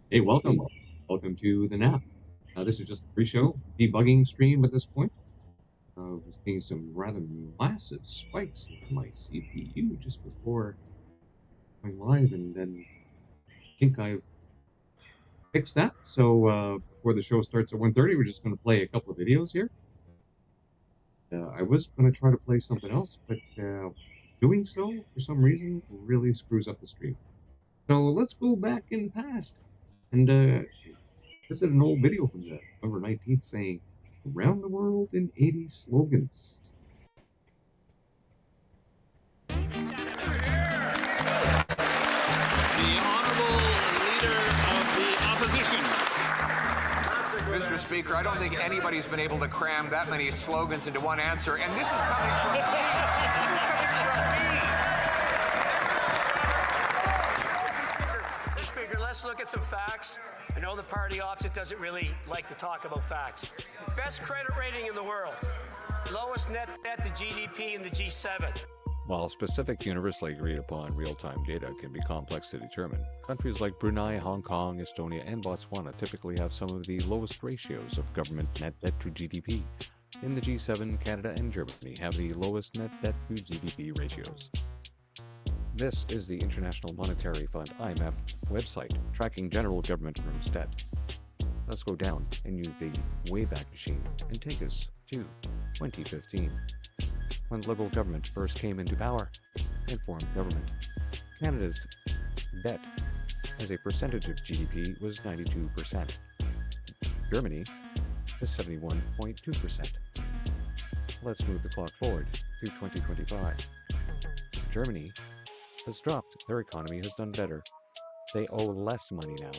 Hey, welcome. Welcome to the nap. This is just a pre-show debugging stream at this point. We're seeing some rather massive spikes in my CPU just before going live, and then I think I've fixed that. So before the show starts at 1:30, we're just going to play a couple of videos here. I was going to try to play something else, but doing so, for some reason, really screws up the stream. So let's go back in the past and visit an old video from November 19th saying, "Around the World in 80 Slogans." The Honourable Leader of the Opposition. Mr. Speaker, I don't think anybody's been able to cram that many slogans into one answer, and this is coming from me. This is coming from me. Mr. Speaker, let's look at some facts. I know the party opposite doesn't really like to talk about facts. Best credit rating in the world. Lowest net debt to GDP in the G7. While specific universally agreed upon real-time data can be complex to determine, countries like Brunei, Hong Kong, Estonia, and Botswana typically have some of the lowest ratios of government net debt to GDP. In the G7, Canada and Germany have the lowest net debt to GDP ratios. This is the International Monetary Fund (IMF) website tracking general government rooms debt. Let's go down and use the Wayback Machine and take us to 2015. When the Liberal government first came into power and formed government, Canada's debt as a percentage of GDP was 92%. Germany was 71.2%. Let's move the clock forward to 2025. Germany has dropped. Their economy has done better. They owe less money now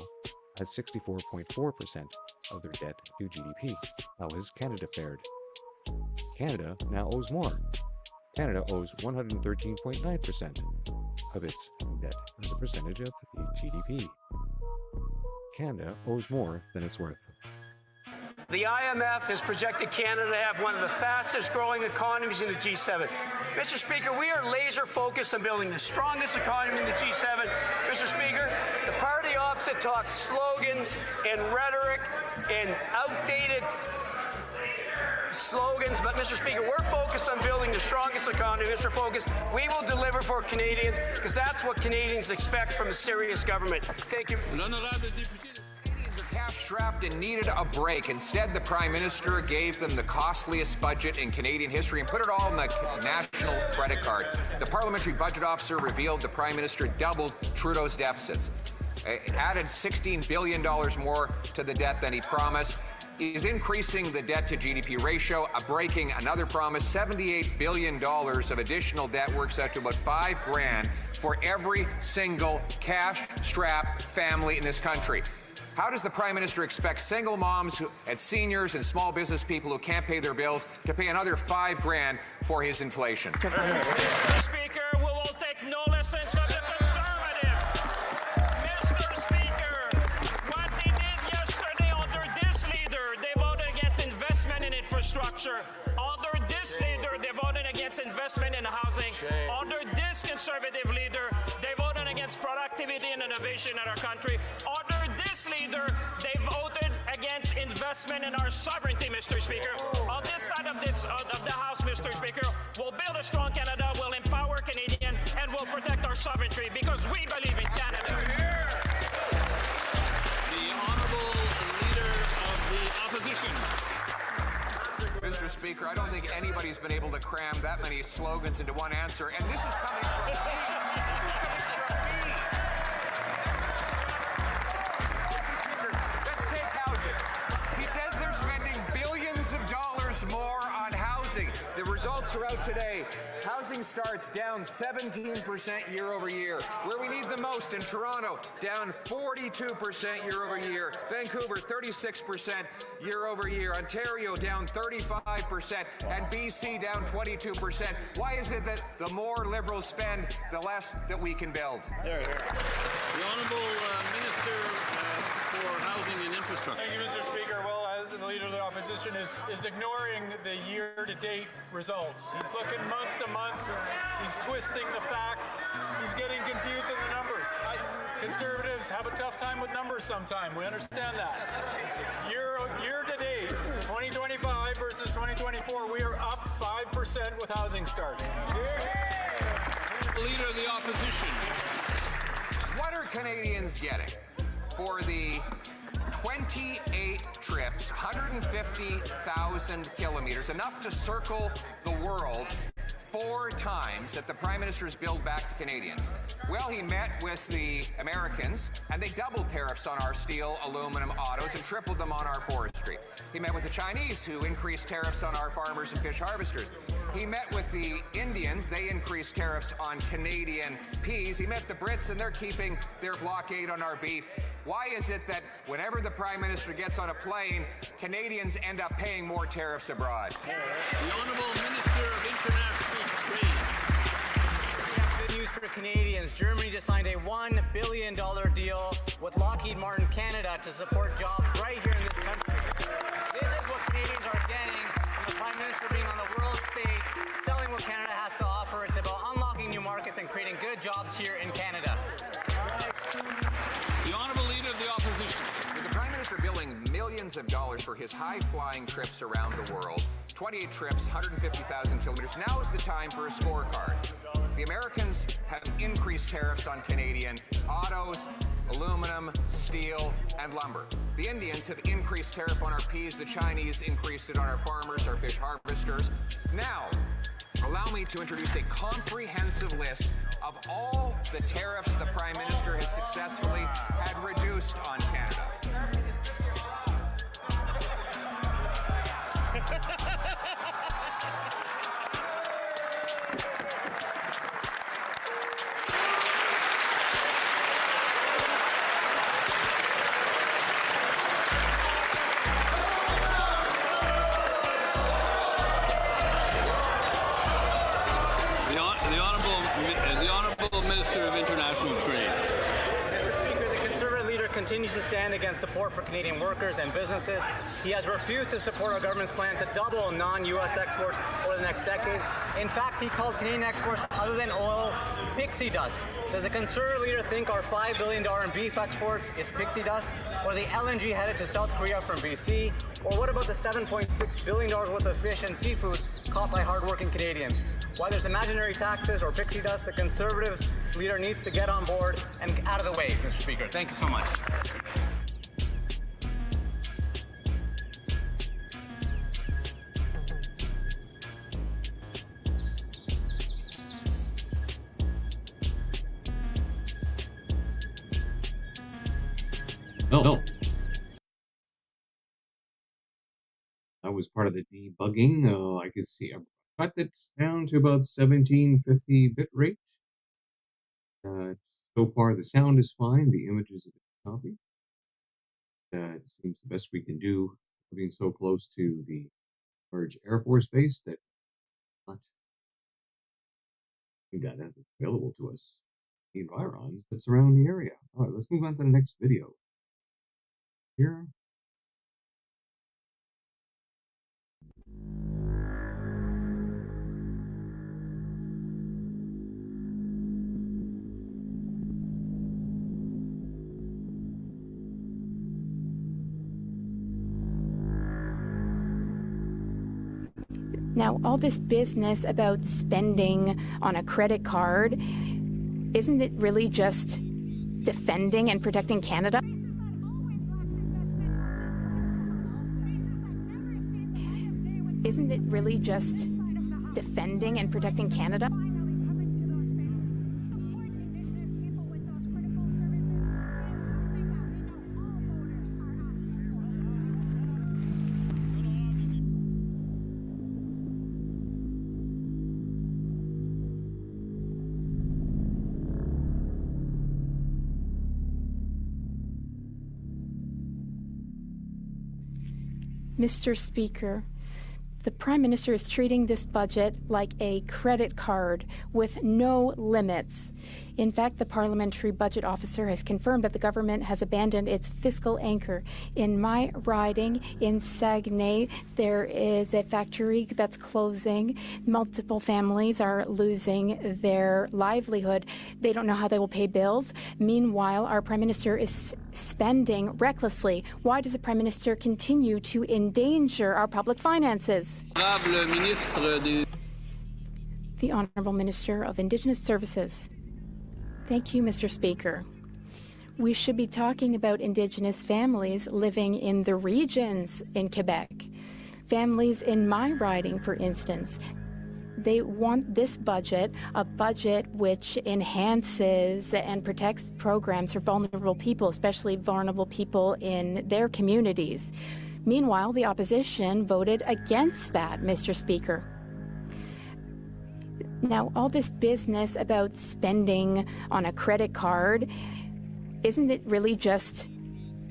at 64.4% of their debt to GDP. How has Canada fared? Canada now owes more. Canada owes 113.9% of its debt as a percentage of the GDP. Canada owes more than it's worth. The IMF has projected Canada to have one of the fastest growing economies in the G7. Mr. Speaker, we are laser focused on building the strongest economy in the G7. Mr. Speaker, the party opposite talks slogans and rhetoric and outdated slogans, but Mr. Speaker, we're focused on building the strongest economy. Mr. Focus, we will deliver for Canadians because that's what Canadians expect from a serious government. Thank you. Canadians are cash-strapped and needed a break. Instead, the Prime Minister gave them the costliest budget in Canadian history and put it all on the national credit card. The Parliamentary Budget Officer revealed the Prime Minister doubled Trudeau's deficits, added $16 billion more to the debt than he promised, is increasing the debt to GDP ratio, breaking another promise. $78 billion of additional debt works out to about $5,000 for every single cash-strapped family in this country. How does the Prime Minister expect single moms and seniors and small business people who can't pay their bills to pay another $5,000 for his inflation? Mr. Speaker, we will take no lessons from the Conservatives. Mr. Speaker, what they did yesterday under this leader, they voted against investment in infrastructure. Under this leader, they voted against investment in housing. Under this Conservative leader, they voted against productivity and innovation in our country. Under this leader, they voted against investment in our sovereignty, Mr. Speaker. On this side of the House, Mr. Speaker, we'll build a strong Canada, we'll empower Canadians, and we'll protect our sovereignty because we believe in Canada. The Honourable Leader of the Opposition. Mr. Speaker, I don't think anybody's been able to cram that many slogans into one answer, and this is coming from me. This is coming from me. Mr. Speaker, let's take housing. He says they're spending billions of dollars more on housing. The results are out today. Housing starts down 17% year over year. Where we need the most in Toronto, down 42% year over year. Vancouver, 36% year over year. Ontario, down 35%. And BC, down 22%. Why is it that the more Liberals spend, the less that we can build? The Honourable Minister for Housing and Infrastructure. Thank you, Mr. Speaker. Well, the Leader of the Opposition is ignoring the year-to-date results. He's looking month to month. He's twisting the facts. He's getting confused in the numbers. Conservatives have a tough time with numbers sometimes. We understand that. Year-to-date, 2025 versus 2024, we are up 5% with housing starts. Leader of the opposition. What are Canadians getting for the 28 trips, 150,000 kilometers, enough to circle the world 4 times that the Prime Minister's billed back to Canadians? Well, he met with the Americans, and they doubled tariffs on our steel, aluminum, autos, and tripled them on our forestry. He met with the Chinese, who increased tariffs on our farmers and fish harvesters. He met with the Indians. They increased tariffs on Canadian peas. He met the Brits, and they're keeping their blockade on our beef. Why is it that whenever the Prime Minister gets on a plane, Canadians end up paying more tariffs abroad? The Honourable Minister of International Trade. We have good news for Canadians. Germany just signed a $1 billion deal with Lockheed Martin Canada to support jobs right here in this country. This is what Canadians are getting from the Prime Minister being on the world stage, selling what Canada has to offer. It's about unlocking new markets and creating good jobs here in Canada. The Honourable Leader of the Opposition. With the Prime Minister billing millions of dollars for his high-flying trips around the world, 28 trips, 150,000 kilometers, now is the time for a scorecard. The Americans have increased tariffs on Canadian autos, aluminum, steel, and lumber. The Indians have increased tariff on our peas. The Chinese increased it on our farmers, our fish harvesters. Now, allow me to introduce a comprehensive list of all the tariffs the Prime Minister has successfully had reduced on Canada. The Honourable Minister of International Trade. Mr. Speaker, the Conservative leader continues to stand against support for Canadian workers and businesses. He has refused to support our government's plan to double non-U.S. exports over the next decade. In fact, he called Canadian exports, other than oil, pixie dust. Does the Conservative leader think our $5 billion in beef exports is pixie dust? Or the LNG headed to South Korea from BC? Or what about the $7.6 billion worth of fish and seafood caught by hardworking Canadians? Why there's imaginary taxes or pixie dust, the Conservative leader needs to get on board and out of the way, Mr. Speaker. Thank you so much. No. That was part of the debugging. I could see I got that down to about 1750 bit rate. So far, the sound is fine. The image is a bit choppy. It seems the best we can do, being so close to the large Air Force base that not we got that available to us. The environs that surround the area. All right, let's move on to the next video. Here. Now, all this business about spending on a credit card, isn't it really just defending and protecting Canada? Isn't it really just defending and protecting Canada? Mr. Speaker, The Prime Minister is treating this budget like a credit card with no limits. In fact, the Parliamentary Budget Officer has confirmed that the government has abandoned its fiscal anchor. In my riding in Saguenay, there is a factory that's closing. Multiple families are losing their livelihood. They don't know how they will pay bills. Meanwhile, our Prime Minister is spending recklessly. Why does the Prime Minister continue to endanger our public finances? The Honourable Minister of Indigenous Services. Thank you, Mr. Speaker. We should be talking about Indigenous families living in the regions in Quebec. Families in my riding, for instance. They want this budget, a budget which enhances and protects programs for vulnerable people, especially vulnerable people in their communities. Meanwhile, the opposition voted against that, Mr. Speaker. Now, all this business about spending on a credit card, isn't it really just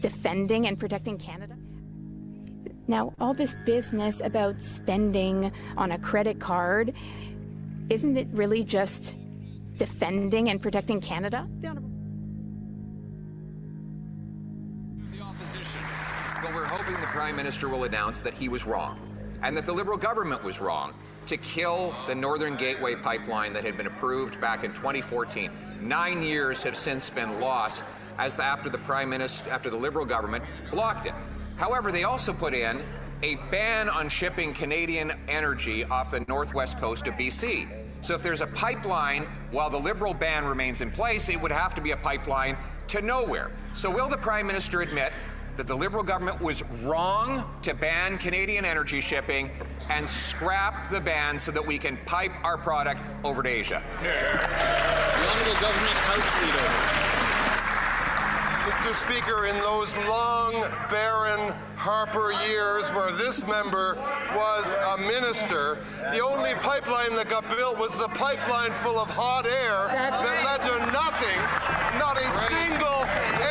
defending and protecting Canada? Now, all this business about spending on a credit card, isn't it really just defending and protecting Canada? The opposition. Well, we're hoping the Prime Minister will announce that he was wrong and that the Liberal government was wrong to kill the Northern Gateway pipeline that had been approved back in 2014. 9 years have since been lost after the Liberal government blocked it. However, they also put in a ban on shipping Canadian energy off the northwest coast of BC. So if there's a pipeline, while the Liberal ban remains in place, it would have to be a pipeline to nowhere. So will the Prime Minister admit that the Liberal government was wrong to ban Canadian energy shipping and scrap the ban so that we can pipe our product over to Asia? The Honourable Government House Leader. Mr. Speaker, in those long, barren Harper years where this member was a minister, the only pipeline that got built was the pipeline full of hot air that led to nothing, not a single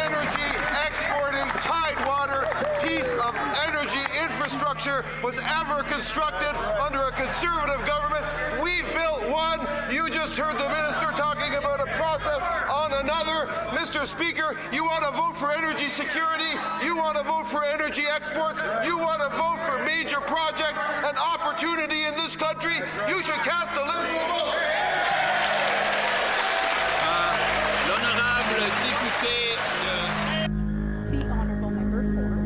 energy exporting tidewater piece of energy infrastructure was ever constructed under a Conservative government. We've built one. You just heard the minister talking about a process on another. Mr. Speaker, you want to vote for energy security, you want to vote for energy exports, you want to vote for major projects and opportunity in this country, you should cast a Liberal vote. L'honorable député The Honourable Member for.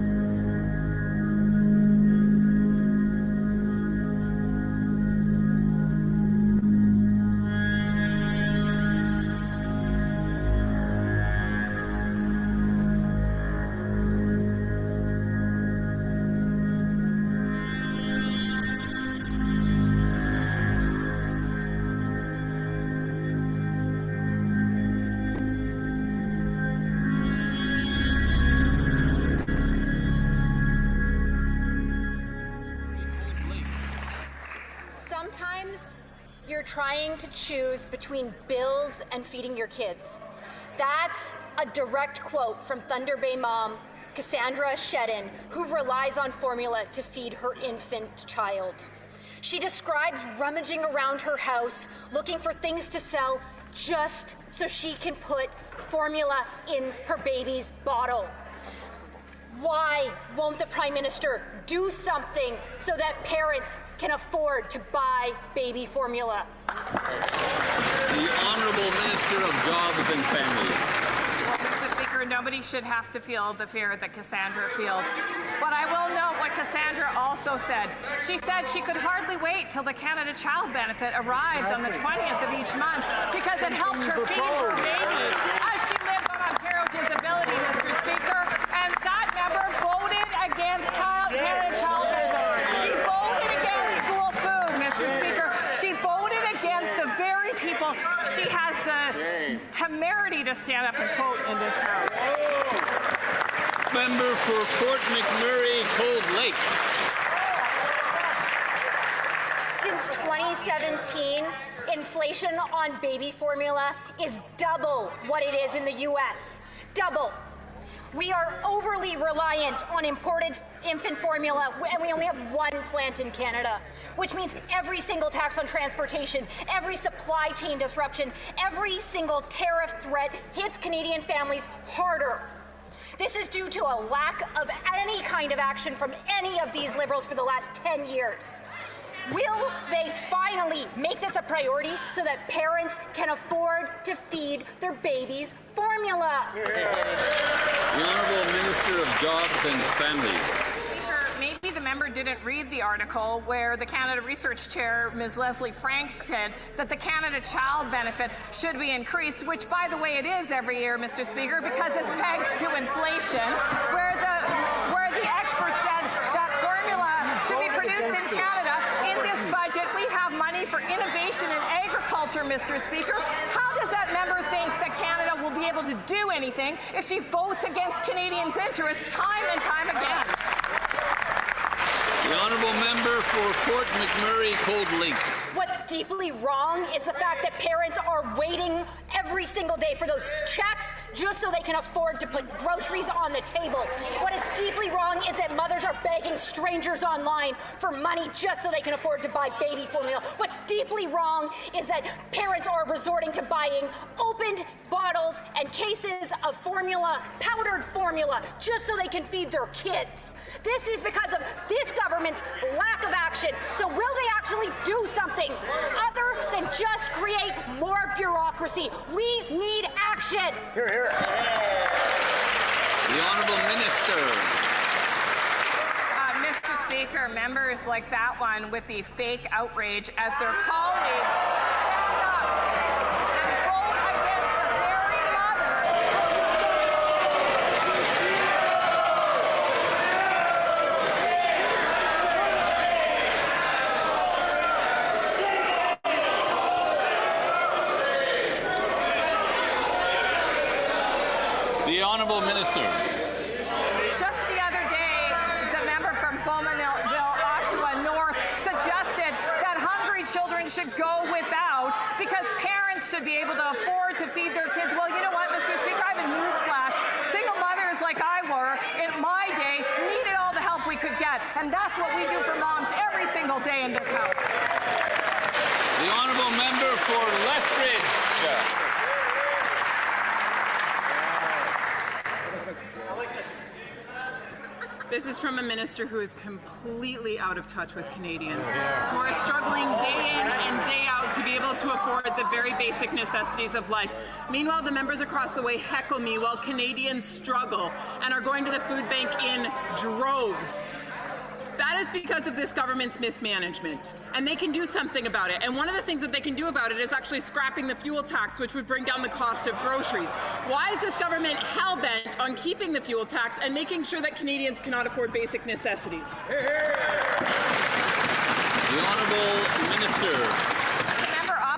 Sometimes you're trying to choose between bills and feeding your kids. That's a direct quote from Thunder Bay mom, Cassandra Shedden, who relies on formula to feed her infant child. She describes rummaging around her house, looking for things to sell just so she can put formula in her baby's bottle. Why won't the Prime Minister do something so that parents can afford to buy baby formula? The Honourable Minister of Jobs and Families. Well, Mr. Speaker, nobody should have to feel the fear that Cassandra feels. But I will note what Cassandra also said. She said she could hardly wait till the Canada Child Benefit arrived on the 20th of each month because it helped her feed her baby as she lived on Ontario disability, Mr. Speaker. And that member voted against Canada Child Benefit. She voted against school food, Mr. Speaker. She voted against the very people she has the temerity to stand up and quote in this House. Member for Fort McMurray, Cold Lake. Since 2017, inflation on baby formula is double what it is in the U.S. Double. We are overly reliant on imported infant formula, and we only have one plant in Canada, which means every single tax on transportation, every supply chain disruption, every single tariff threat hits Canadian families harder. This is due to a lack of any kind of action from any of these Liberals for the last 10 years. Will they finally make this a priority so that parents can afford to feed their babies formula? The Honourable Minister of Jobs and Families. Maybe the member didn't read the article where the Canada Research Chair, Ms. Leslie Frank, said that the Canada Child Benefit should be increased, which, by the way, it is every year, Mr. Speaker, because it's pegged to inflation, where the expert said that formula should be produced in Canada. In this budget, we have money for innovation in agriculture, Mr. Speaker. How does that member think that Canada will be able to do anything if she votes against Canadians' interests time and time again? The Honourable Member for Fort McMurray Cold Lake. What's deeply wrong is the fact that parents are waiting every single day for those checks just so they can afford to put groceries on the table. What is deeply wrong is that mothers are begging strangers online for money just so they can afford to buy baby formula. What's deeply wrong is that parents are resorting to buying opened bottles and cases of formula, powdered formula, just so they can feed their kids. This is because of this government's lack of action. So will they actually do something other than just create more bureaucracy? We need action. Here, here. The Honourable Minister. Mr. Speaker, members like that one with the fake outrage as their colleagues stand up and vote against the very mother. The Honourable Minister. Just the other day, the member from Bowmanville, Oshawa North, suggested that hungry children should go without because parents should be able to afford to feed their kids. Well, you know what, Mr. Speaker, I have a newsflash. Single mothers like I were in my day needed all the help we could get, and that's what we do for moms every single day in this house. The Honourable Member for Lethbridge. This is from a minister who is completely out of touch with Canadians, who are struggling day in and day out to be able to afford the very basic necessities of life. Meanwhile, the members across the way heckle me while Canadians struggle and are going to the food bank in droves. That is because of this government's mismanagement, and they can do something about it. And one of the things that they can do about it is actually scrapping the fuel tax, which would bring down the cost of groceries. Why is this government hell-bent on keeping the fuel tax and making sure that Canadians cannot afford basic necessities? The Honourable Minister.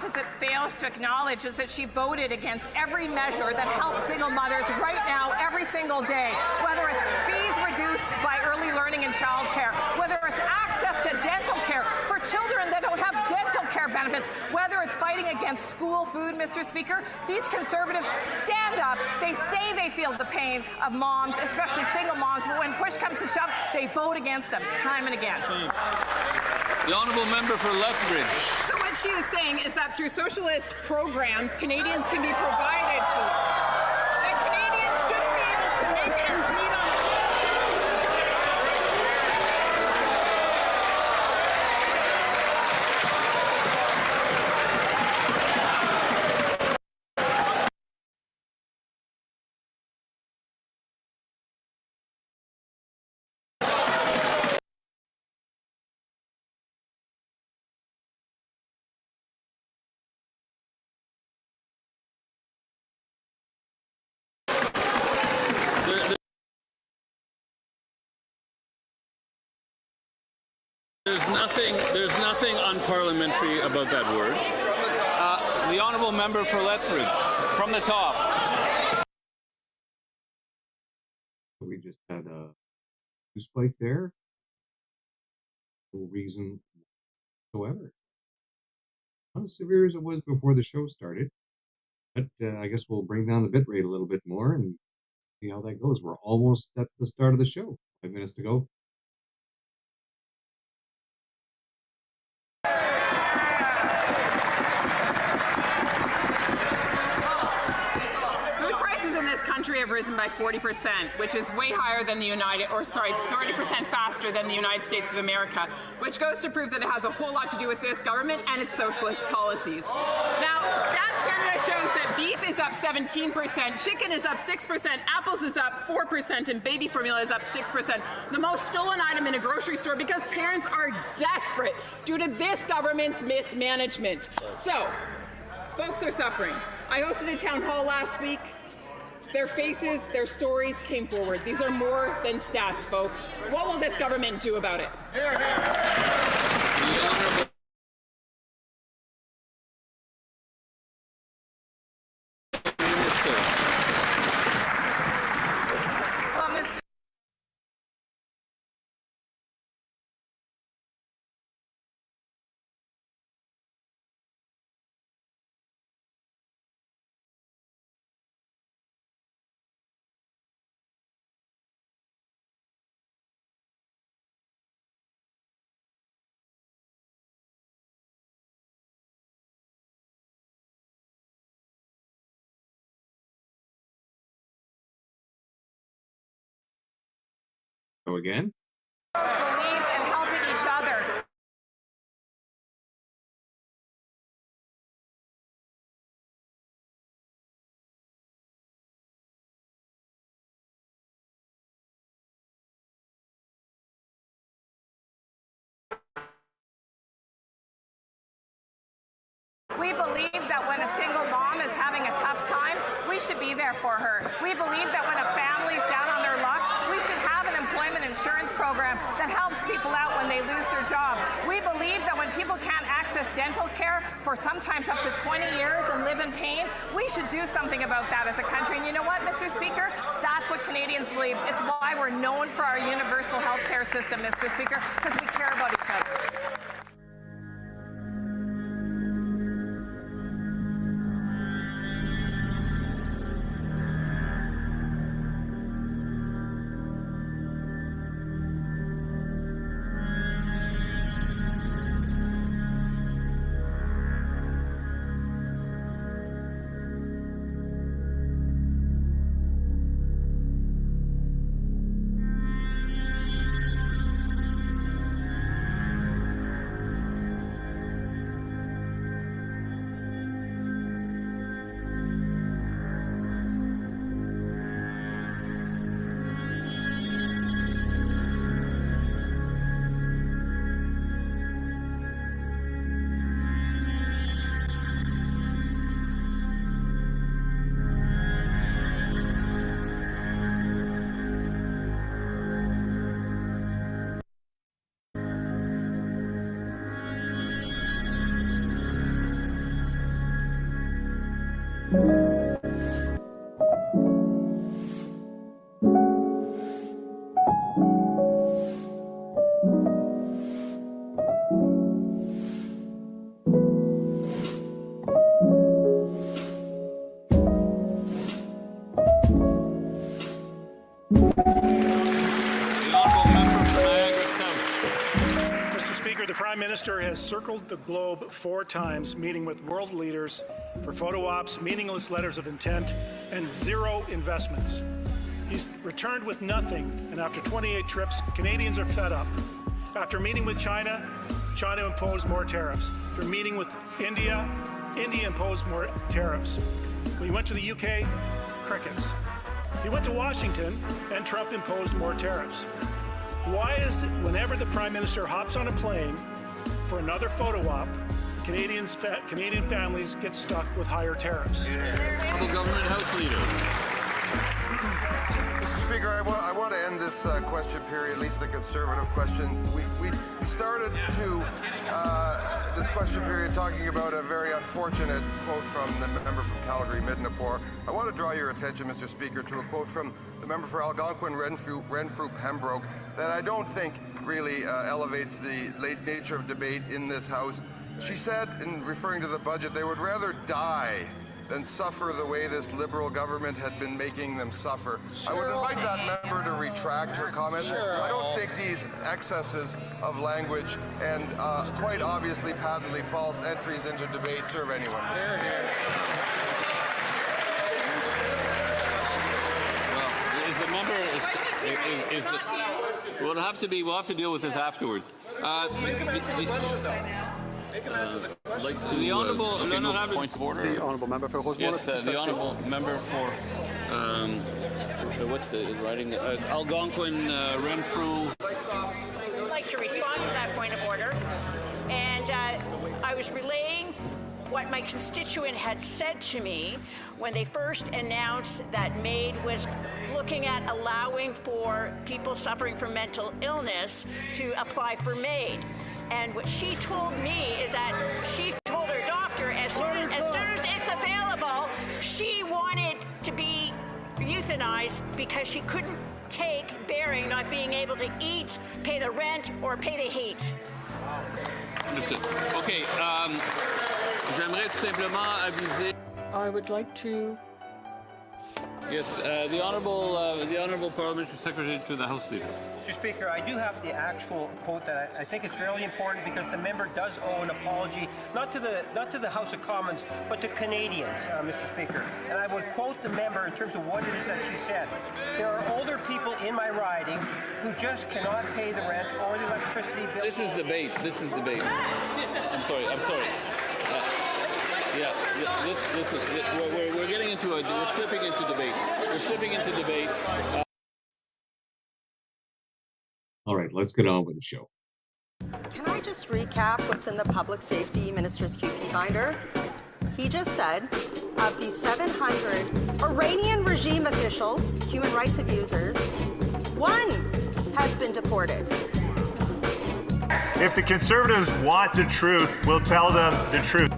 Opposite fails to acknowledge is that she voted against every measure that helps single mothers right now every single day, whether it's fees reduced by early learning and childcare, whether it's access to dental care for children that don't have dental care benefits, whether it's fighting against school food, Mr. Speaker. These Conservatives stand up, they say they feel the pain of moms, especially single moms, but when push comes to shove, they vote against them time and again. The Honourable Member for Lethbridge. So what she is saying is that through socialist programs, Canadians can be provided for. That Canadians shouldn't be able to make ends meet on There's nothing unparliamentary about that word. The Honourable Member for Lethbridge, from the top. We just had a news spike there. No reason whatsoever. Not as severe as it was before the show started. But I guess we'll bring down the bit rate a little bit more and See how that goes. We're almost at the start of the show. 5 minutes to go. Food prices in this country have risen by 40%, which is way higher than 40% faster than the United States of America, which goes to prove that it has a whole lot to do with this government and its socialist policies. Now, Stats Canada shows that beef is up 17%, chicken is up 6%, apples is up 4%, and baby formula is up 6%. The most stolen item in a grocery store because parents are desperate due to this government's mismanagement. So, folks are suffering. I hosted a town hall last week. Their faces, their stories came forward. These are more than stats, folks. What will this government do about it? The Honourable Minister. Well, Mr. Go again. Believe in helping each other. We believe that when a single mom is having a tough time, we should be there for her. We believe that when a family's down on their luck, we should have an employment insurance program that helps people out when they lose their job. We believe that when people can't access dental care for sometimes up to 20 years and live in pain, we should do something about that as a country. And you know what, Mr. Speaker? That's what Canadians believe. It's why we're known for our universal health care system, Mr. Speaker, because we care about each other. The Prime Minister has circled the globe 4 times, meeting with world leaders for photo ops, meaningless letters of intent, and 0 investments. He's returned with nothing, and after 28 trips, Canadians are fed up. After meeting with China, China imposed more tariffs. After meeting with India, India imposed more tariffs. When he went to the UK, crickets. He went to Washington, and Trump imposed more tariffs. Why is it whenever the Prime Minister hops on a plane for another photo op, Canadian families get stuck with higher tariffs? Honourable Government House Leader. Mr. Speaker, I want to end this question period, at least the Conservative question. We started this question period talking about a very unfortunate quote from the member from Calgary, Midnapore. I want to draw your attention, Mr. Speaker, to a quote from the member for Algonquin, Renfrew, Pembroke, that I don't think really elevates the late nature of debate in this House. She said, in referring to the budget, they would rather die than suffer the way this Liberal government had been making them suffer. I would invite that member to retract her comment. I don't think these excesses of language and quite obviously patently false entries into debate serve anyone. We'll have to deal with this afterwards. Make him answer the question, though. Make him answer the question. The honourable point of order. The honourable member for Hosmer. Yes, the honourable member for what's the writing? Algonquin, Renfrew. I'd like to respond to that point of order, and I was relaying what my constituent had said to me when they first announced that MAID was looking at allowing for people suffering from mental illness to apply for MAID. And what she told me is that she told her doctor as soon as it's available, she wanted to be euthanized because she couldn't take bearing not being able to eat, pay the rent, or pay the heat. Understood. Okay. J'aimerais tout simplement aviser. I would like to. Yes, the honourable parliamentary secretary to the House Leader. Mr. Speaker, I do have the actual quote that I think it's really important because the member does owe an apology not to the House of Commons but to Canadians, Mr. Speaker. And I would quote the member in terms of what it is that she said. There are older people in my riding who just cannot pay the rent or the electricity bill. This is debate. I'm sorry. We're getting into we're slipping into debate. All right, let's get on with the show. Can I just recap what's in the Public Safety Minister's QP binder? He just said, of the 700 Iranian regime officials, human rights abusers, one has been deported. If the Conservatives want the truth, we'll tell them the truth.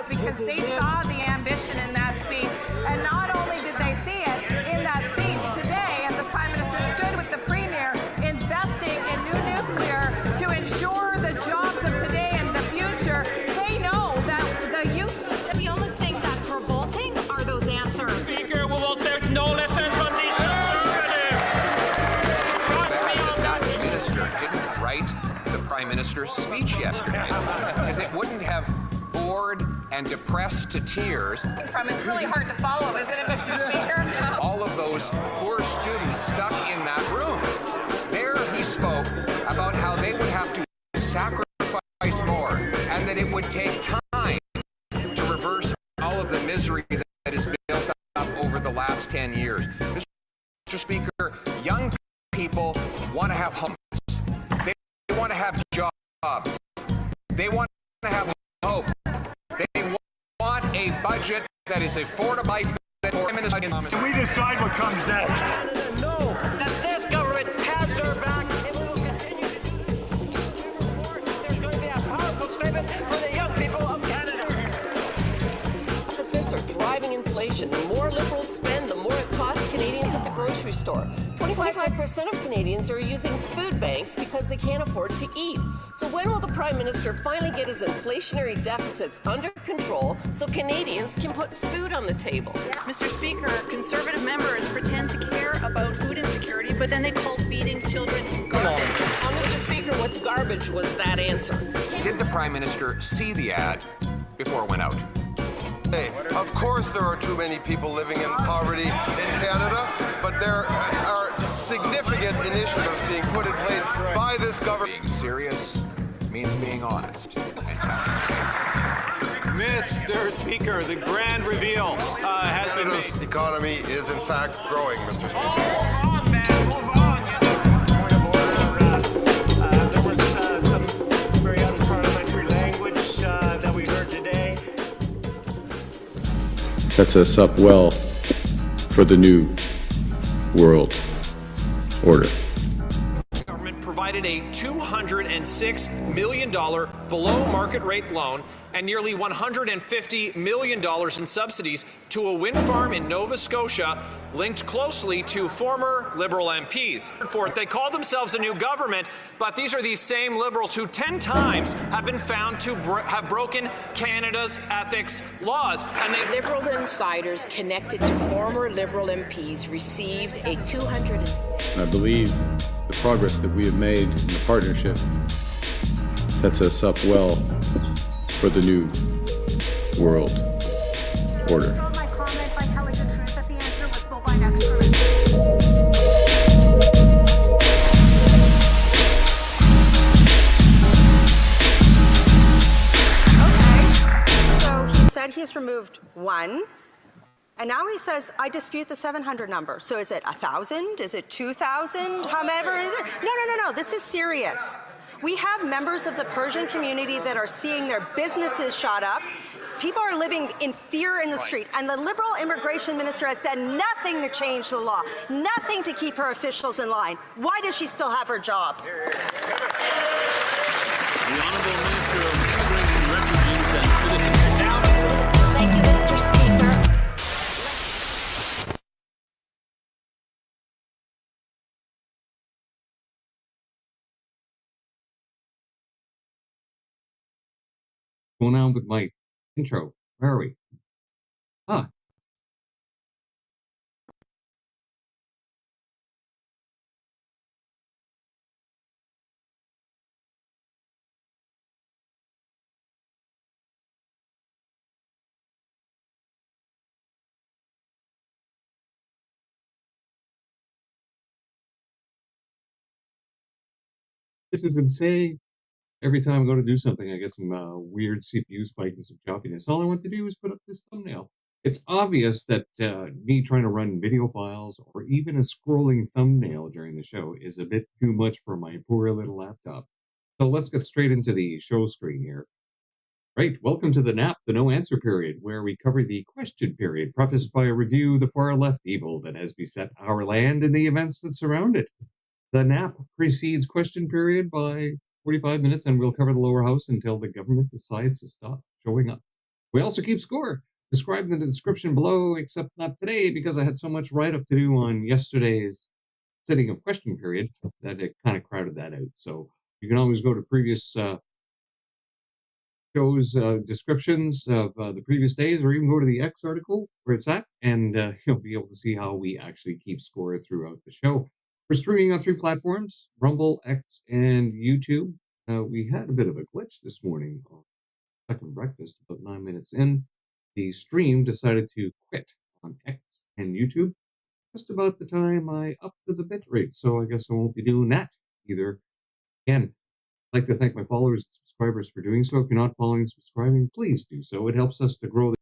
Because they saw the ambition in that speech, and not only did they see it in that speech today, as the Prime Minister stood with the Premier, investing in new nuclear to ensure the jobs of today and the future. They know that the youth. The only thing that's revolting are those answers. Speaker, we will take no lessons from these conservatives. Trust me on that. The minister didn't write the Prime Minister's speech yesterday because it wouldn't have bored and depressed to tears. It's really hard to follow, isn't it, Mr. Speaker? All of those poor students stuck in that room. There he spoke about how they would have to sacrifice more and that it would take time to reverse all of the misery that has built up over the last 10 years. Mr. Speaker, young people want to have homes. They want to have jobs. They want to have hope. They want a budget that is affordable. Do we decide what comes next? No, that this government has their back. It will continue to do there's going to be a powerful statement for the young people of Canada. Deficits are driving inflation. The more Liberals spend, the more it costs Canadians at the grocery store. 25% of Canadians are using food banks because they can't afford to eat. So when will the Prime Minister finally get his inflationary deficits under control so Canadians can put food on the table? Mr. Speaker, Conservative members pretend to care about food insecurity, but then they call feeding children garbage. Mr. Speaker, what's garbage was that answer? Did the Prime Minister see the ad before it went out? Of course there are too many people living in poverty in Canada, but there are significant initiatives being put in place by this government. Being serious means being honest. Mr. Speaker, the grand reveal has been made. Canada's economy is in fact growing, Mr. Speaker. There was some very unparliamentary language that we heard today. Sets us up well for the new world order. The government provided a $206 million below market rate loan and nearly $150 million in subsidies to a wind farm in Nova Scotia linked closely to former Liberal MPs. Fourth, they call themselves a new government, but these are these same Liberals who 10 times have been found to have broken Canada's ethics laws. And they Liberal insiders connected to former Liberal MPs received a I believe the progress that we have made in the partnership sets us up well for the new world order. My comment by telling the truth that the answer was bovine excrement. Okay, so he said he's removed one, and now he says, I dispute the 700 number. So is it 1,000? Is it 2,000? However, is it? No, this is serious. We have members of the Persian community that are seeing their businesses shot up. People are living in fear in the street, and the Liberal immigration minister has done nothing to change the law, nothing to keep her officials in line. Why does she still have her job? The Honourable Minister of Immigration, Refugees and Citizenship. Now, thank you, Mr. Speaker. Going on with my intro. Where are we? This is insane. Every time I go to do something, I get some weird CPU spike and some choppiness. All I want to do is put up this thumbnail. It's obvious that me trying to run video files or even a scrolling thumbnail during the show is a bit too much for my poor little laptop. So let's get straight into the show screen here. Right, welcome to the NAP, the no answer period, where we cover the question period, prefaced by a review of the far left evil that has beset our land and the events that surround it. The NAP precedes question period by 45 minutes, and we'll cover the lower house until the government decides to stop showing up. We also keep score, described in the description below, except not today because I had so much write-up to do on yesterday's sitting of question period that it kind of crowded that out. So you can always go to previous shows descriptions of the previous days, or even go to the X article where it's at, and you'll be able to see how we actually keep score throughout the show. We're streaming on 3 platforms, Rumble, X, and YouTube. We had a bit of a glitch this morning on second breakfast, about 9 minutes in. The stream decided to quit on X and YouTube just about the time I upped the bit rate, so I guess I won't be doing that either. Again, I'd like to thank my followers and subscribers for doing so. If you're not following and subscribing, please do so. It helps us to grow the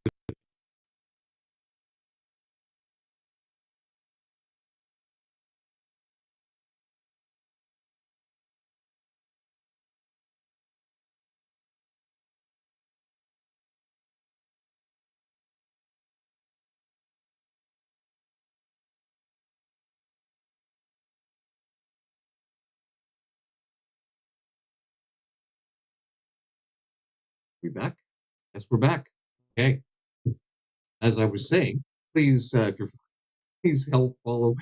We back? Yes, we're back. Okay. As I was saying, please, please follow,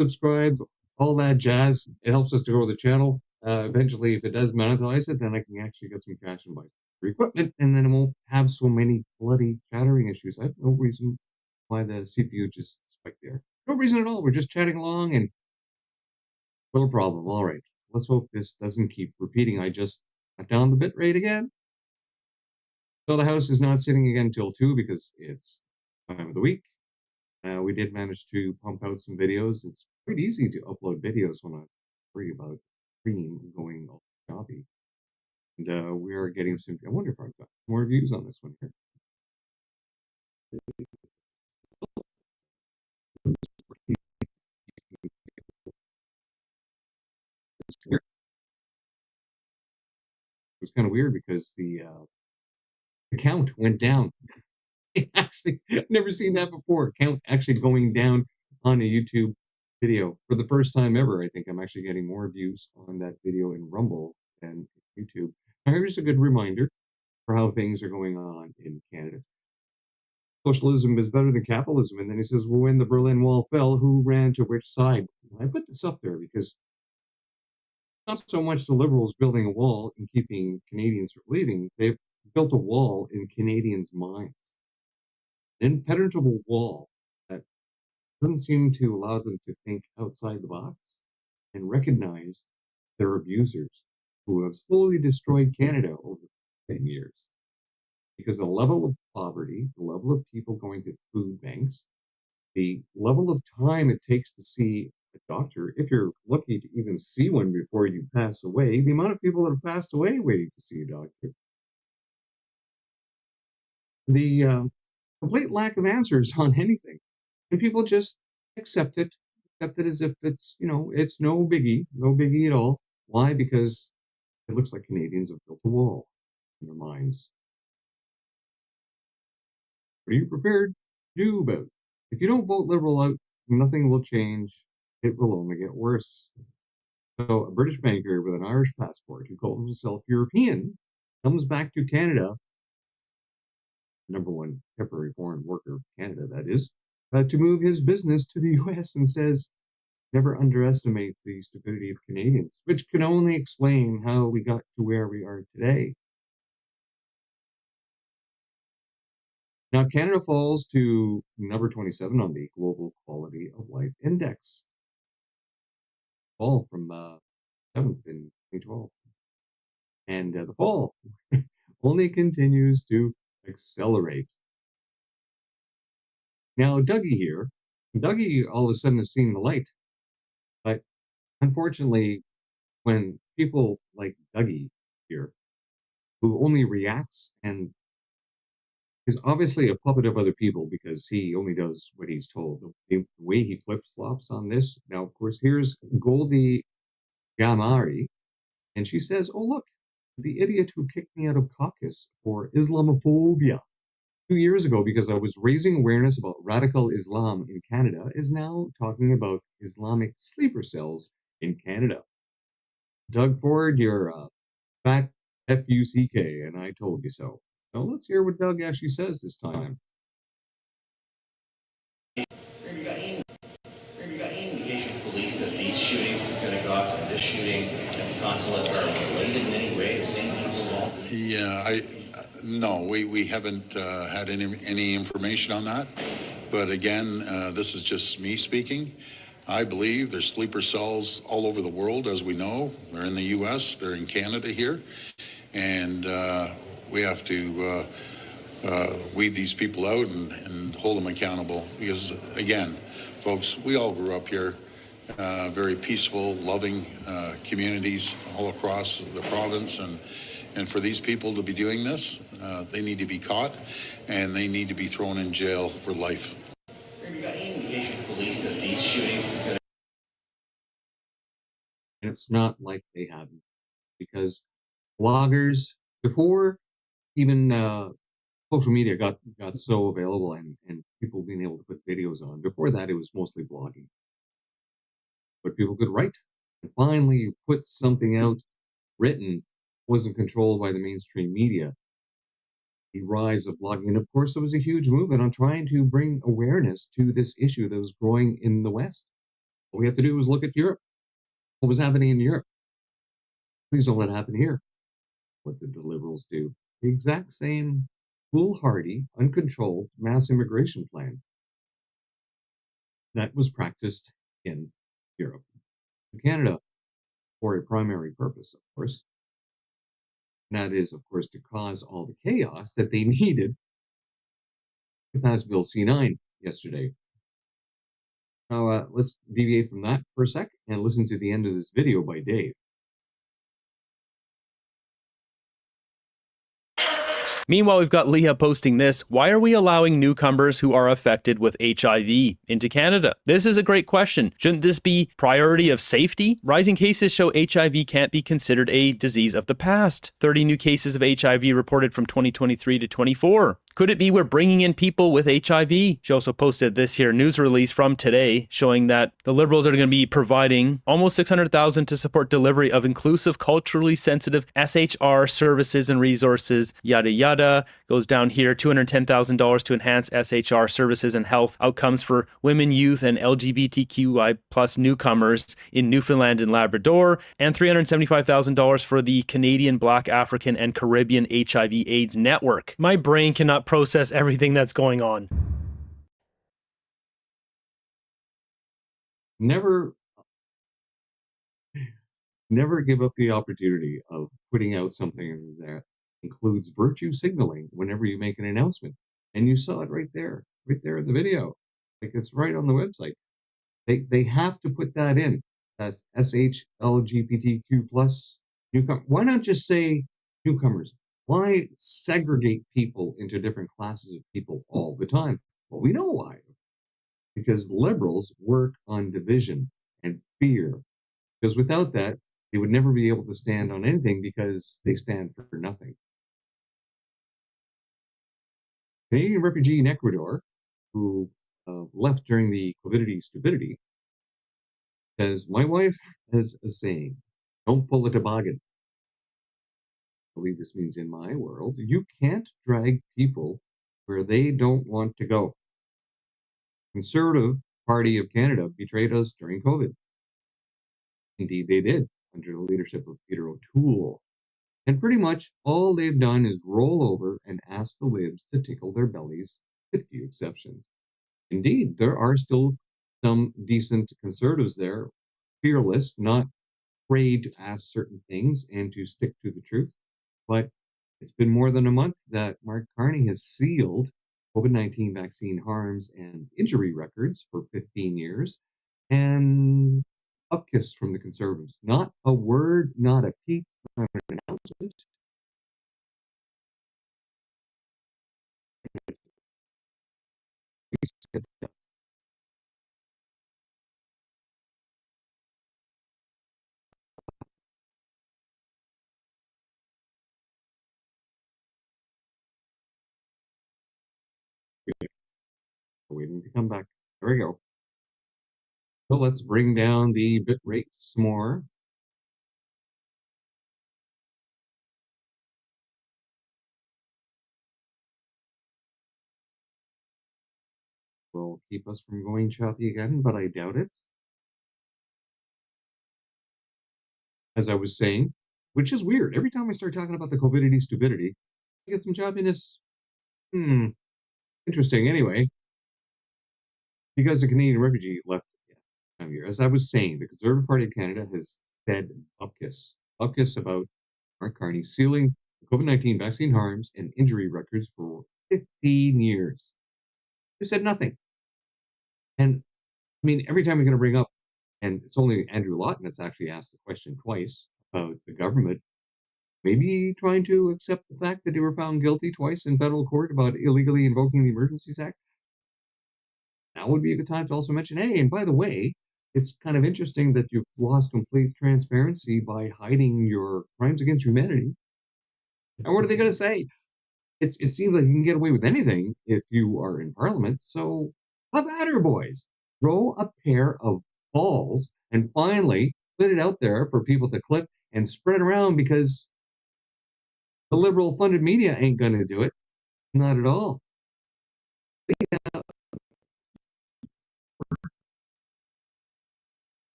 subscribe, all that jazz. It helps us to grow the channel. Eventually, if it does monetize it, then I can actually get some cash and buy some equipment, and then it won't have so many bloody chattering issues. I have no reason why the CPU just spiked there. No reason at all. We're just chatting along, and no problem. All right. Let's hope this doesn't keep repeating. I just cut down the bit rate again. So the house is not sitting again till 2 because it's time of the week. We did manage to pump out some videos. It's quite easy to upload videos when I'm free about stream going all choppy. And we are getting some. I wonder if I've got more views on this one here. It was kind of weird because the count went down. Actually, I've never seen that before. Count actually going down on a YouTube video for the first time ever. I think I'm actually getting more views on that video in Rumble than YouTube. Now, here's a good reminder for how things are going on in Canada. Socialism is better than capitalism. And then he says, well, when the Berlin Wall fell, who ran to which side? I put this up there because not so much the Liberals building a wall and keeping Canadians from leaving. They've built a wall in Canadians' minds. An impenetrable wall that doesn't seem to allow them to think outside the box and recognize their abusers who have slowly destroyed Canada over 10 years. Because the level of poverty, the level of people going to food banks, the level of time it takes to see a doctor, if you're lucky to even see one before you pass away, the amount of people that have passed away waiting to see a doctor, the complete lack of answers on anything, and people just accept it as if it's, it's no biggie at all. Why? Because it looks like Canadians have built a wall in their minds. What are you prepared to do about it? If you don't vote Liberal out, nothing will change. It will only get worse. So a British banker with an Irish passport who calls himself European comes back to Canada, number one temporary foreign worker of Canada, that is, to move his business to the US and says, never underestimate the stupidity of Canadians, which can only explain how we got to where we are today. Now, Canada falls to number 27 on the Global Quality of Life Index. Fall from 7th in 2012. And the fall only continues to accelerate. Now, Dougie all of a sudden has seen the light. But unfortunately, when people like Dougie here, who only reacts and is obviously a puppet of other people because he only does what he's told. The way he flip-flops on this. Now, of course, here's Goldie Gamari, and she says, oh, look, the idiot who kicked me out of caucus for Islamophobia 2 years ago because I was raising awareness about radical Islam in Canada is now talking about Islamic sleeper cells in Canada. Doug Ford, you're a fat F-U-C-K, and I told you so. Now let's hear what Doug actually says this time. Have you got any indication from police that these shootings at the synagogues and this shooting at the consulate are related in any way? The same people involved? Yeah, no, we haven't had any information on that. But again, this is just me speaking. I believe there's sleeper cells all over the world, as we know. They're in the U.S., they're in Canada here, and we have to weed these people out and hold them accountable. Because, again, folks, we all grew up here, very peaceful, loving communities all across the province. And for these people to be doing this, they need to be caught, and they need to be thrown in jail for life. Have you got any indication from police that these shootings at the synagogues? And it's not like they haven't, because bloggers, before even social media got so available and people being able to put videos on, before that it was mostly blogging. But people could write. And finally you put something out written, wasn't controlled by the mainstream media. The rise of blogging, and of course there was a huge movement on trying to bring awareness to this issue that was growing in the West. All we have to do is look at Europe. What was happening in Europe? Please don't let it happen here. What did the Liberals do? The exact same foolhardy, uncontrolled mass immigration plan that was practiced in Europe and Canada for a primary purpose, of course. And that is, of course, to cause all the chaos that they needed to pass Bill C-9 yesterday. Now, let's deviate from that for a sec and listen to the end of this video by Dave. Meanwhile, we've got Leah posting this. Why are we allowing newcomers who are affected with HIV into Canada? This is a great question. Shouldn't this be priority of safety? Rising cases show HIV can't be considered a disease of the past. 30 new cases of HIV reported from 2023 to 24. Could it be we're bringing in people with HIV? She also posted this here news release from today showing that the Liberals are going to be providing almost $600,000 to support delivery of inclusive, culturally sensitive SHR services and resources, yada yada. Goes down here, $210,000 to enhance SHR services and health outcomes for women, youth, and LGBTQI plus newcomers in Newfoundland and Labrador, and $375,000 for the Canadian, Black, African, and Caribbean HIV/AIDS network. My brain cannot process everything that's going on. Never give up the opportunity of putting out something that includes virtue signaling whenever you make an announcement. And you saw it right there in the video. Like, it's right on the website. They have to put that in. That's SHLGBTQ plus newcomer. Why not just say newcomers? Why segregate people into different classes of people all the time? Well, we know why. Because liberals work on division and fear. Because without that, they would never be able to stand on anything because they stand for nothing. Canadian refugee in Ecuador, who left during the COVID stupidity, says, my wife has a saying, don't pull a toboggan. I believe this means in my world, you can't drag people where they don't want to go. Conservative Party of Canada betrayed us during COVID. Indeed, they did, under the leadership of Peter O'Toole. And pretty much all they've done is roll over and ask the Libs to tickle their bellies, with few exceptions. Indeed, there are still some decent conservatives there, fearless, not afraid to ask certain things and to stick to the truth. But it's been more than a month that Mark Carney has sealed COVID-19 vaccine harms and injury records for 15 years. And upkiss from the Conservatives. Not a word, not a peep, not an announcement. Waiting to come back. There we go. So let's bring down the bit rates more. Will keep us from going choppy again, but I doubt it. As I was saying, which is weird. Every time I start talking about the COVID stupidity, I get some choppiness. Interesting. Anyway, because the Canadian refugee left here. As I was saying, the Conservative Party of Canada has said upkiss about Mark Carney sealing the COVID-19 vaccine harms and injury records for 15 years. They said nothing. And I mean, every time you're going to bring up, and it's only Andrew Lawton that's actually asked the question twice about the government maybe trying to accept the fact that they were found guilty twice in federal court about illegally invoking the Emergencies Act. Now would be a good time to also mention, hey, and by the way, it's kind of interesting that you've lost complete transparency by hiding your crimes against humanity. And what are they going to say? It seems like you can get away with anything if you are in Parliament. So have at her, boys. Throw a pair of balls and finally put it out there for people to clip and spread around, because the Liberal-funded media ain't going to do it. Not at all.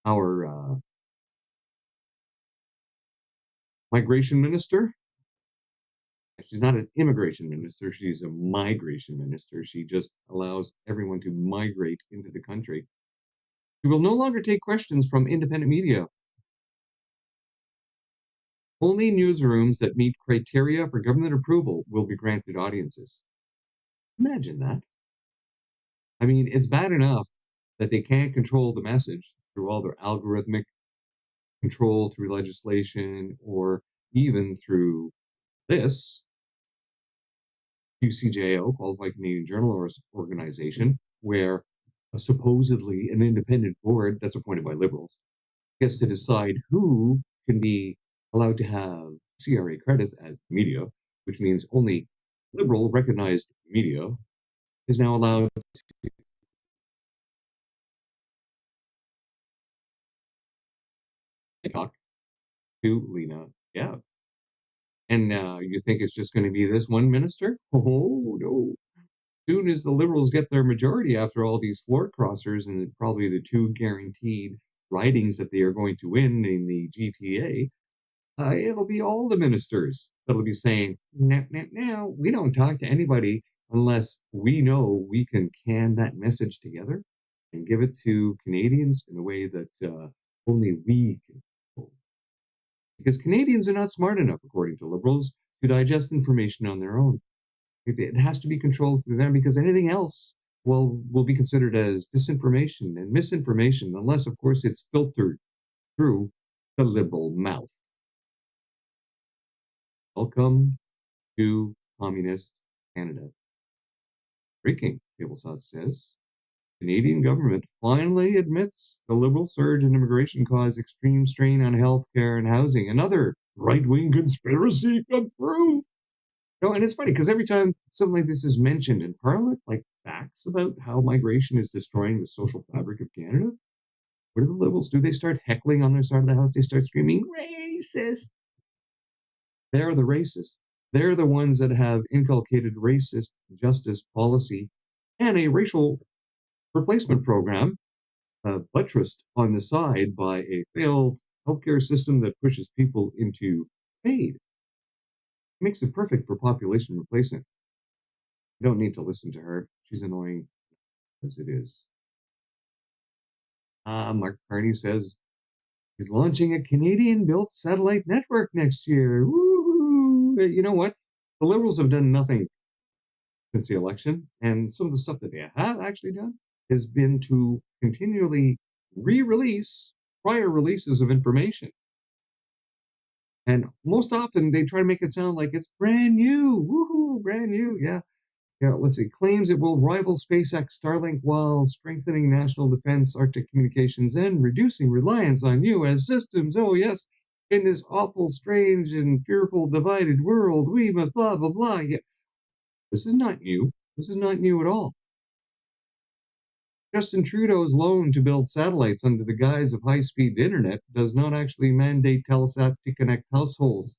Our migration minister. She's not an immigration minister. She's a migration minister. She just allows everyone to migrate into the country. She will no longer take questions from independent media. Only newsrooms that meet criteria for government approval will be granted audiences. Imagine that. I mean, it's bad enough that they can't control the message through all their algorithmic control through legislation, or even through this QCJO, Qualified Canadian Journalist Organization, where supposedly an independent board that's appointed by Liberals gets to decide who can be allowed to have CRA credits as media which means only liberal recognized media is now allowed to talk to Lena Gab. And you think it's just going to be this one minister? Oh, no. Soon as the Liberals get their majority after all these floor crossers and probably the 2 guaranteed ridings that they are going to win in the GTA, it'll be all the ministers that'll be saying, no, no, no, we don't talk to anybody unless we know we can can that message together and give it to Canadians in a way that only we can. Because Canadians are not smart enough, according to Liberals, to digest information on their own. It has to be controlled through them because anything else will be considered as disinformation and misinformation, unless, of course, it's filtered through the Liberal mouth. Welcome to Communist Canada. Breaking, Tablesauce says. Canadian government finally admits the Liberal surge in immigration caused extreme strain on healthcare and housing. Another right-wing conspiracy confirmed. No, and it's funny because every time something like this is mentioned in Parliament, like facts about how migration is destroying the social fabric of Canada, what do the Liberals do? They start heckling on their side of the house. They start screaming, racist. They're the racists. They're the ones that have inculcated racist justice policy and a racial replacement program buttressed on the side by a failed healthcare system that pushes people into paid. Makes it perfect for population replacement. You don't need to listen to her. She's annoying as it is. Mark Carney says he's launching a Canadian-built satellite network next year. Woo-hoo. You know what? The Liberals have done nothing since the election, and some of the stuff that they have actually done has been to continually re-release prior releases of information. And most often they try to make it sound like it's brand new. Woohoo, brand new. Yeah. Yeah, let's see. Claims it will rival SpaceX Starlink while strengthening national defense, Arctic communications, and reducing reliance on U.S. systems. Oh, yes. In this awful, strange, and fearful divided world, we must blah, blah, blah. Yeah. This is not new. This is not new at all. Justin Trudeau's loan to build satellites under the guise of high-speed internet does not actually mandate Telesat to connect households.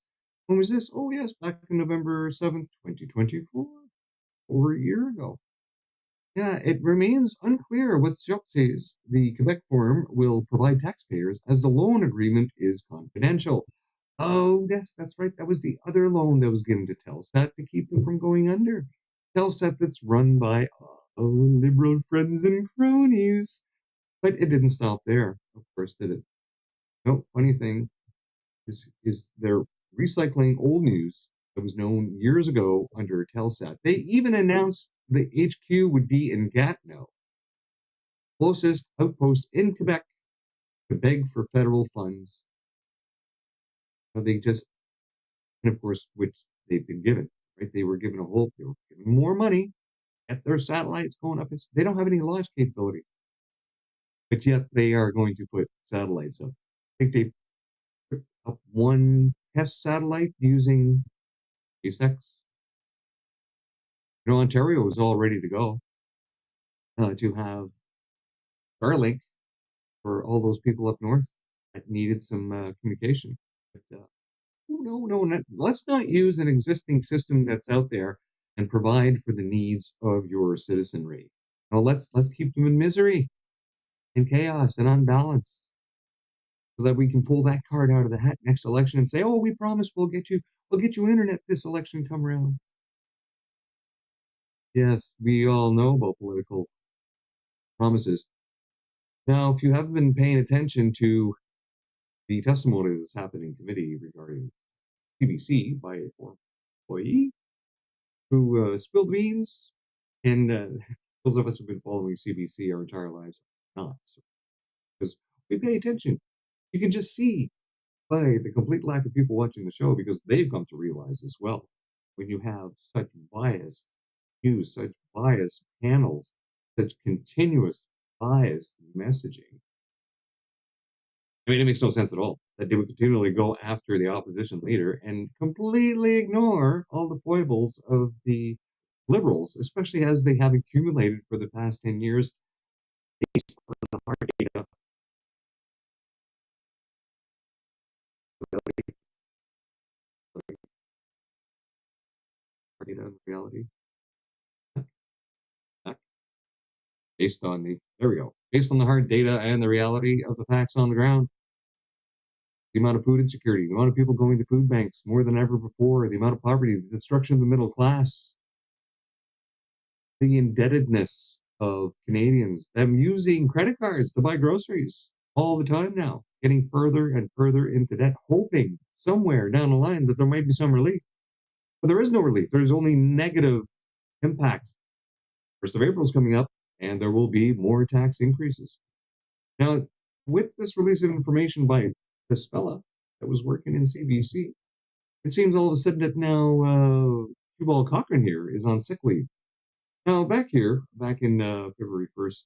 When was this? Oh, yes, back in November 7th, 2024, over a year ago. Yeah, it remains unclear what successive the Quebec firm will provide taxpayers as the loan agreement is confidential. Oh, yes, that's right. That was the other loan that was given to Telesat to keep them from going under. Telesat that's run by Liberal friends and cronies. But it didn't stop there, of course, did it? No, funny thing is they're recycling old news that was known years ago under Telesat. They even announced the HQ would be in Gatineau, closest outpost in Quebec, to beg for federal funds. They just, and of course, which they've been given, right? They were given they were given more money, get their satellites going up. They don't have any launch capability, but yet they are going to put satellites up. I think they put up one test satellite using SpaceX. Ontario is all ready to go to have Starlink for all those people up north that needed some communication. But, let's not use an existing system that's out there and provide for the needs of your citizenry. No, let's keep them in misery and chaos and unbalanced so that we can pull that card out of the hat next election and say, oh, we promise we'll get you internet this election come around. Yes, we all know about political promises. Now, if you haven't been paying attention to the testimony that's happened in committee regarding CBC by a former employee who spilled the beans, and those of us who've been following CBC our entire lives are not, because we pay attention. You can just see by the complete lack of people watching the show, because they've come to realize as well, when you have such biased news, such biased panels, such continuous biased messaging, I mean, it makes no sense at all that they would continually go after the opposition leader and completely ignore all the foibles of the liberals, especially as they have accumulated for the past 10 years based on the hard data. Reality. Based on the hard data and the reality of the facts on the ground. The amount of food insecurity, the amount of people going to food banks more than ever before, the amount of poverty, the destruction of the middle class, the indebtedness of Canadians, them using credit cards to buy groceries all the time now, getting further and further into debt, hoping somewhere down the line that there might be some relief. But there is no relief. There's only negative impact. 1st of April is coming up, and there will be more tax increases. Now, with this release of information by this fella that was working in CBC, it seems all of a sudden that now Jubal Cochran here is on sick leave. Now, back in February 1st,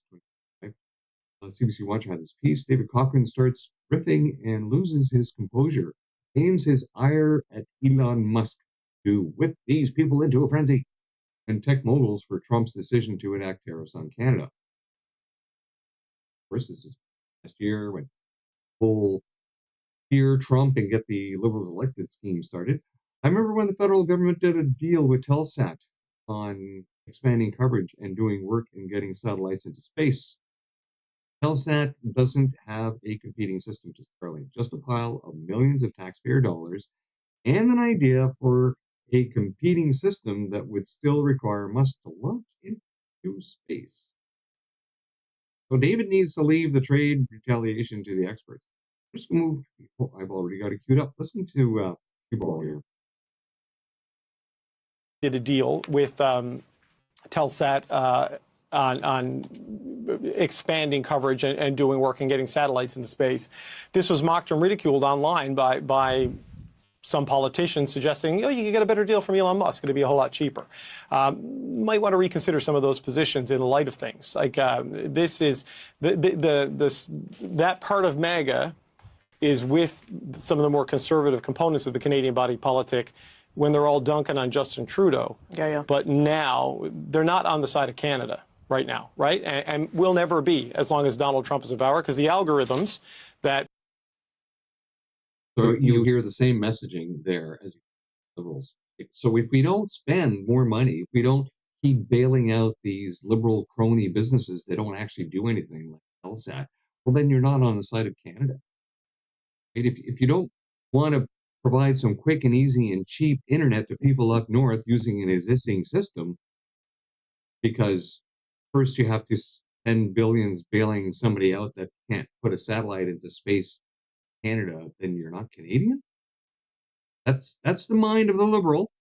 CBC Watcher had this piece. David Cochran starts riffing and loses his composure, aims his ire at Elon Musk to whip these people into a frenzy, and tech moguls for Trump's decision to enact tariffs on Canada. Of course, this is last year when full fear Trump and get the Liberals elected scheme started. I remember when the federal government did a deal with Telsat on expanding coverage and doing work in getting satellites into space. Telsat doesn't have a competing system to Starlink, just a pile of millions of taxpayer dollars and an idea for a competing system that would still require Musk to launch into space. So David needs to leave the trade retaliation to the experts. I'm just going to move. I've already got it queued up. Listen to people here. Did a deal with Telsat on expanding coverage and doing work and getting satellites into space. This was mocked and ridiculed online by some politicians suggesting, you can get a better deal from Elon Musk. It'll be a whole lot cheaper. Might want to reconsider some of those positions in light of things. Like this is that part of MAGA is with some of the more conservative components of the Canadian body politic when they're all dunking on Justin Trudeau. Yeah. But now they're not on the side of Canada right now, right? And will never be as long as Donald Trump is in power, because the algorithms that. So you hear the same messaging there as liberals. So if we don't spend more money, if we don't keep bailing out these liberal crony businesses that don't actually do anything like Telsat, well, then you're not on the side of Canada. Right? If you don't want to provide some quick and easy and cheap internet to people up north using an existing system, because first you have to spend billions bailing somebody out that can't put a satellite into space, Canada, then you're not Canadian? That's the mind of the liberal.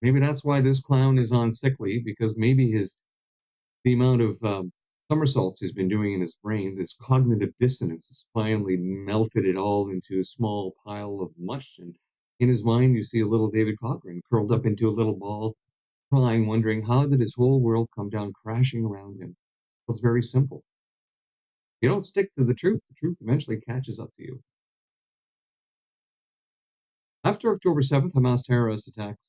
Maybe that's why this clown is on sick leave, because maybe the amount of somersaults he's been doing in his brain, this cognitive dissonance, has finally melted it all into a small pile of mush. And in his mind, you see a little David Cochran curled up into a little ball, crying, wondering how did his whole world come down crashing around him. Well, it's very simple. You don't stick to the truth eventually catches up to you. After October 7th, Hamas terrorist attacks,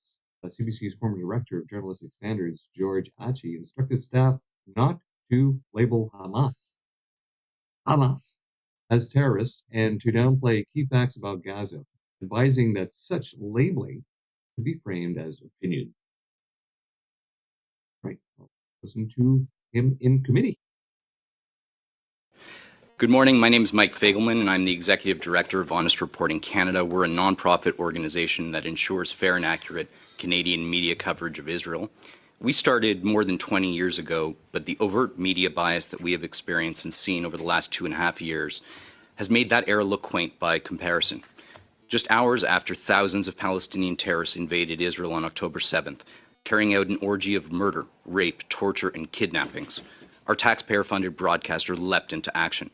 CBC's former director of journalistic standards, George Achi, instructed staff not to label Hamas as terrorists and to downplay key facts about Gaza, advising that such labeling could be framed as opinion. Right, I'll listen to him in committee. Good morning. My name is Mike Fagelman, and I'm the Executive Director of Honest Reporting Canada. We're a nonprofit organization that ensures fair and accurate Canadian media coverage of Israel. We started more than 20 years ago, but the overt media bias that we have experienced and seen over the last 2.5 years has made that era look quaint by comparison. Just hours after thousands of Palestinian terrorists invaded Israel on October 7th, carrying out an orgy of murder, rape, torture, and kidnappings, our taxpayer-funded broadcaster leapt into action.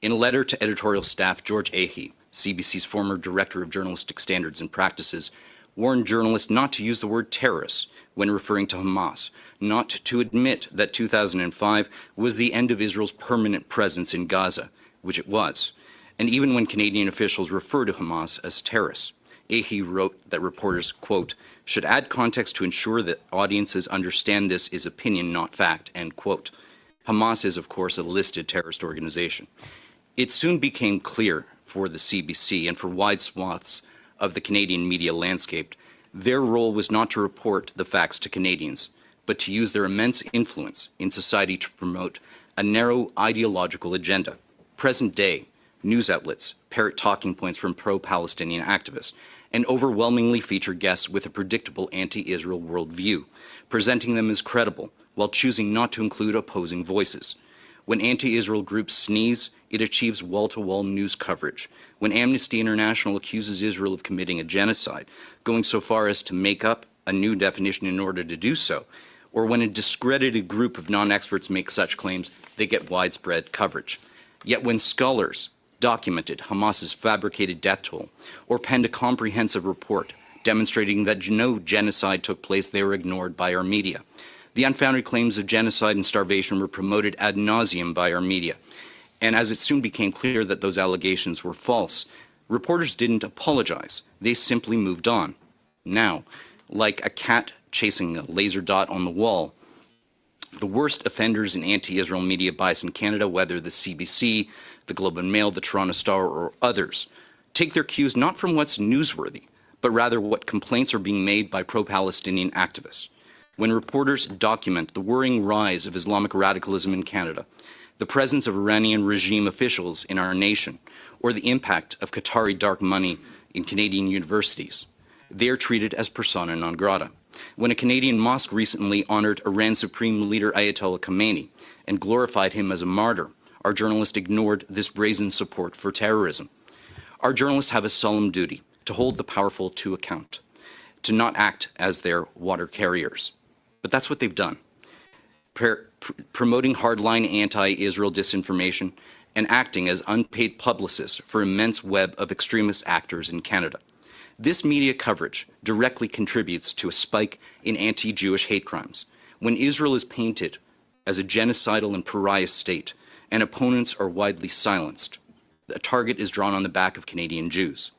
In a letter to editorial staff, George Achi, CBC's former Director of Journalistic Standards and Practices, warned journalists not to use the word terrorists when referring to Hamas, not to admit that 2005 was the end of Israel's permanent presence in Gaza, which it was, and even when Canadian officials refer to Hamas as terrorists. Ahi wrote that reporters, quote, should add context to ensure that audiences understand this is opinion, not fact, end quote. Hamas is, of course, a listed terrorist organization. It soon became clear for the CBC and for wide swaths of the Canadian media landscape, their role was not to report the facts to Canadians, but to use their immense influence in society to promote a narrow ideological agenda. Present day, news outlets parrot talking points from pro-Palestinian activists and overwhelmingly feature guests with a predictable anti-Israel worldview, presenting them as credible while choosing not to include opposing voices. When anti-Israel groups sneeze, it achieves wall-to-wall news coverage. When Amnesty International accuses Israel of committing a genocide, going so far as to make up a new definition in order to do so, or when a discredited group of non-experts make such claims, they get widespread coverage. Yet when scholars documented Hamas's fabricated death toll or penned a comprehensive report demonstrating that no genocide took place, they were ignored by our media. The unfounded claims of genocide and starvation were promoted ad nauseum by our media. And as it soon became clear that those allegations were false, reporters didn't apologize. They simply moved on. Now, like a cat chasing a laser dot on the wall, the worst offenders in anti-Israel media bias in Canada, whether the CBC, the Globe and Mail, the Toronto Star, or others, take their cues not from what's newsworthy, but rather what complaints are being made by pro-Palestinian activists. When reporters document the worrying rise of Islamic radicalism in Canada, the presence of Iranian regime officials in our nation, or the impact of Qatari dark money in Canadian universities, they are treated as persona non grata. When a Canadian mosque recently honored Iran's supreme leader Ayatollah Khamenei and glorified him as a martyr, our journalists ignored this brazen support for terrorism. Our journalists have a solemn duty to hold the powerful to account, to not act as their water carriers. But that's what they've done. Promoting hardline anti-Israel disinformation and acting as unpaid publicists for an immense web of extremist actors in Canada. This media coverage directly contributes to a spike in anti-Jewish hate crimes. When Israel is painted as a genocidal and pariah state, and opponents are widely silenced, a target is drawn on the back of Canadian Jews.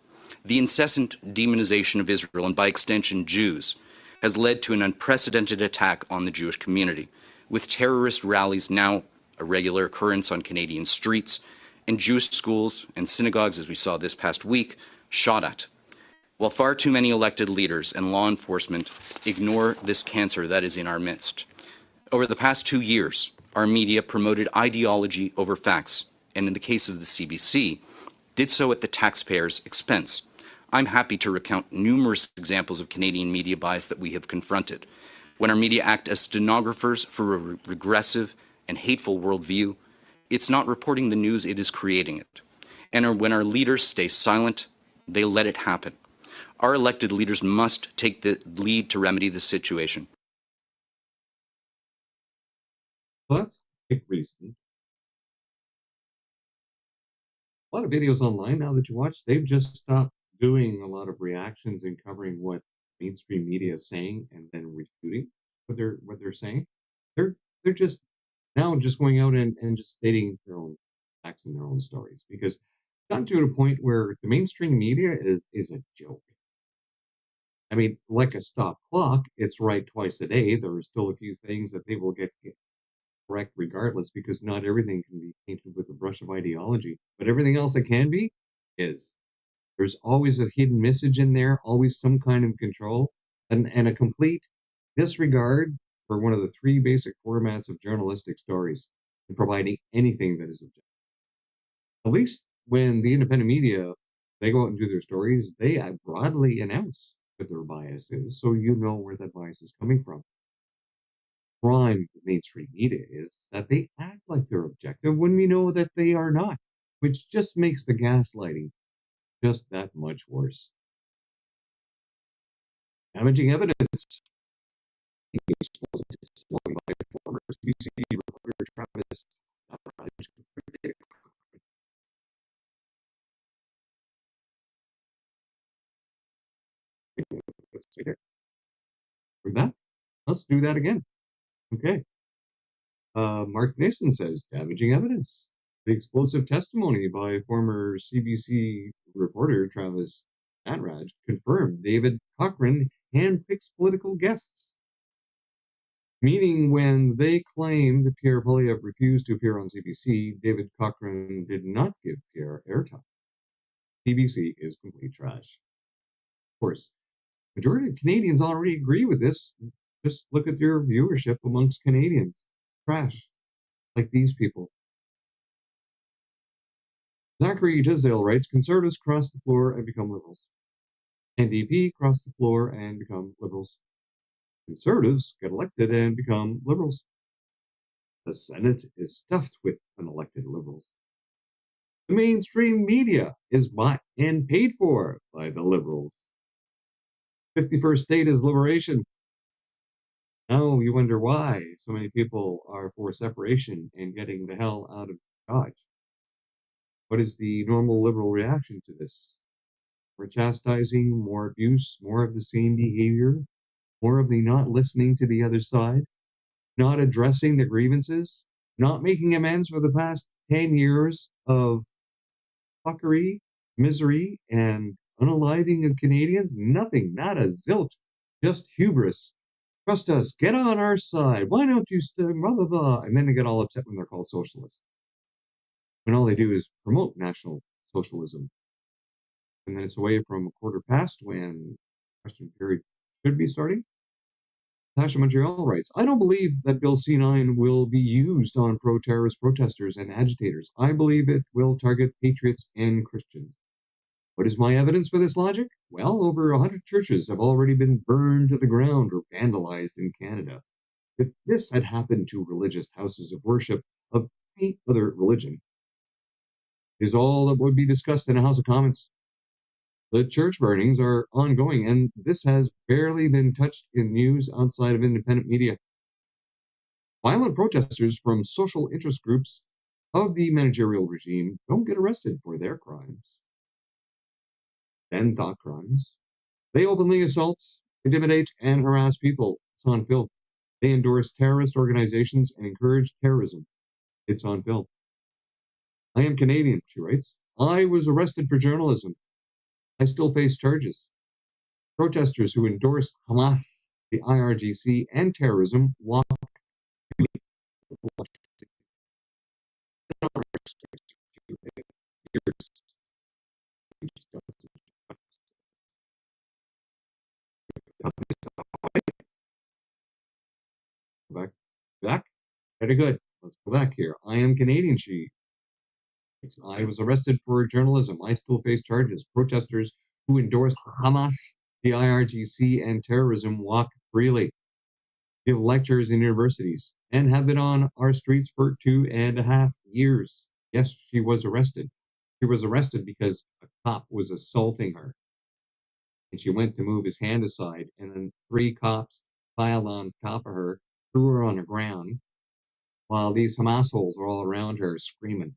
The incessant demonization of Israel, and by extension Jews, has led to an unprecedented attack on the Jewish community, with terrorist rallies now a regular occurrence on Canadian streets, and Jewish schools and synagogues, as we saw this past week, shot at. While far too many elected leaders and law enforcement ignore this cancer that is in our midst. Over the past 2 years, our media promoted ideology over facts, and in the case of the CBC, did so at the taxpayers' expense. I'm happy to recount numerous examples of Canadian media bias that we have confronted. When our media act as stenographers for a regressive and hateful worldview, it's not reporting the news, it is creating it. And when our leaders stay silent, they let it happen. Our elected leaders must take the lead to remedy the situation. Well, that's a big reason. A lot of videos online now that you watch, they've just stopped doing a lot of reactions and covering what mainstream media is saying and then refuting what they're saying. They're just now just going out and just stating their own facts and their own stories, because it's gotten to a point where the mainstream media is a joke. I mean, like a stop clock, it's right twice a day. There are still a few things that they will get correct regardless, because not everything can be painted with a brush of ideology. But everything else that can be is. There's always a hidden message in there, always some kind of control, and a complete disregard for one of the three basic formats of journalistic stories, and providing anything that is objective. At least when the independent media, they go out and do their stories, they broadly announce what their bias is, so you know where that bias is coming from. Crime with mainstream media is that they act like they're objective when we know that they are not, which just makes the gaslighting just that much worse. Damaging evidence. Former CBC reporter Travis. For that, let's do that again. Okay. Mark Nason says damaging evidence. The explosive testimony by former CBC reporter Travis Atraj confirmed David Cochrane handpicks political guests, meaning when they claimed Pierre Poilievre refused to appear on CBC, David Cochrane did not give Pierre airtime. CBC is complete trash. Of course, majority of Canadians already agree with this. Just look at your viewership amongst Canadians. Trash, like these people. Zachary Tisdale writes, Conservatives cross the floor and become Liberals. NDP cross the floor and become Liberals. Conservatives get elected and become Liberals. The Senate is stuffed with unelected Liberals. The mainstream media is bought and paid for by the Liberals. 51st state is liberation. Now you wonder why so many people are for separation and getting the hell out of Dodge. What is the normal liberal reaction to this? More chastising, more abuse, more of the same behavior, more of the not listening to the other side, not addressing the grievances, not making amends for the past 10 years of fuckery, misery, and unaliving of Canadians? Nothing, not a zilch, just hubris. Trust us, get on our side. Why don't you blah, blah, blah. And then they get all upset when they're called socialists. When all they do is promote National Socialism. And then it's away from a quarter past when question period should be starting. Tasha Montreal writes, I don't believe that Bill C9 will be used on pro-terrorist protesters and agitators. I believe it will target patriots and Christians. What is my evidence for this logic? Well, over 100 churches have already been burned to the ground or vandalized in Canada. If this had happened to religious houses of worship of any other religion, is all that would be discussed in a House of Commons. The church burnings are ongoing, and this has barely been touched in news outside of independent media. Violent protesters from social interest groups of the managerial regime don't get arrested for their crimes. And thought crimes. They openly assault, intimidate, and harass people. It's on film. They endorse terrorist organizations and encourage terrorism. It's on film. I am Canadian, she writes. I was arrested for journalism. I still face charges. Protesters who endorsed Hamas, the IRGC, and terrorism walk back. Very good. Let's go back here. I am Canadian, she. I was arrested for journalism. I still face charges. Protesters who endorsed Hamas, the IRGC, and terrorism walk freely, give lectures in universities, and have been on our streets for 2.5 years. Yes, she was arrested. She was arrested because a cop was assaulting her. And she went to move his hand aside, and then 3 cops piled on top of her, threw her on the ground, while these Hamas holes are all around her screaming.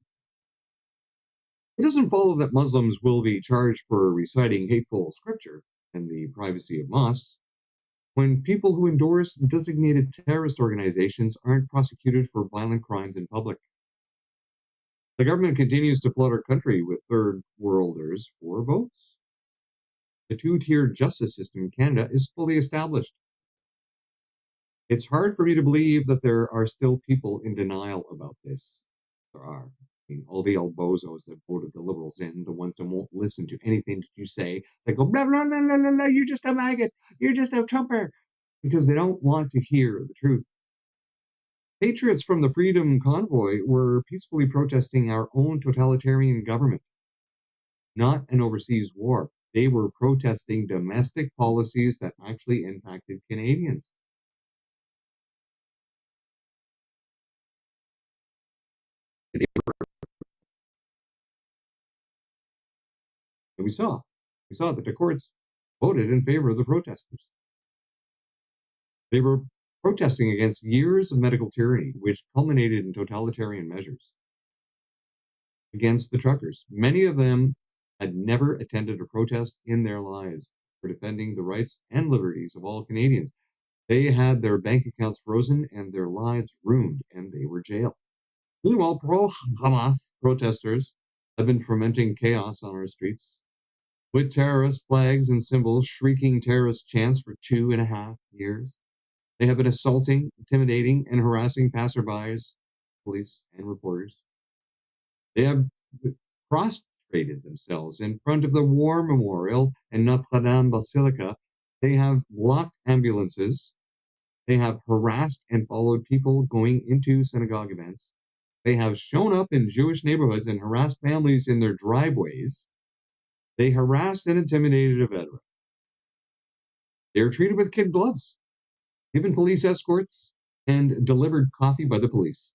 It doesn't follow that Muslims will be charged for reciting hateful scripture in the privacy of mosques when people who endorse designated terrorist organizations aren't prosecuted for violent crimes in public. The government continues to flood our country with third worlders for votes. The 2-tiered justice system in Canada is fully established. It's hard for me to believe that there are still people in denial about this. There are. I mean, all the old bozos that voted the Liberals in, the ones that won't listen to anything that you say, they go, blah, blah, blah, blah, blah, blah, you're just a maggot, you're just a Trumper, because they don't want to hear the truth. Patriots from the Freedom Convoy were peacefully protesting our own totalitarian government, not an overseas war. They were protesting domestic policies that actually impacted Canadians. And we saw that the courts voted in favor of the protesters. They were protesting against years of medical tyranny, which culminated in totalitarian measures against the truckers. Many of them had never attended a protest in their lives for defending the rights and liberties of all Canadians. They had their bank accounts frozen and their lives ruined, and they were jailed. Meanwhile, pro-Hamas protesters have been fomenting chaos on our streets, with terrorist flags and symbols shrieking terrorist chants for 2.5 years. They have been assaulting, intimidating, and harassing passerbys, police, and reporters. They have prostrated themselves in front of the War Memorial and Notre Dame Basilica. They have blocked ambulances. They have harassed and followed people going into synagogue events. They have shown up in Jewish neighborhoods and harassed families in their driveways. They harassed and intimidated a veteran. They are treated with kid gloves, given police escorts, and delivered coffee by the police.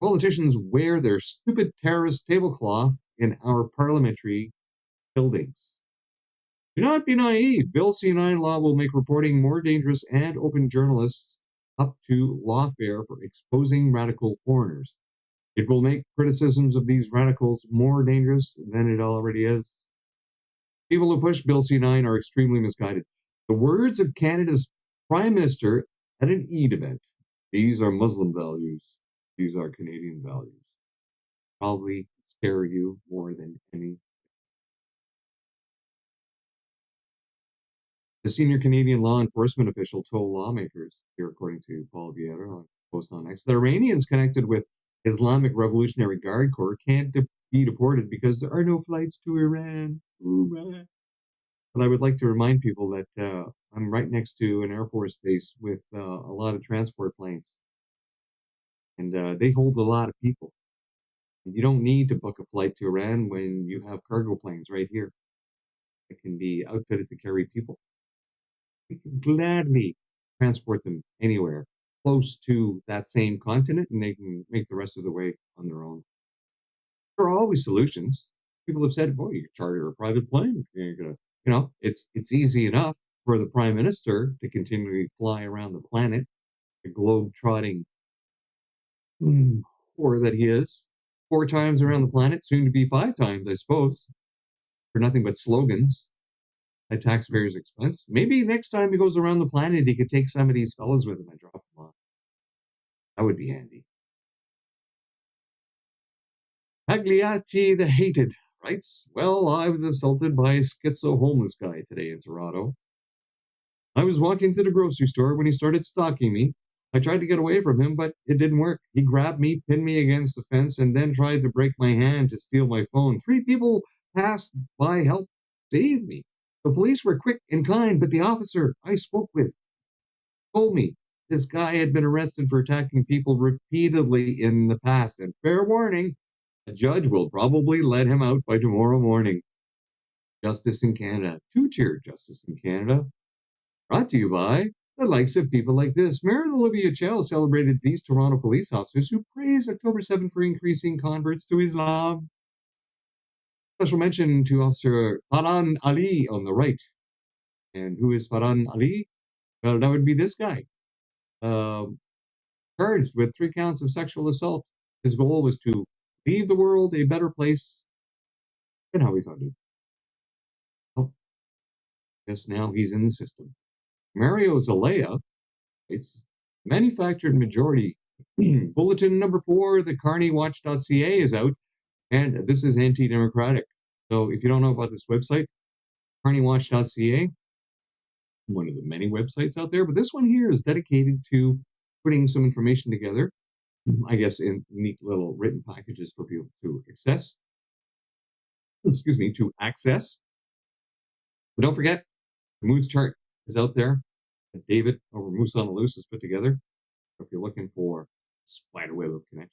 Politicians wear their stupid terrorist tablecloth in our parliamentary buildings. Do not be naive. Bill C9 law will make reporting more dangerous and open journalists up to lawfare for exposing radical foreigners. It will make criticisms of these radicals more dangerous than it already is. People who push Bill C9 are extremely misguided. The words of Canada's Prime Minister at an Eid event. These are Muslim values. These are Canadian values. Probably scare you more than any. The senior Canadian law enforcement official told lawmakers, here according to Paul Vieira on post on X, that Iranians connected with Islamic Revolutionary Guard Corps can't be deported because there are no flights to Iran. But I would like to remind people that I'm right next to an Air Force base with a lot of transport planes. And they hold a lot of people. You don't need to book a flight to Iran when you have cargo planes right here that can be outfitted to carry people. We can gladly transport them anywhere close to that same continent, and they can make the rest of the way on their own. There are always solutions. People have said, "Boy, you can charter a private plane. You're gonna, it's easy enough for the Prime Minister to continually fly around the planet, the globe-trotting whore that he is, 4 times around the planet, soon to be 5 times, I suppose, for nothing but slogans at taxpayers' expense. Maybe next time he goes around the planet, he could take some of these fellas with him and drop them off. That would be handy." Pagliacci the Hated writes, "Well, I was assaulted by a schizo-homeless guy today in Toronto. I was walking to the grocery store when he started stalking me. I tried to get away from him, but it didn't work. He grabbed me, pinned me against the fence, and then tried to break my hand to steal my phone. 3 people passed by, helped save me. The police were quick and kind, but the officer I spoke with told me this guy had been arrested for attacking people repeatedly in the past, and fair warning, a judge will probably let him out by tomorrow morning." Justice in Canada, 2-tier justice in Canada, brought to you by the likes of people like this. Mayor Olivia Chow celebrated these Toronto police officers who praised October 7th for increasing converts to Islam. Special mention to Officer Farhan Ali on the right. And who is Farhan Ali? Well, that would be this guy. Charged with 3 counts of sexual assault. His goal was to leave the world a better place than how we found it. Well, guess now he's in the system. Mario Zalea, it's manufactured majority. Bulletin number 4, the carneywatch.ca is out, and this is anti-democratic. So if you don't know about this website, carneywatch.ca, one of the many websites out there, but this one here is dedicated to putting some information together, I guess in neat little written packages for people to access. To access. But don't forget, the Moose chart is out there that David over Moose on the Loose has put together. If you're looking for spider web of connection,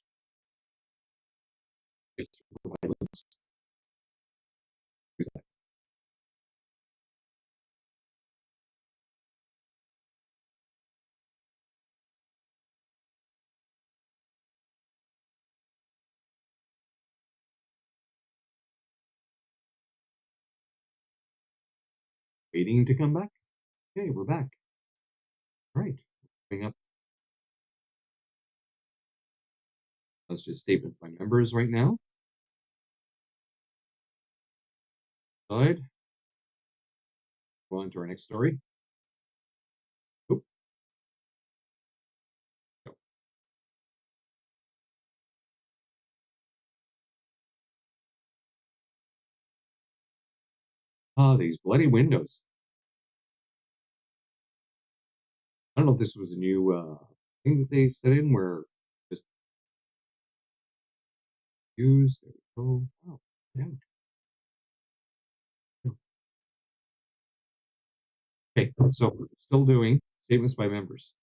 it's waiting to come back. Okay, we're back. All right, coming up. That's just statement by members right now. Slide. Go on to our next story. Oh, these bloody windows. I don't know if this was a new thing that they set in where just use. There we go. Oh, yeah. Okay, so we're still doing statements by members.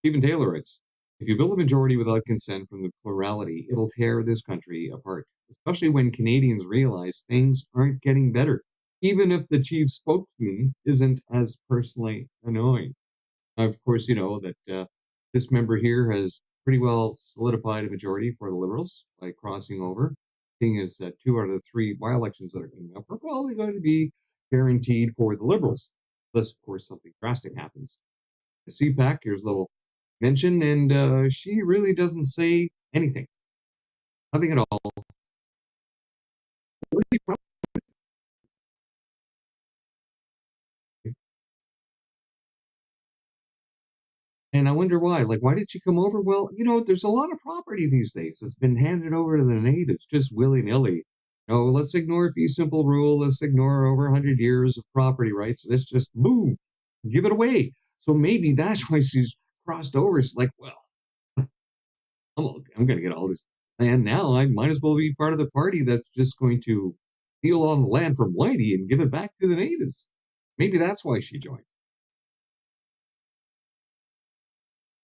Stephen Taylor writes, if you build a majority without consent from the plurality, it'll tear this country apart, especially when Canadians realize things aren't getting better, even if the chief spokesman isn't as personally annoying. Of course, you know that this member here has pretty well solidified a majority for the Liberals by crossing over. Seeing as 2 out of the 3 by-elections that are coming up are probably going to be guaranteed for the Liberals, unless, of course, something drastic happens. The CPAC, here's a little mention, and she really doesn't say anything. Nothing at all. And I wonder why. Like, why did she come over? Well, you know, there's a lot of property these days that's been handed over to the natives just willy-nilly. Let's ignore fee simple rule. Let's ignore over 100 years of property rights. Let's just, boom, give it away. So maybe that's why she's crossed over. It's like, well, I'm going to get all this land now. I might as well be part of the party that's just going to steal all the land from Whitey and give it back to the natives. Maybe that's why she joined.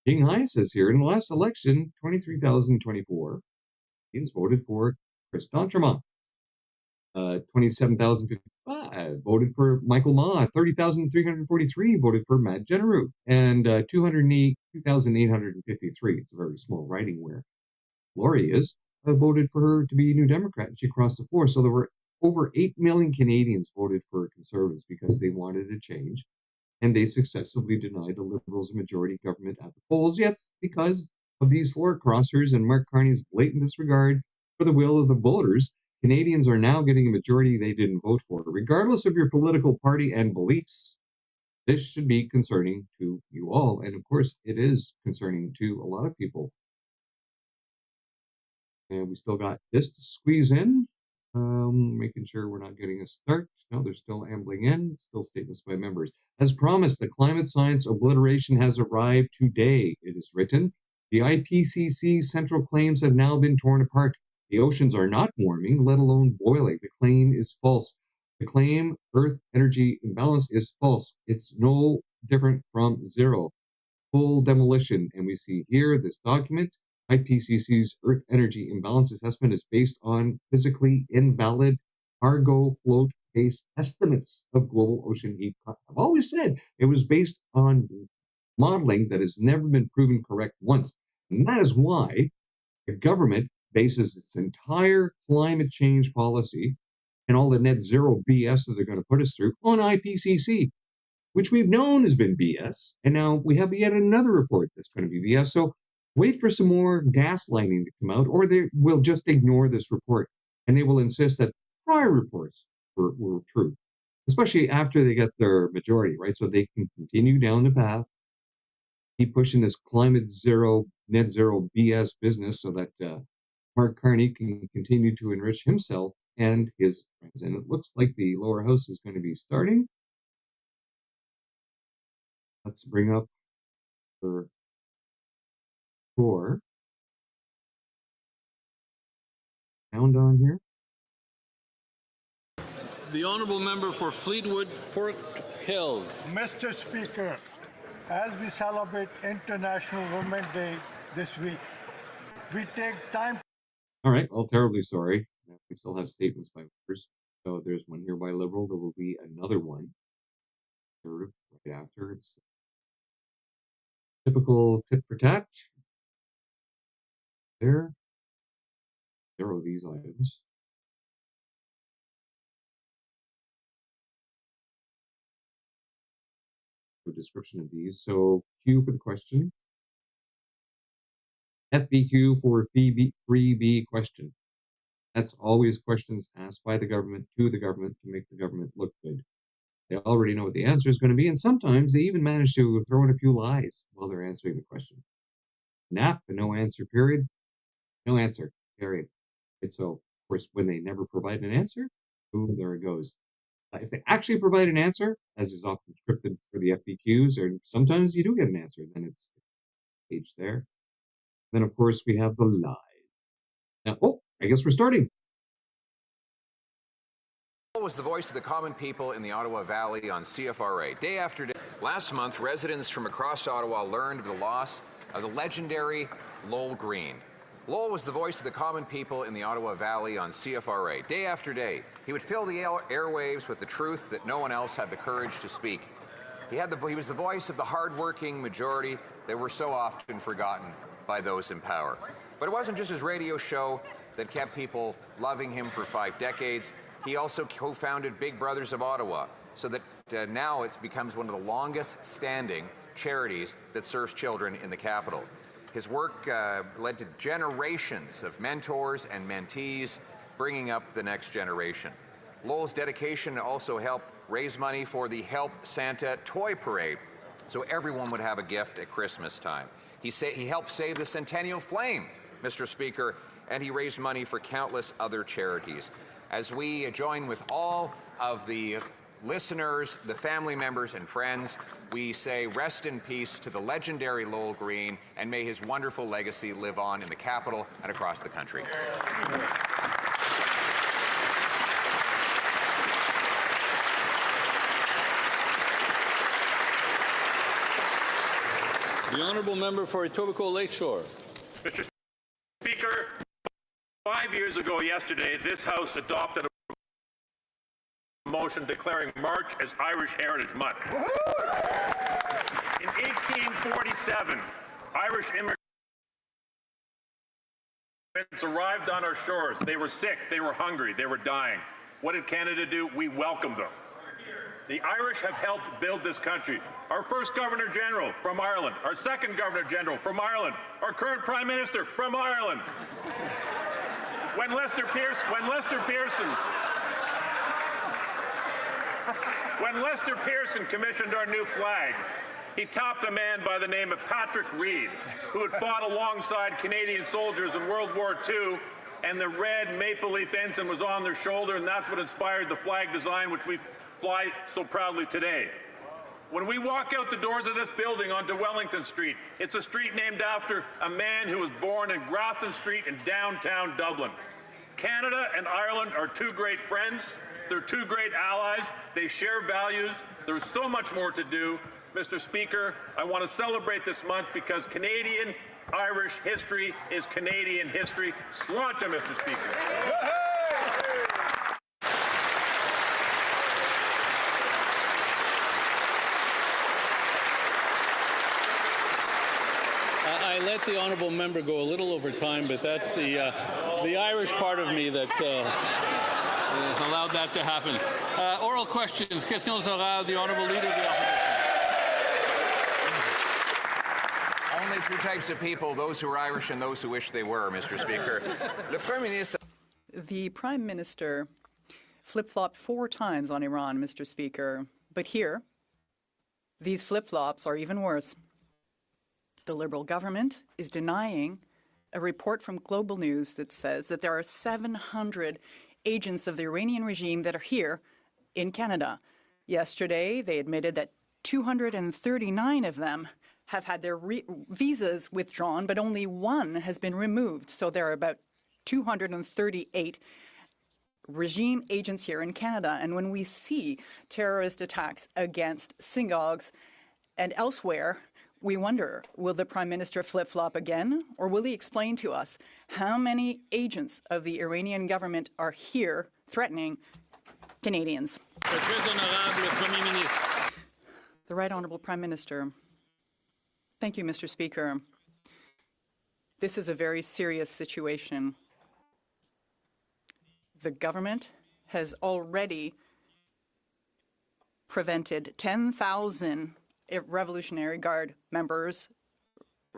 King High says here, in the last election, 23,024 Canadians voted for Chris D'Entremont. 27,055 voted for Michael Ma. 30,343 voted for Matt Generou. And 2,853, it's a very small writing where Lori is, voted for her to be a New Democrat, and she crossed the floor. So there were over 8 million Canadians voted for Conservatives because they wanted a change. And they successfully denied the Liberals a majority government at the polls, yet because of these floor crossers and Mark Carney's blatant disregard for the will of the voters, Canadians are now getting a majority they didn't vote for. Regardless of your political party and beliefs, this should be concerning to you all. And of course, it is concerning to a lot of people. And we still got this to squeeze in. Making sure we're not getting a start. No, they're still ambling in. Still statements by members. As promised, the climate science obliteration has arrived today. It is written. The IPCC central claims have now been torn apart. The oceans are not warming, let alone boiling. The claim is false. The claim Earth energy imbalance is false. It's no different from zero. Full demolition. And we see here this document. IPCC's Earth Energy Imbalance Assessment is based on physically invalid cargo float-based estimates of global ocean heat. I've always said it was based on modeling that has never been proven correct once. And that is why the government bases its entire climate change policy and all the net zero BS that they're going to put us through on IPCC, which we've known has been BS. And now we have yet another report that's going to be BS. So wait for some more gaslighting to come out, or they will just ignore this report, and they will insist that prior reports were true, especially after they get their majority, right? So they can continue down the path, keep pushing this climate zero, net zero BS business so that Mark Carney can continue to enrich himself and his friends. And it looks like the lower house is going to be starting. Let's bring up her score. Sound on here. The honourable member for Fleetwood Park Hills. Mr. Speaker, as we celebrate International Women's Day this week, we take time. All right, well, terribly sorry. We still have statements by members. So there's one here by Liberal. There will be another one right after. It's typical tit for tat. There. Zero of these items. The description of these. So Q for the question. FBQ for 3B question. That's always questions asked by the government to the government to make the government look good. They already know what the answer is going to be, and sometimes they even manage to throw in a few lies while they're answering the question. Nap, a no answer period, no answer, period. And so, of course, when they never provide an answer, boom, there it goes. If they actually provide an answer, as is often scripted for the FPQs, or sometimes you do get an answer, then it's page there. Then, of course, we have the lies. Now, I guess we're starting. Was the voice of the common people in the Ottawa Valley on CFRA day after day. Last month, residents from across Ottawa learned of the loss of the legendary Lowell Green. Lowell was the voice of the common people in the Ottawa Valley on CFRA day after day. He would fill the airwaves with the truth that no one else had the courage to speak. He was the voice of the hard-working majority that were so often forgotten by those in power. But it wasn't just his radio show that kept people loving him for 5 decades. He also co-founded Big Brothers of Ottawa, so that now it becomes one of the longest-standing charities that serves children in the capital. His work led to generations of mentors and mentees, bringing up the next generation. Lowell's dedication also helped raise money for the Help Santa Toy Parade, so everyone would have a gift at Christmas time. He helped save the Centennial Flame, Mr. Speaker, and he raised money for countless other charities. As we join with all of the listeners, the family members and friends, we say rest in peace to the legendary Lowell Green, and may his wonderful legacy live on in the capital and across the country. The honourable member for Etobicoke Lakeshore. Mr. Speaker, 5 years ago yesterday, this House adopted a motion declaring March as Irish Heritage Month. In 1847, Irish immigrants arrived on our shores. They were sick, they were hungry, they were dying. What did Canada do? We welcomed them. The Irish have helped build this country. Our first Governor General from Ireland, our second Governor General from Ireland, our current Prime Minister from Ireland. When Lester Pearson commissioned our new flag, he topped a man by the name of Patrick Reed, who had fought alongside Canadian soldiers in World War II, and the red maple leaf ensign was on their shoulder, and that's what inspired the flag design which we fly so proudly today. When we walk out the doors of this building onto Wellington Street, it's a street named after a man who was born in Grafton Street in downtown Dublin. Canada and Ireland are two great friends. They're two great allies. They share values. There's so much more to do. Mr. Speaker, I want to celebrate this month because Canadian-Irish history is Canadian history. Sláinte, Mr. Speaker. I let the honourable member go a little over time, but that's the Irish part of me that allowed that to happen. Oral questions. Questions orales. The honourable leader of the opposition. Only two types of people, those who are Irish and those who wish they were, Mr. Speaker. The Prime Minister flip-flopped 4 times on Iran, Mr. Speaker. But here, these flip-flops are even worse. The Liberal government is denying a report from Global News that says that there are 700 agents of the Iranian regime that are here in Canada. Yesterday, they admitted that 239 of them have had their visas withdrawn, but only 1 has been removed. So there are about 238 regime agents here in Canada. And when we see terrorist attacks against synagogues and elsewhere, we wonder, will the Prime Minister flip-flop again, or will he explain to us how many agents of the Iranian government are here threatening Canadians? The Right Honourable Prime Minister. Thank you, Mr. Speaker. This is a very serious situation. The government has already prevented 10,000 Revolutionary Guard members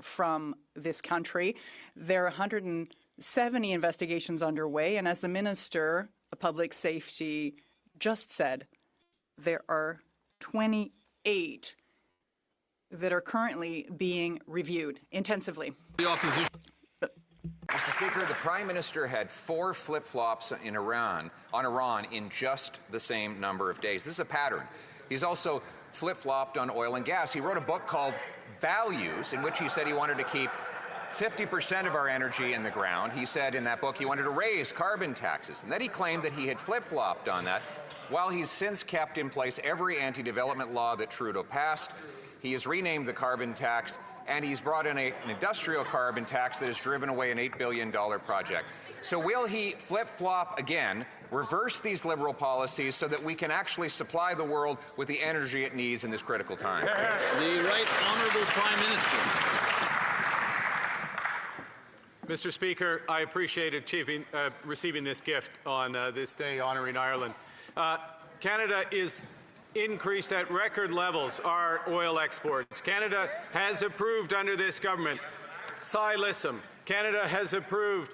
from this country. There are 170 investigations underway, and as the Minister of Public Safety just said, There are 28 that are currently being reviewed intensively. The opposition. Mr. Speaker, the Prime Minister had 4 flip-flops on Iran in just the same number of days. This is a pattern. He's also flip-flopped on oil and gas. He wrote a book called Values, in which he said he wanted to keep 50% of our energy in the ground. He said in that book he wanted to raise carbon taxes. And then he claimed that he had flip-flopped on that, while he's since kept in place every anti-development law that Trudeau passed. He has renamed the carbon tax, and he's brought in an industrial carbon tax that has driven away an $8 billion project. So will he flip-flop again, reverse these Liberal policies so that we can actually supply the world with the energy it needs in this critical time? The Right Honourable Prime Minister. Mr. Speaker, I appreciate receiving this gift on this day honoring Ireland. Canada is increased at record levels our oil exports. Canada has approved under this government Sylyssum. Canada has approved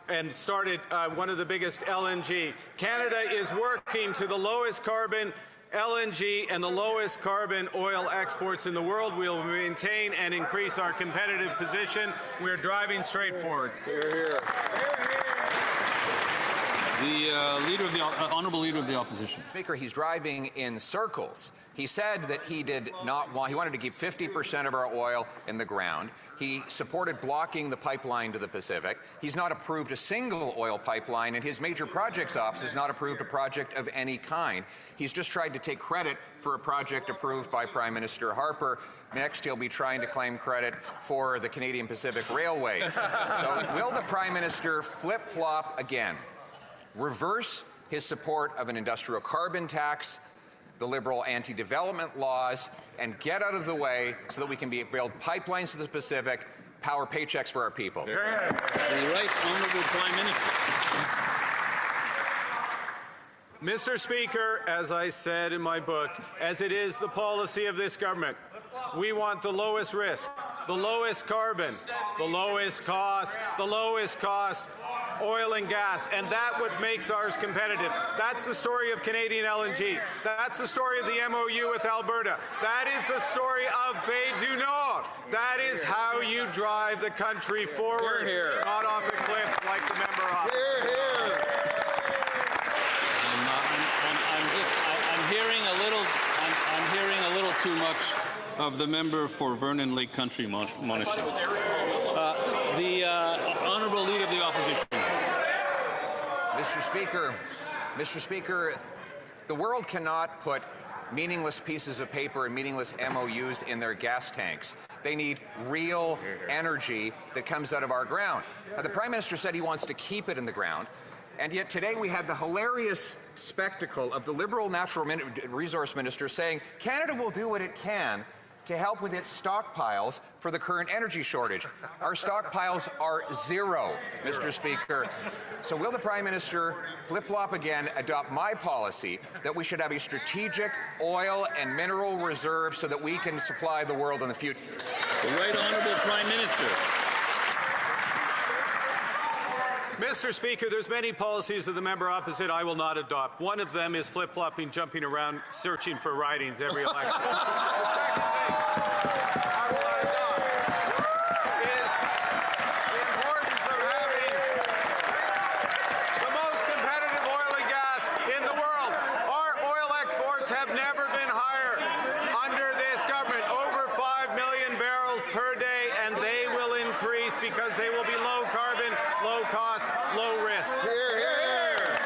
and started one of the biggest LNG. Canada is working to the lowest carbon LNG and the lowest carbon oil exports in the world. We will maintain and increase our competitive position. We're driving straight forward. Hear, hear. The honourable leader of the opposition. Speaker, he's driving in circles. He said that he did not want, he wanted to keep 50% of our oil in the ground. He supported blocking the pipeline to the Pacific. He's not approved a single oil pipeline, and his major projects office has not approved a project of any kind. He's just tried to take credit for a project approved by Prime Minister Harper. Next, he'll be trying to claim credit for the Canadian Pacific Railway. So will the Prime Minister flip-flop again? Reverse his support of an industrial carbon tax, the Liberal anti-development laws, and get out of the way so that we can build pipelines to the Pacific, power paychecks for our people. The Right Honourable Prime Minister. Mr. Speaker, as I said in my book, as it is the policy of this government, we want the lowest risk, the lowest carbon, the lowest cost oil and gas, and that's what makes ours competitive. That's the story of Canadian LNG. That's the story of the MOU with Alberta. That is the story of Bay du Nord. That is how you drive the country forward, not off a cliff like the member opposite. I'm hearing a little too much of the member for Vernon Lake Country Monastery. The honourable leader of the opposition. Mr. Speaker, the world cannot put meaningless pieces of paper and meaningless MOUs in their gas tanks. They need real energy that comes out of our ground. Now, the Prime Minister said he wants to keep it in the ground, and yet today we had the hilarious spectacle of the Liberal Natural Resource Minister saying Canada will do what it can to help with its stockpiles for the current energy shortage. Our stockpiles are zero, Mr. Speaker. So will the Prime Minister flip-flop again, adopt my policy that we should have a strategic oil and mineral reserve so that we can supply the world in the future? The Right Honourable Prime Minister. Mr. Speaker, there's many policies of the member opposite I will not adopt. One of them is flip-flopping, jumping around, searching for ridings every election. The second thing I will not adopt is the importance of having the most competitive oil and gas in the world. Our oil exports have never been higher under this government, over 5 million barrels per day, and they will increase because they will be low carbon, low cost, low risk. Hear, hear, hear.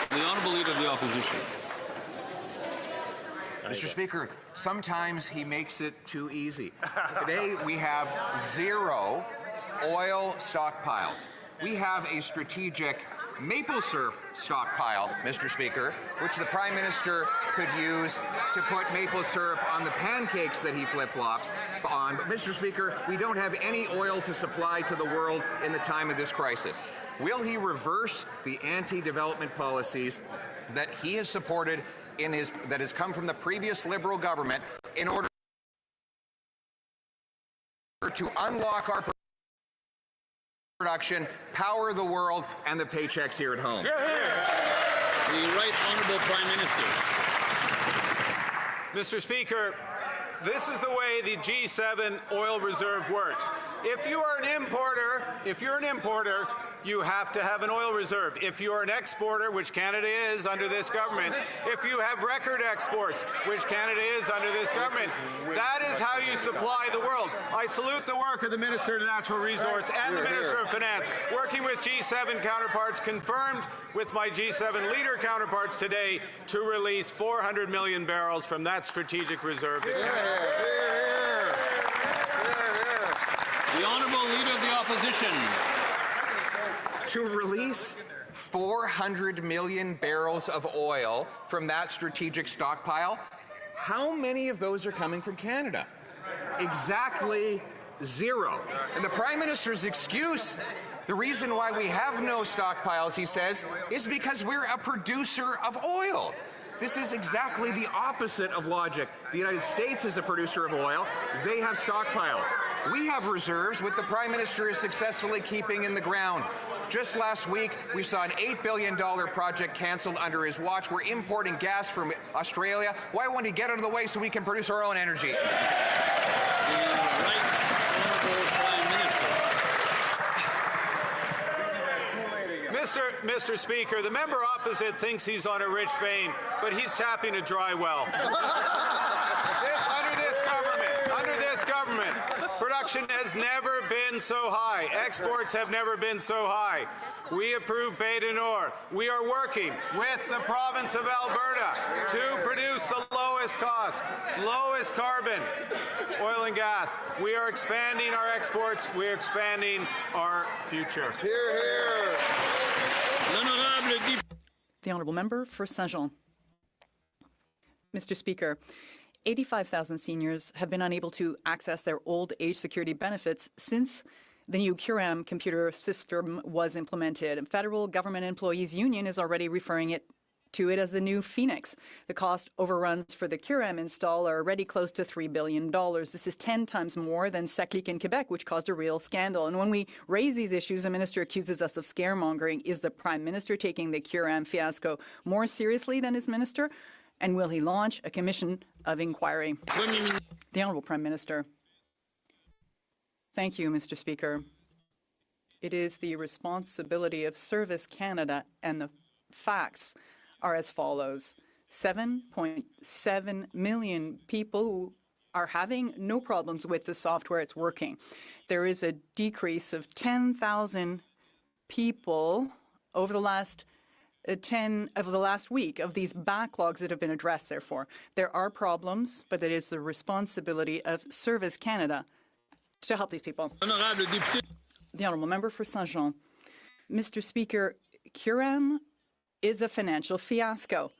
The honourable leader of the opposition. Mr. Speaker, sometimes he makes it too easy. Today we have zero oil stockpiles. We have a strategic maple syrup stockpile, Mr. Speaker, which the Prime Minister could use to put maple syrup on the pancakes that he flip-flops on. But, Mr. Speaker, we don't have any oil to supply to the world in the time of this crisis. Will he reverse the anti-development policies that he has supported that has come from the previous Liberal government in order to unlock our production, power the world, and the paychecks here at home. The Right Honourable Prime Minister. Mr. Speaker, this is the way the G7 oil reserve works. If you're an importer, you have to have an oil reserve. If you're an exporter, which Canada is under this government, if you have record exports, which Canada is under this government, that is how you supply the world. I salute the work of the Minister of Natural Resource and the Minister of Finance, working with G7 counterparts, confirmed with my G7 leader counterparts today to release 400 million barrels from that strategic reserve. The Honourable Leader of the Opposition. To release 400 million barrels of oil from that strategic stockpile, how many of those are coming from Canada? Exactly 0. And the Prime Minister's excuse, the reason why we have no stockpiles, he says, is because we're a producer of oil. This is exactly the opposite of logic. The United States is a producer of oil. They have stockpiles. We have reserves, which the Prime Minister is successfully keeping in the ground. Just last week, we saw an $8 billion project canceled under his watch. We're importing gas from Australia. Why won't he get out of the way so we can produce our own energy? Mr. Speaker, the member opposite thinks he's on a rich vein, but he's tapping a dry well. Under this government, production has never been so high. Exports have never been so high. We approve Bay du Nord. We are working with the province of Alberta to produce the lowest cost, lowest carbon oil and gas. We are expanding our exports. We are expanding our future. Hear, hear. The Honourable Member for Saint-Jean. Mr. Speaker, 85,000 seniors have been unable to access their old age security benefits since the new QRAM computer system was implemented. Federal Government Employees Union is already referring to it as the new Phoenix. The cost overruns for the QRAM install are already close to $3 billion. This is 10 times more than SECLIC in Quebec, which caused a real scandal. And when we raise these issues, the minister accuses us of scaremongering. Is the Prime Minister taking the QRAM fiasco more seriously than his minister? And will he launch a commission of inquiry? The Honourable Prime Minister. Thank you, Mr. Speaker. It is the responsibility of Service Canada, and the facts are as follows. 7.7 million people who are having no problems with the software. It's working. There is a decrease of 10,000 people over the last week of these backlogs that have been addressed. Therefore, there are problems, but it is the responsibility of Service Canada to help these people. The Honourable Member for Saint-Jean. Mr. Speaker, QRAM is a financial fiasco,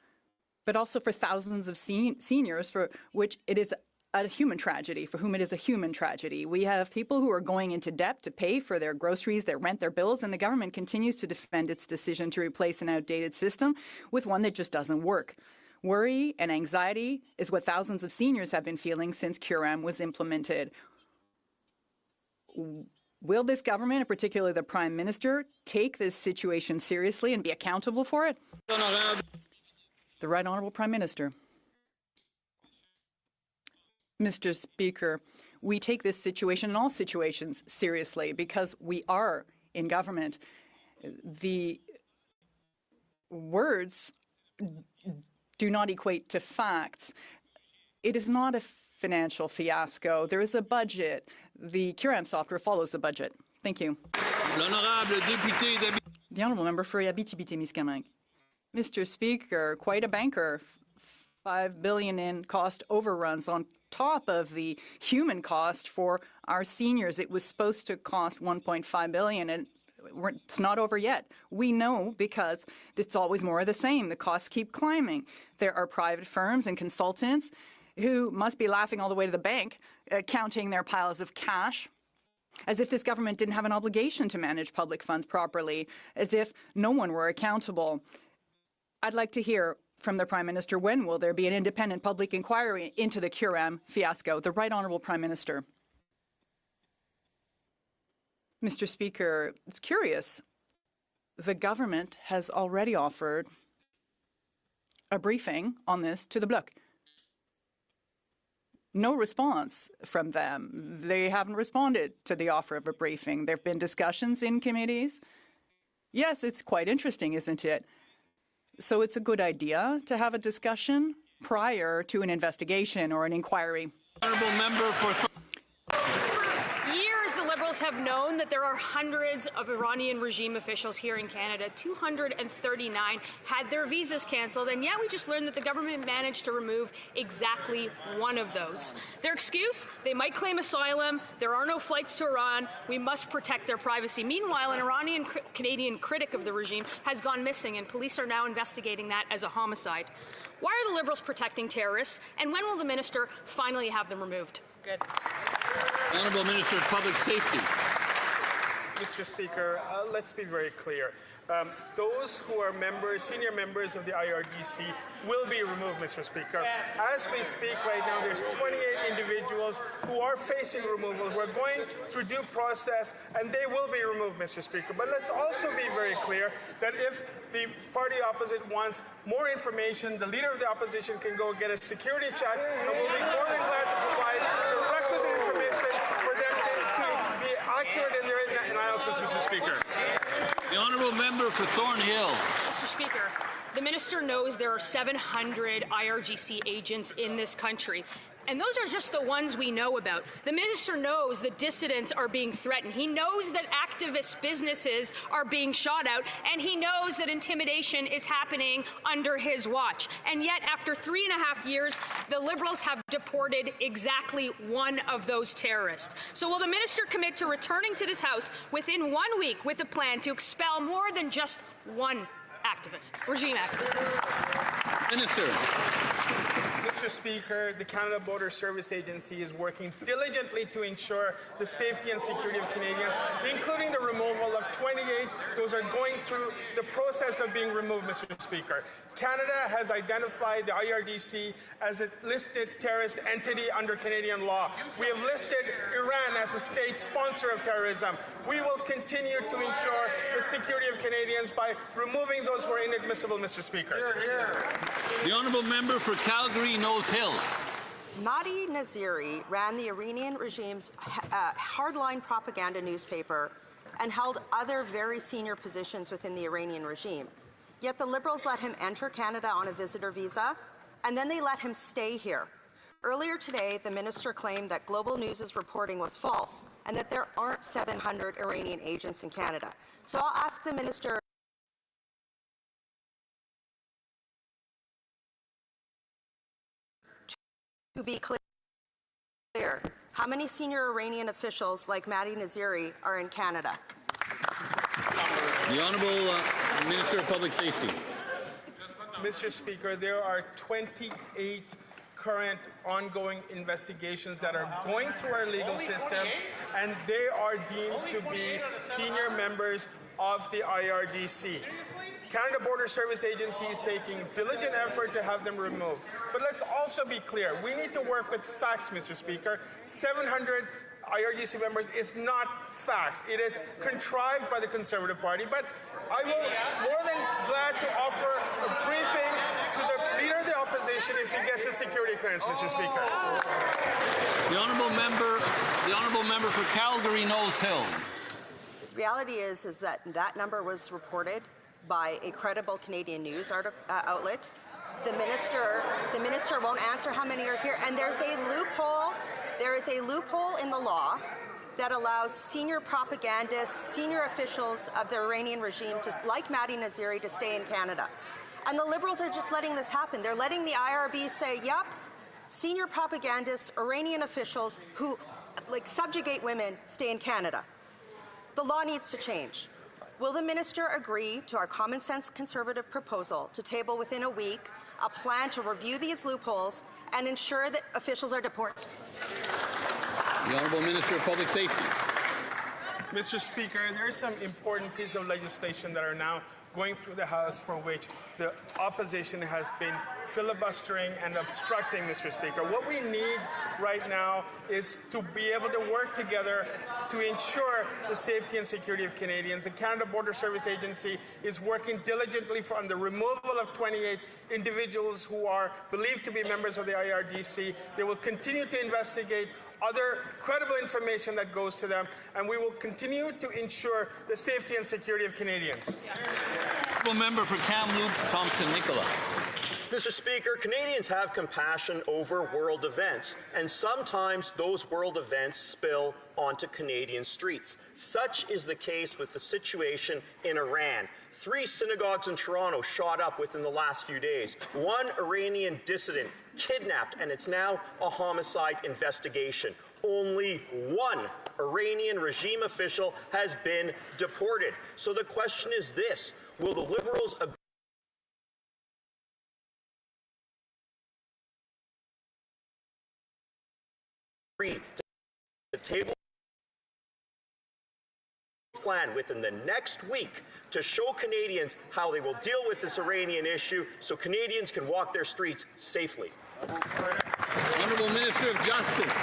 but also for thousands of seniors for which it is a human tragedy, for whom it is a human tragedy. We have people who are going into debt to pay for their groceries, their rent, their bills, and the government continues to defend its decision to replace an outdated system with one that just doesn't work. Worry and anxiety is what thousands of seniors have been feeling since QRAM was implemented. Will this government, and particularly the Prime Minister, take this situation seriously and be accountable for it? The Right Honourable Prime Minister. Mr. Speaker, we take this situation and all situations seriously because we are in government. The words do not equate to facts. It is not a financial fiasco. There is a budget. The QRAM software follows the budget. Thank you. The Honourable Member for Abitibi-Témiscamingue. Mr. Speaker, quite a banker. $5 billion in cost overruns on top of the human cost for our seniors. It was supposed to cost $1.5 billion, and it's not over yet. We know because it's always more of the same. The costs keep climbing. There are private firms and consultants who must be laughing all the way to the bank, counting their piles of cash, as if this government didn't have an obligation to manage public funds properly, as if no one were accountable. I'd like to hear from the Prime Minister, when will there be an independent public inquiry into the QRAM fiasco? The Right Honourable Prime Minister. Mr. Speaker, it's curious. The government has already offered a briefing on this to the Bloc. No response from them. They haven't responded to the offer of a briefing. There have been discussions in committees. Yes, it's quite interesting, isn't it? So it's a good idea to have a discussion prior to an investigation or an inquiry. Honourable member for... Years the Liberals have known that there are hundreds of Iranian regime officials here in Canada. 239 had their visas cancelled, and yet we just learned that the government managed to remove exactly one of those. Their excuse? They might claim asylum, there are no flights to Iran, we must protect their privacy. Meanwhile, an Iranian-Canadian critic of the regime has gone missing, and police are now investigating that as a homicide. Why are the Liberals protecting terrorists, and when will the minister finally have them removed? Good. Honourable Minister of Public Safety. Mr. Speaker, let's be very clear. Those who are senior members of the IRGC will be removed, Mr. Speaker. As we speak right now, there's 28 individuals who are facing removal, who are going through due process, and they will be removed, Mr. Speaker. But let's also be very clear that if the party opposite wants more information, the leader of the opposition can go get a security check, and we'll be more than glad to provide the requisite information for them to be accurate in their analysis, Mr. Speaker. The honourable member for Thornhill. Mr. Speaker, the minister knows there are 700 IRGC agents in this country. And those are just the ones we know about. The minister knows that dissidents are being threatened. He knows that activist businesses are being shot out, and he knows that intimidation is happening under his watch. And yet, after 3.5 years, the Liberals have deported exactly one of those terrorists. So will the minister commit to returning to this House within 1 week with a plan to expel more than just one activist, regime activist? Minister. Mr. Speaker, the Canada Border Service Agency is working diligently to ensure the safety and security of Canadians, including the removal of 28. Those are going through the process of being removed, Mr. Speaker. Canada has identified the IRGC as a listed terrorist entity under Canadian law. We have listed Iran as a state sponsor of terrorism. We will continue to ensure the security of Canadians by removing those who are inadmissible, Mr. Speaker. The honourable member for Calgary Nose Hill. Mahdi Naziri ran the Iranian regime's hardline propaganda newspaper and held other very senior positions within the Iranian regime. Yet the Liberals let him enter Canada on a visitor visa, and then they let him stay here. Earlier today, the minister claimed that Global News' reporting was false and that there aren't 700 Iranian agents in Canada. So I'll ask the minister to be clear. How many senior Iranian officials like Mahdi Naziri are in Canada? The Honourable Minister of Public Safety. Mr. Speaker, there are 28 current ongoing investigations that are going through our legal system, and they are deemed to be senior members of the IRGC. Canada Border Service Agency is taking diligent effort to have them removed. But let's also be clear, we need to work with facts, Mr. Speaker. 700 IRGC members is not facts. It is contrived by the Conservative Party. But I will more than glad to offer a briefing to the Leader of the Opposition if he gets a security clearance, Mr. Speaker. The honourable member for Calgary Nose Hill. The reality is that that number was reported by a credible Canadian news outlet. The minister won't answer how many are here, and there's a loophole. There is a loophole in the law that allows senior propagandists, senior officials of the Iranian regime, like Mahdi Naziri, to stay in Canada. And the Liberals are just letting this happen. They're letting the IRB say, yep, senior propagandists, Iranian officials who subjugate women stay in Canada. The law needs to change. Will the minister agree to our common sense Conservative proposal to table within a week a plan to review these loopholes and ensure that officials are deported? The Honourable Minister of Public Safety. Mr. Speaker, there are some important pieces of legislation that are now going through the House for which the opposition has been filibustering and obstructing, Mr. Speaker. What we need right now is to be able to work together to ensure the safety and security of Canadians. The Canada Border Service Agency is working diligently on the removal of 28 individuals who are believed to be members of the IRGC. They will continue to investigate other credible information that goes to them, and we will continue to ensure the safety and security of Canadians. Member for Kamloops, Thompson Nicola. Mr. Speaker, Canadians have compassion over world events, and sometimes those world events spill onto Canadian streets. Such is the case with the situation in Iran. 3 synagogues in Toronto shot up within the last few days. 1 Iranian dissident kidnapped, and it's now a homicide investigation. Only 1 Iranian regime official has been deported. So the question is this: will the Liberals agree to table plan within the next week to show Canadians how they will deal with this Iranian issue so Canadians can walk their streets safely? Honourable Minister of Justice.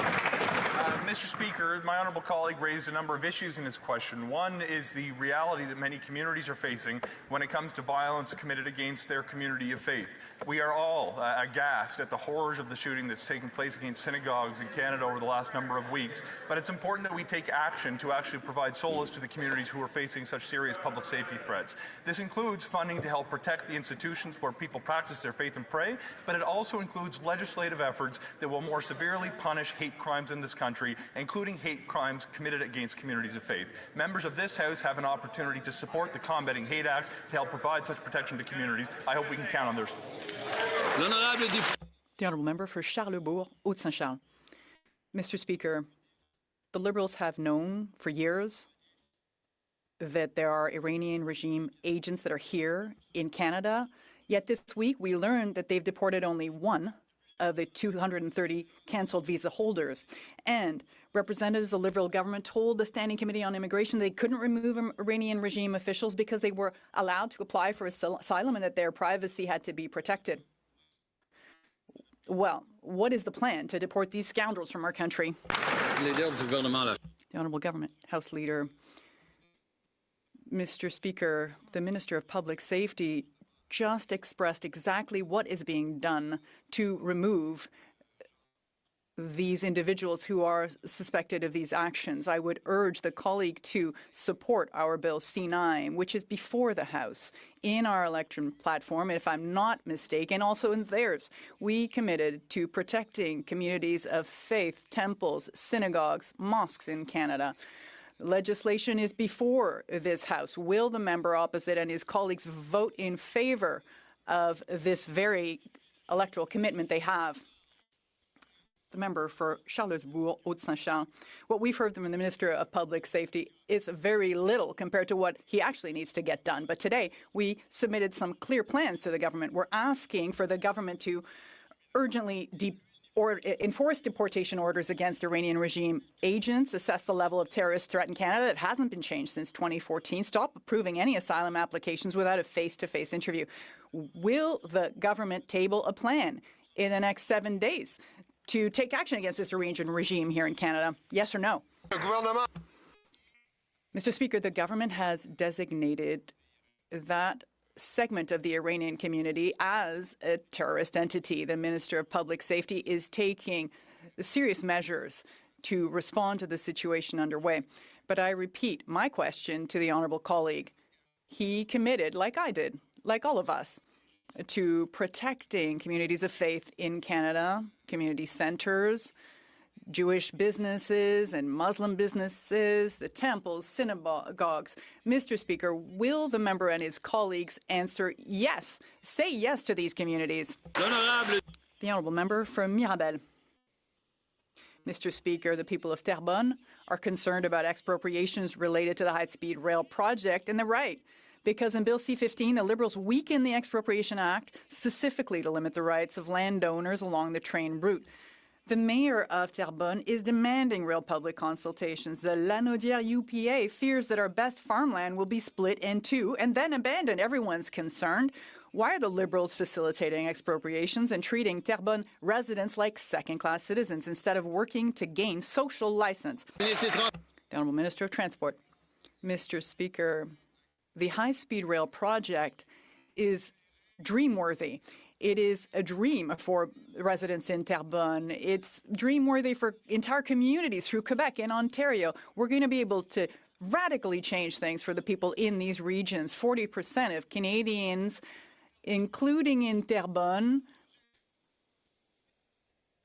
Mr. Speaker, my honourable colleague raised a number of issues in his question. One is the reality that many communities are facing when it comes to violence committed against their community of faith. We are all aghast at the horrors of the shooting that's taken place against synagogues in Canada over the last number of weeks, but it's important that we take action to actually provide solace to the communities who are facing such serious public safety threats. This includes funding to help protect the institutions where people practice their faith and pray, but it also includes legislative efforts that will more severely punish hate crimes in this country, including hate crimes committed against communities of faith. Members of this House have an opportunity to support the Combating Hate Act to help provide such protection to communities. I hope we can count on theirs. The Honourable Member for Charlebourg, Haute-Saint-Charles. Mr. Speaker, the Liberals have known for years that there are Iranian regime agents that are here in Canada, yet this week we learned that they've deported only 1 of the 230 cancelled visa holders. And representatives of the Liberal government told the Standing Committee on Immigration they couldn't remove Iranian regime officials because they were allowed to apply for asylum and that their privacy had to be protected. Well, what is the plan to deport these scoundrels from our country? The Honourable Government House Leader. Mr. Speaker, the Minister of Public Safety just expressed exactly what is being done to remove these individuals who are suspected of these actions. I would urge the colleague to support our Bill C9, which is before the House in our election platform. If I'm not mistaken, also in theirs, we committed to protecting communities of faith, temples, synagogues, mosques in Canada. Legislation is before this House. Will the member opposite and his colleagues vote in favor of this very electoral commitment they have? The member for Charlesbourg, Haute-Saint-Charles. What we've heard from the Minister of Public Safety is very little compared to what he actually needs to get done. But today we submitted some clear plans to the government. We're asking for the government to urgently enforce deportation orders against Iranian regime agents, assess the level of terrorist threat in Canada that hasn't been changed since 2014, stop approving any asylum applications without a face-to-face interview. Will the government table a plan in the next 7 days to take action against this Iranian regime here in Canada? Yes or no? Mr. Speaker, the government has designated that segment of the Iranian community as a terrorist entity. The Minister of Public Safety is taking serious measures to respond to the situation underway. But I repeat my question to the honourable colleague. He committed, like I did, like all of us, to protecting communities of faith in Canada, community centres, Jewish businesses and Muslim businesses, the temples, synagogues. Mr. Speaker, will the member and his colleagues answer yes, say yes to these communities? The honourable member from Mirabel. Mr. Speaker, the people of Terrebonne are concerned about expropriations related to the high-speed rail project, and they're right. Because in Bill C-15, the Liberals weakened the Expropriation Act specifically to limit the rights of landowners along the train route. The mayor of Terrebonne is demanding real public consultations. The Lanaudière UPA fears that our best farmland will be split in two and then abandoned. Everyone's concerned. Why are the Liberals facilitating expropriations and treating Terrebonne residents like second-class citizens instead of working to gain social license? The Honourable Minister of Transport. Mr. Speaker, the high-speed rail project is dream-worthy. It is a dream for residents in Terrebonne. It's dream-worthy for entire communities through Quebec and Ontario. We're going to be able to radically change things for the people in these regions. 40% of Canadians, including in Terrebonne,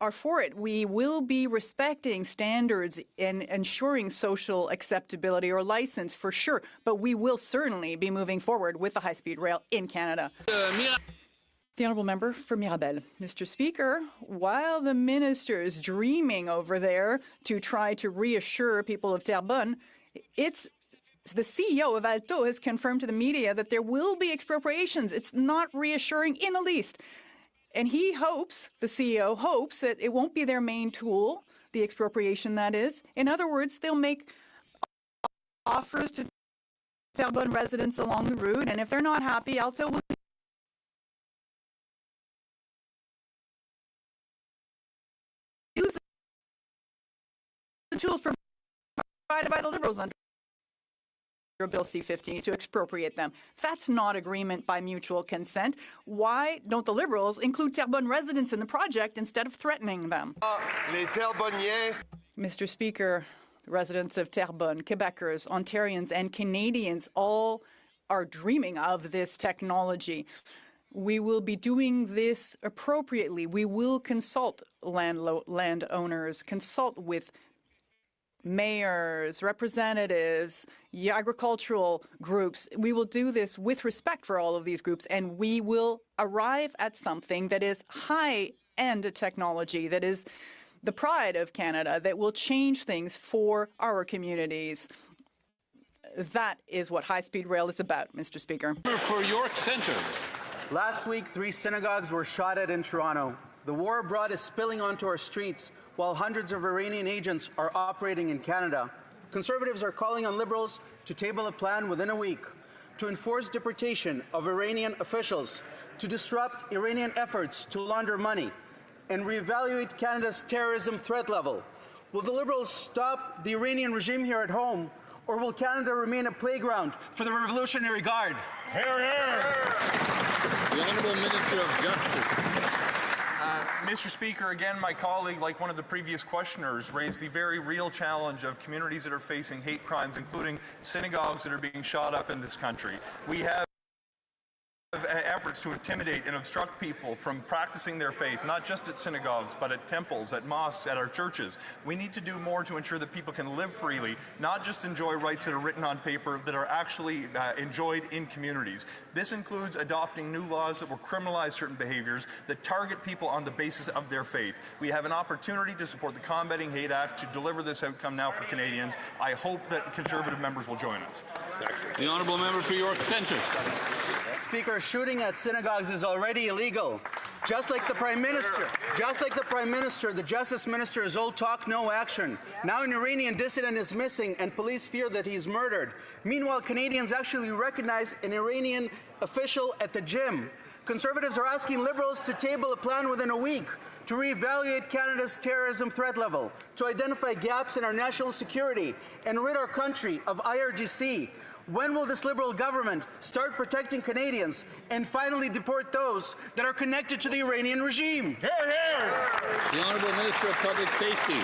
are for it. We will be respecting standards and ensuring social acceptability or license for sure, but we will certainly be moving forward with the high-speed rail in Canada. The Honourable Member for Mirabel. Mr. Speaker, while the minister is dreaming over there to try to reassure people of Terrebonne, it's the CEO of Alto has confirmed to the media that there will be expropriations. It's not reassuring in the least. And he hopes, the CEO hopes, that it won't be their main tool, the expropriation that is. In other words, they'll make offers to Terrebonne residents along the route, and if they're not happy, Alto will use the tools provided by the Liberals under Bill C-15 to expropriate them. That's not agreement by mutual consent. Why don't the Liberals include Terrebonne residents in the project instead of threatening them? Mr. Speaker, the residents of Terrebonne, Quebecers, Ontarians, and Canadians all are dreaming of this technology. We will be doing this appropriately. We will consult landowners, consult with mayors, representatives, agricultural groups. We will do this with respect for all of these groups, and we will arrive at something that is high-end technology, that is the pride of Canada, that will change things for our communities. That is what high-speed rail is about, Mr. Speaker. For York Centre. Last week, 3 synagogues were shot at in Toronto. The war abroad is spilling onto our streets, while hundreds of Iranian agents are operating in Canada. Conservatives are calling on Liberals to table a plan within a week to enforce deportation of Iranian officials, to disrupt Iranian efforts to launder money, and reevaluate Canada's terrorism threat level. Will the Liberals stop the Iranian regime here at home, or will Canada remain a playground for the Revolutionary Guard? Hear, hear. The Honourable Minister of Justice. Mr. Speaker, again, my colleague, like one of the previous questioners, raised the very real challenge of communities that are facing hate crimes, including synagogues that are being shot up in this country. We have efforts to intimidate and obstruct people from practicing their faith, not just at synagogues, but at temples, at mosques, at our churches. We need to do more to ensure that people can live freely, not just enjoy rights that are written on paper, that are actually enjoyed in communities. This includes adopting new laws that will criminalize certain behaviors that target people on the basis of their faith. We have an opportunity to support the Combating Hate Act to deliver this outcome now for Canadians. I hope that Conservative members will join us. The Honourable Member for York Centre. Speaker, shooting at synagogues is already illegal. Just like the Prime Minister, the Justice Minister is all talk, no action. Now an Iranian dissident is missing and police fear that he's murdered. Meanwhile, Canadians actually recognize an Iranian official at the gym. Conservatives are asking Liberals to table a plan within a week to reevaluate Canada's terrorism threat level, to identify gaps in our national security, and rid our country of IRGC. When will this Liberal government start protecting Canadians and finally deport those that are connected to the Iranian regime? Hear, hear. The Honourable Minister of Public Safety.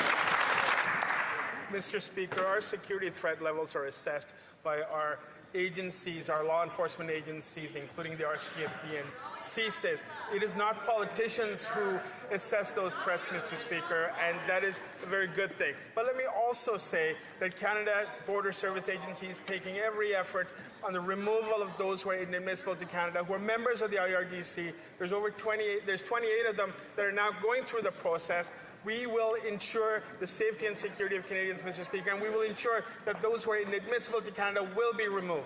Mr. Speaker, our security threat levels are assessed by our agencies, our law enforcement agencies, including the RCMP and CSIS. It is not politicians who assess those threats, Mr. Speaker, and that is a very good thing. But let me also say that Canada Border Service Agency is taking every effort on the removal of those who are inadmissible to Canada, who are members of the IRGC. There's 28 of them that are now going through the process. We will ensure the safety and security of Canadians, Mr. Speaker, and we will ensure that those who are inadmissible to Canada will be removed.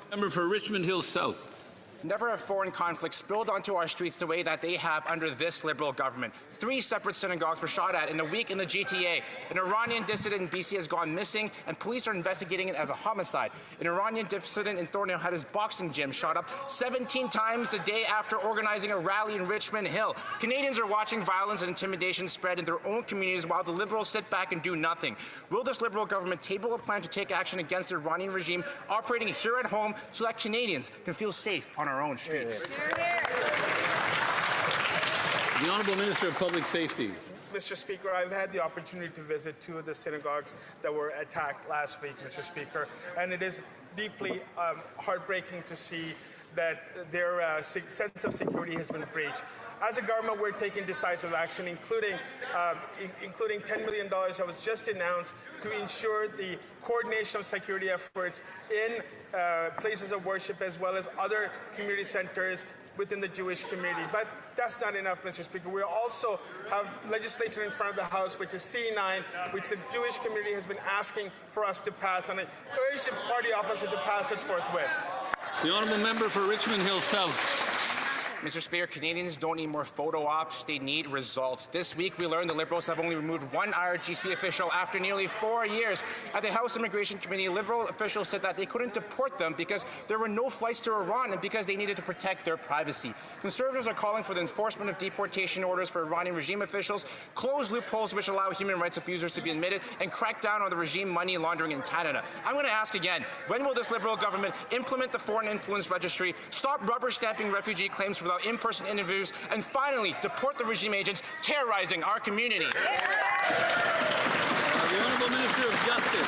Member for Richmond Hill South. Never have foreign conflicts spilled onto our streets the way that they have under this Liberal government. 3 separate synagogues were shot at in a week in the GTA. An Iranian dissident in BC has gone missing, and police are investigating it as a homicide. An Iranian dissident in Thornhill had his boxing gym shot up 17 times the day after organizing a rally in Richmond Hill. Canadians are watching violence and intimidation spread in their own communities while the Liberals sit back and do nothing. Will this Liberal government table a plan to take action against the Iranian regime operating here at home so that Canadians can feel safe on our own streets? The Honourable Minister of Public Safety. Mr. Speaker, I've had the opportunity to visit 2 of the synagogues that were attacked last week, Mr. Speaker, and it is deeply heartbreaking to see that their sense of security has been breached. As a government, we're taking decisive action, including $10 million that was just announced to ensure the coordination of security efforts in places of worship as well as other community centers within the Jewish community. But that's not enough, Mr. Speaker. We also have legislation in front of the House, which is C9, which the Jewish community has been asking for us to pass, and I urge the party opposite to pass it forthwith. The Honourable Member for Richmond Hill South. Mr. Speaker, Canadians don't need more photo ops, they need results. This week, we learned the Liberals have only removed 1 IRGC official after nearly 4 years. At the House Immigration Committee, Liberal officials said that they couldn't deport them because there were no flights to Iran and because they needed to protect their privacy. Conservatives are calling for the enforcement of deportation orders for Iranian regime officials, close loopholes which allow human rights abusers to be admitted, and crack down on the regime money laundering in Canada. I'm going to ask again, when will this Liberal government implement the Foreign Influence Registry, stop rubber stamping refugee claims without in-person interviews, and finally deport the regime agents terrorizing our community? The Honourable Minister of Justice.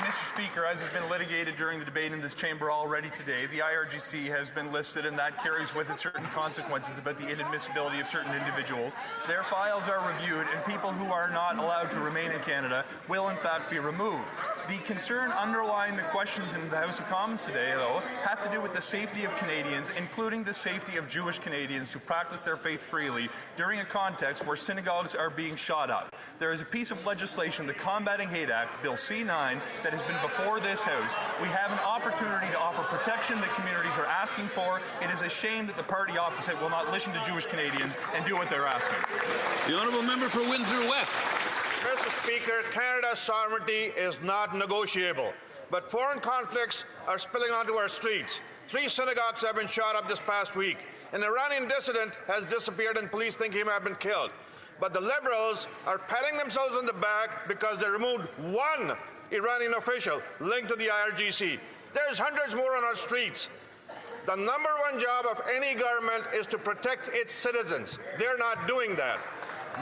Mr. Speaker, as has been litigated during the debate in this chamber already today, the IRGC has been listed, and that carries with it certain consequences about the inadmissibility of certain individuals. Their files are reviewed, and people who are not allowed to remain in Canada will in fact be removed. The concern underlying the questions in the House of Commons today, though, have to do with the safety of Canadians, including the safety of Jewish Canadians to practice their faith freely during a context where synagogues are being shot up. There is a piece of legislation, the Combating Hate Act, Bill C9, that has been before this House. We have an opportunity to offer protection that communities are asking for. It is a shame that the party opposite will not listen to Jewish Canadians and do what they're asking. The Honourable Member for Windsor West. Mr. Speaker, Canada's sovereignty is not negotiable, but foreign conflicts are spilling onto our streets. 3 synagogues have been shot up this past week. An Iranian dissident has disappeared and police think he may have been killed. But the Liberals are patting themselves on the back because they removed 1 Iranian official linked to the IRGC. There's hundreds more on our streets. The number 1 job of any government is to protect its citizens. They're not doing that.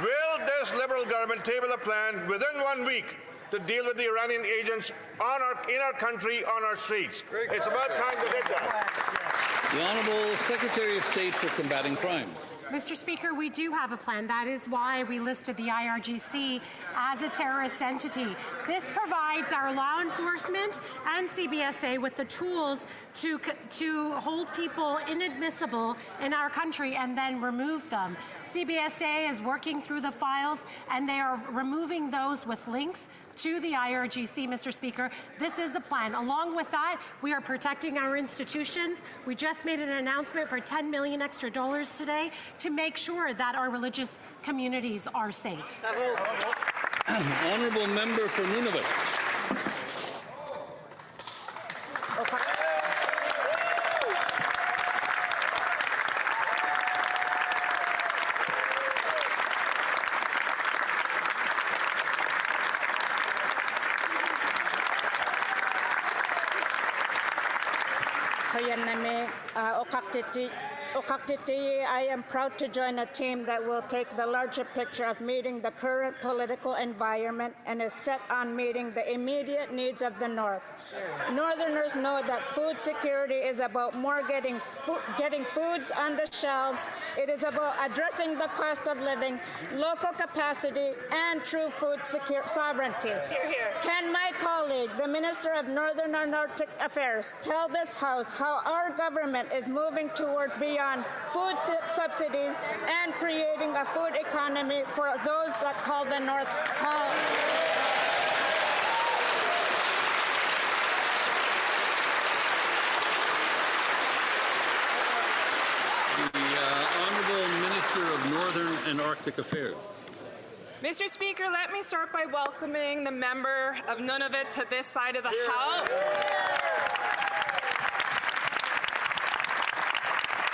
Will this Liberal government table a plan within 1 week to deal with the Iranian agents in our country, on our streets? It's about time they did that. The Honourable Secretary of State for Combating Crime. Mr. Speaker, we do have a plan. That is why we listed the IRGC as a terrorist entity. This provides our law enforcement and CBSA with the tools to hold people inadmissible in our country and then remove them. CBSA is working through the files, and they are removing those with links to the IRGC, Mr. Speaker. This is a plan. Along with that, we are protecting our institutions. We just made an announcement for $10 million extra today to make sure that our religious communities are safe. Honourable Member for Nunavut. I am proud to join a team that will take the larger picture of meeting the current political environment and is set on meeting the immediate needs of the North. Northerners know that food security is about more getting foods on the shelves. It is about addressing the cost of living, local capacity, and true food sovereignty. Can my colleague, the Minister of Northern and Arctic Affairs, tell this House how our government is moving toward beyond food subsidies and creating a food economy for those that call the North home? Minister of Northern and Arctic Affairs. Mr. Speaker, let me start by welcoming the member of Nunavut to this side of the House.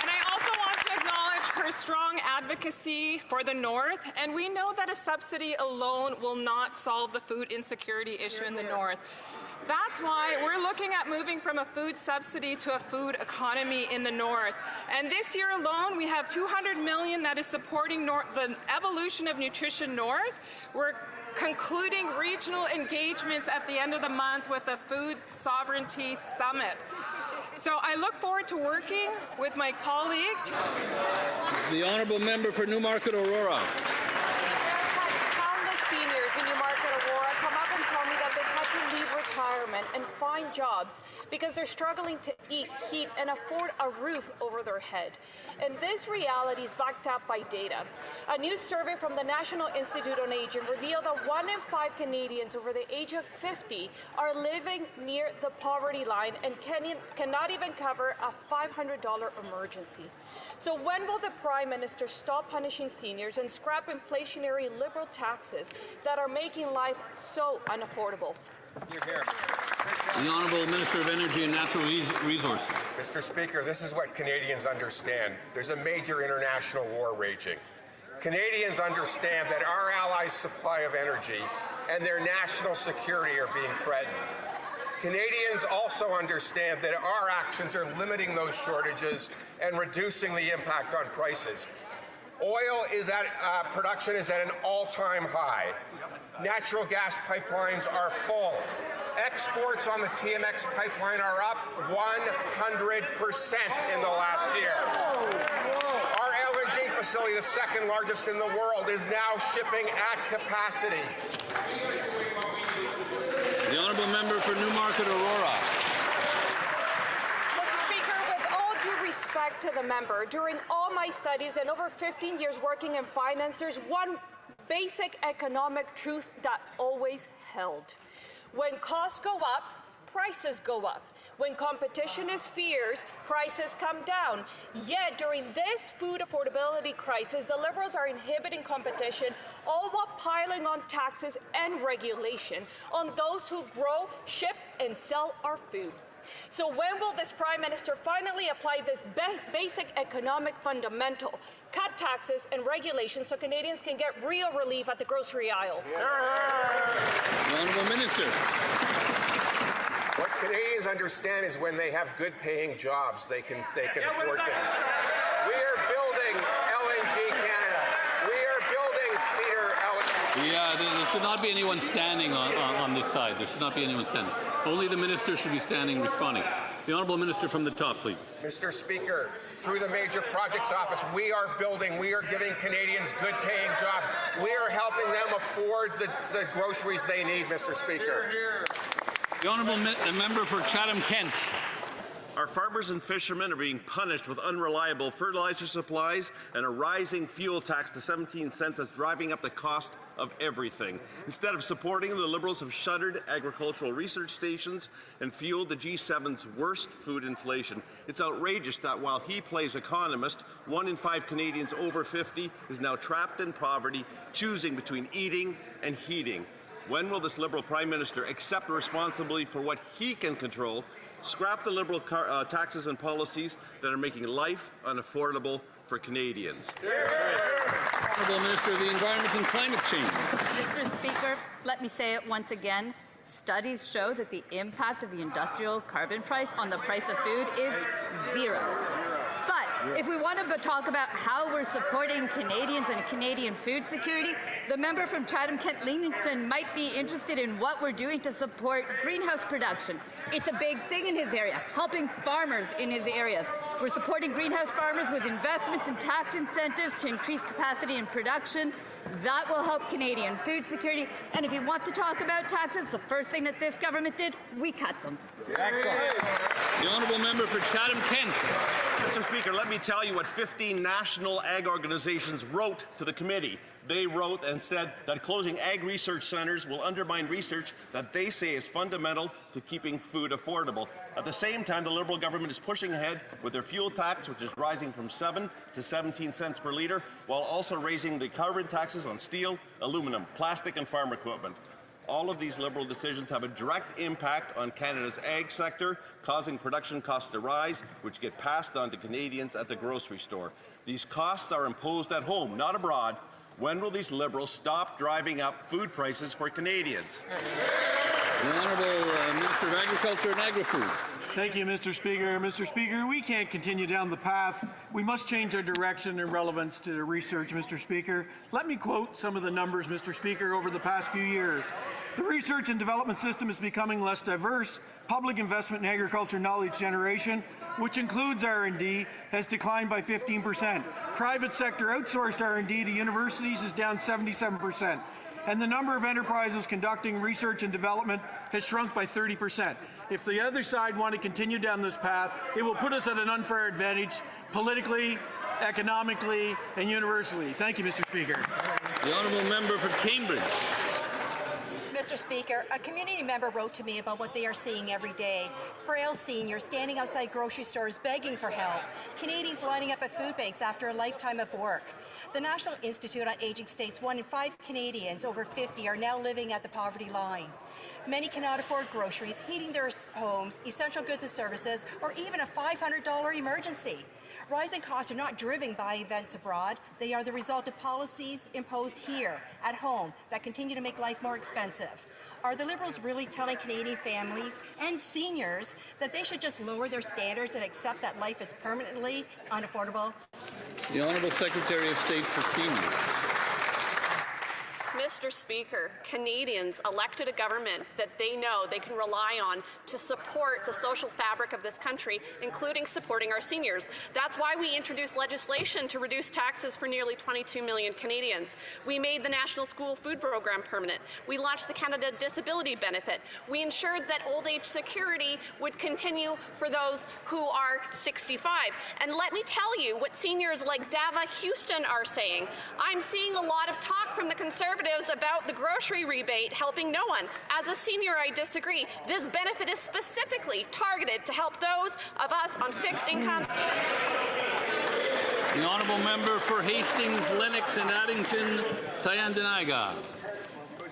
And I also want to acknowledge her strong advocacy for the North. And we know that a subsidy alone will not solve the food insecurity issue in the North. That's why we're looking at moving from a food subsidy to a food economy in the North. And this year alone, we have $200 million that is supporting the evolution of Nutrition North. We're concluding regional engagements at the end of the month with a Food Sovereignty Summit. So I look forward to working with my colleague. The Honourable Member for Newmarket Aurora. Countless seniors in Newmarket Aurora come up and tell me that they've had to leave retirement and find jobs because they're struggling to eat, heat, and afford a roof over their head. And this reality is backed up by data. A new survey from the National Institute on Aging revealed that 1 in 5 Canadians over the age of 50 are living near the poverty line and cannot even cover a $500 emergency. So when will the Prime Minister stop punishing seniors and scrap inflationary Liberal taxes that are making life so unaffordable? You're here. The Honourable Minister of Energy and Natural Resources. Mr. Speaker, this is what Canadians understand. There's a major international war raging. Canadians understand that our allies' supply of energy and their national security are being threatened. Canadians also understand that our actions are limiting those shortages and reducing the impact on prices. Oil is production is at an all-time high. Natural gas pipelines are full. Exports on the TMX pipeline are up 100% in the last year. Our LNG facility, the second largest in the world, is now shipping at capacity. The Honourable Member for Newmarket Aurora. Mr. Speaker, with all due respect to the member, during all my studies and over 15 years working in finance, there's one basic economic truth that always held. When costs go up, prices go up. When competition is fierce, prices come down. Yet during this food affordability crisis, the Liberals are inhibiting competition, all while piling on taxes and regulation on those who grow, ship, and sell our food. So when will this Prime Minister finally apply this basic economic fundamental, cut taxes and regulations so Canadians can get real relief at the grocery aisle? The Honourable Minister. What Canadians understand is when they have good-paying jobs, they can afford things. We are building LNG Canada. We are building Cedar LNG. Yeah, there should not be anyone standing on this side. There should not be anyone standing. Only the minister should be standing responding. The Honourable Minister from the top, please. Mr. Speaker, through the Major Projects Office, we are giving Canadians good-paying jobs. We are helping them afford the groceries they need, Mr. Speaker. The Honourable Member for Chatham-Kent. Our farmers and fishermen are being punished with unreliable fertilizer supplies and a rising fuel tax to 17 cents that's driving up the cost of everything. Instead of supporting, the Liberals have shuttered agricultural research stations and fueled the G7's worst food inflation. It's outrageous that while he plays economist, 1 in 5 Canadians over 50 is now trapped in poverty, choosing between eating and heating. When will this Liberal Prime Minister accept responsibility for what he can control, scrap the Liberal taxes and policies that are making life unaffordable for Canadians? Honourable Minister of the Environment and Climate Change. Mr. Speaker, let me say it once again. Studies show that the impact of the industrial carbon price on the price of food is zero. But if we want to talk about how we're supporting Canadians and Canadian food security, the member from Chatham-Kent-Leamington might be interested in what we're doing to support greenhouse production. It's a big thing in his area, helping farmers in his areas. We're supporting greenhouse farmers with investments and tax incentives to increase capacity and production, That will help Canadian food security. And if you want to talk about taxes, the first thing that this government did, we cut them. Excellent. The honourable member for Chatham-Kent. Mr. Speaker, let me tell you what 15 national ag organizations wrote to the committee. They wrote and said that closing ag research centres will undermine research that they say is fundamental to keeping food affordable. At the same time, the Liberal government is pushing ahead with their fuel tax, which is rising from 7 to 17 cents per litre, while also raising the carbon taxes on steel, aluminum, plastic and farm equipment. All of these Liberal decisions have a direct impact on Canada's ag sector, causing production costs to rise, which get passed on to Canadians at the grocery store. These costs are imposed at home, not abroad. When will these Liberals stop driving up food prices for Canadians? The Honourable Minister of Agriculture and Agri-Food. Thank you, Mr. Speaker. Mr. Speaker, we can't continue down the path. We must change our direction and relevance to research, Mr. Speaker. Let me quote some of the numbers, Mr. Speaker, over the past few years. The research and development system is becoming less diverse. Public investment in agriculture knowledge generation, which includes R&D, has declined by 15%. Private sector outsourced R&D to universities is down 77%. And the number of enterprises conducting research and development has shrunk by 30%. If the other side want to continue down this path, it will put us at an unfair advantage politically, economically, and universally. Thank you, Mr. Speaker. The honourable member for Cambridge. Mr. Speaker, a community member wrote to me about what they are seeing every day. Frail seniors standing outside grocery stores begging for help. Canadians lining up at food banks after a lifetime of work. The National Institute on Aging states 1 in 5 Canadians over 50 are now living at the poverty line. Many cannot afford groceries, heating their homes, essential goods and services, or even a $500 emergency. Rising costs are not driven by events abroad. They are the result of policies imposed here, at home, that continue to make life more expensive. Are the Liberals really telling Canadian families and seniors that they should just lower their standards and accept that life is permanently unaffordable? The Honourable Secretary of State for Seniors. Mr. Speaker, Canadians elected a government that they know they can rely on to support the social fabric of this country, including supporting our seniors. That's why we introduced legislation to reduce taxes for nearly 22 million Canadians. We made the National School Food Program permanent. We launched the Canada Disability Benefit. We ensured that old age security would continue for those who are 65. And let me tell you what seniors like Dava Houston are saying. I'm seeing a lot of talk from the Conservatives about the grocery rebate helping no one. As a senior, I disagree. This benefit is specifically targeted to help those of us on fixed incomes. The honourable member for Hastings, Lennox and Addington, Tyandanaiga.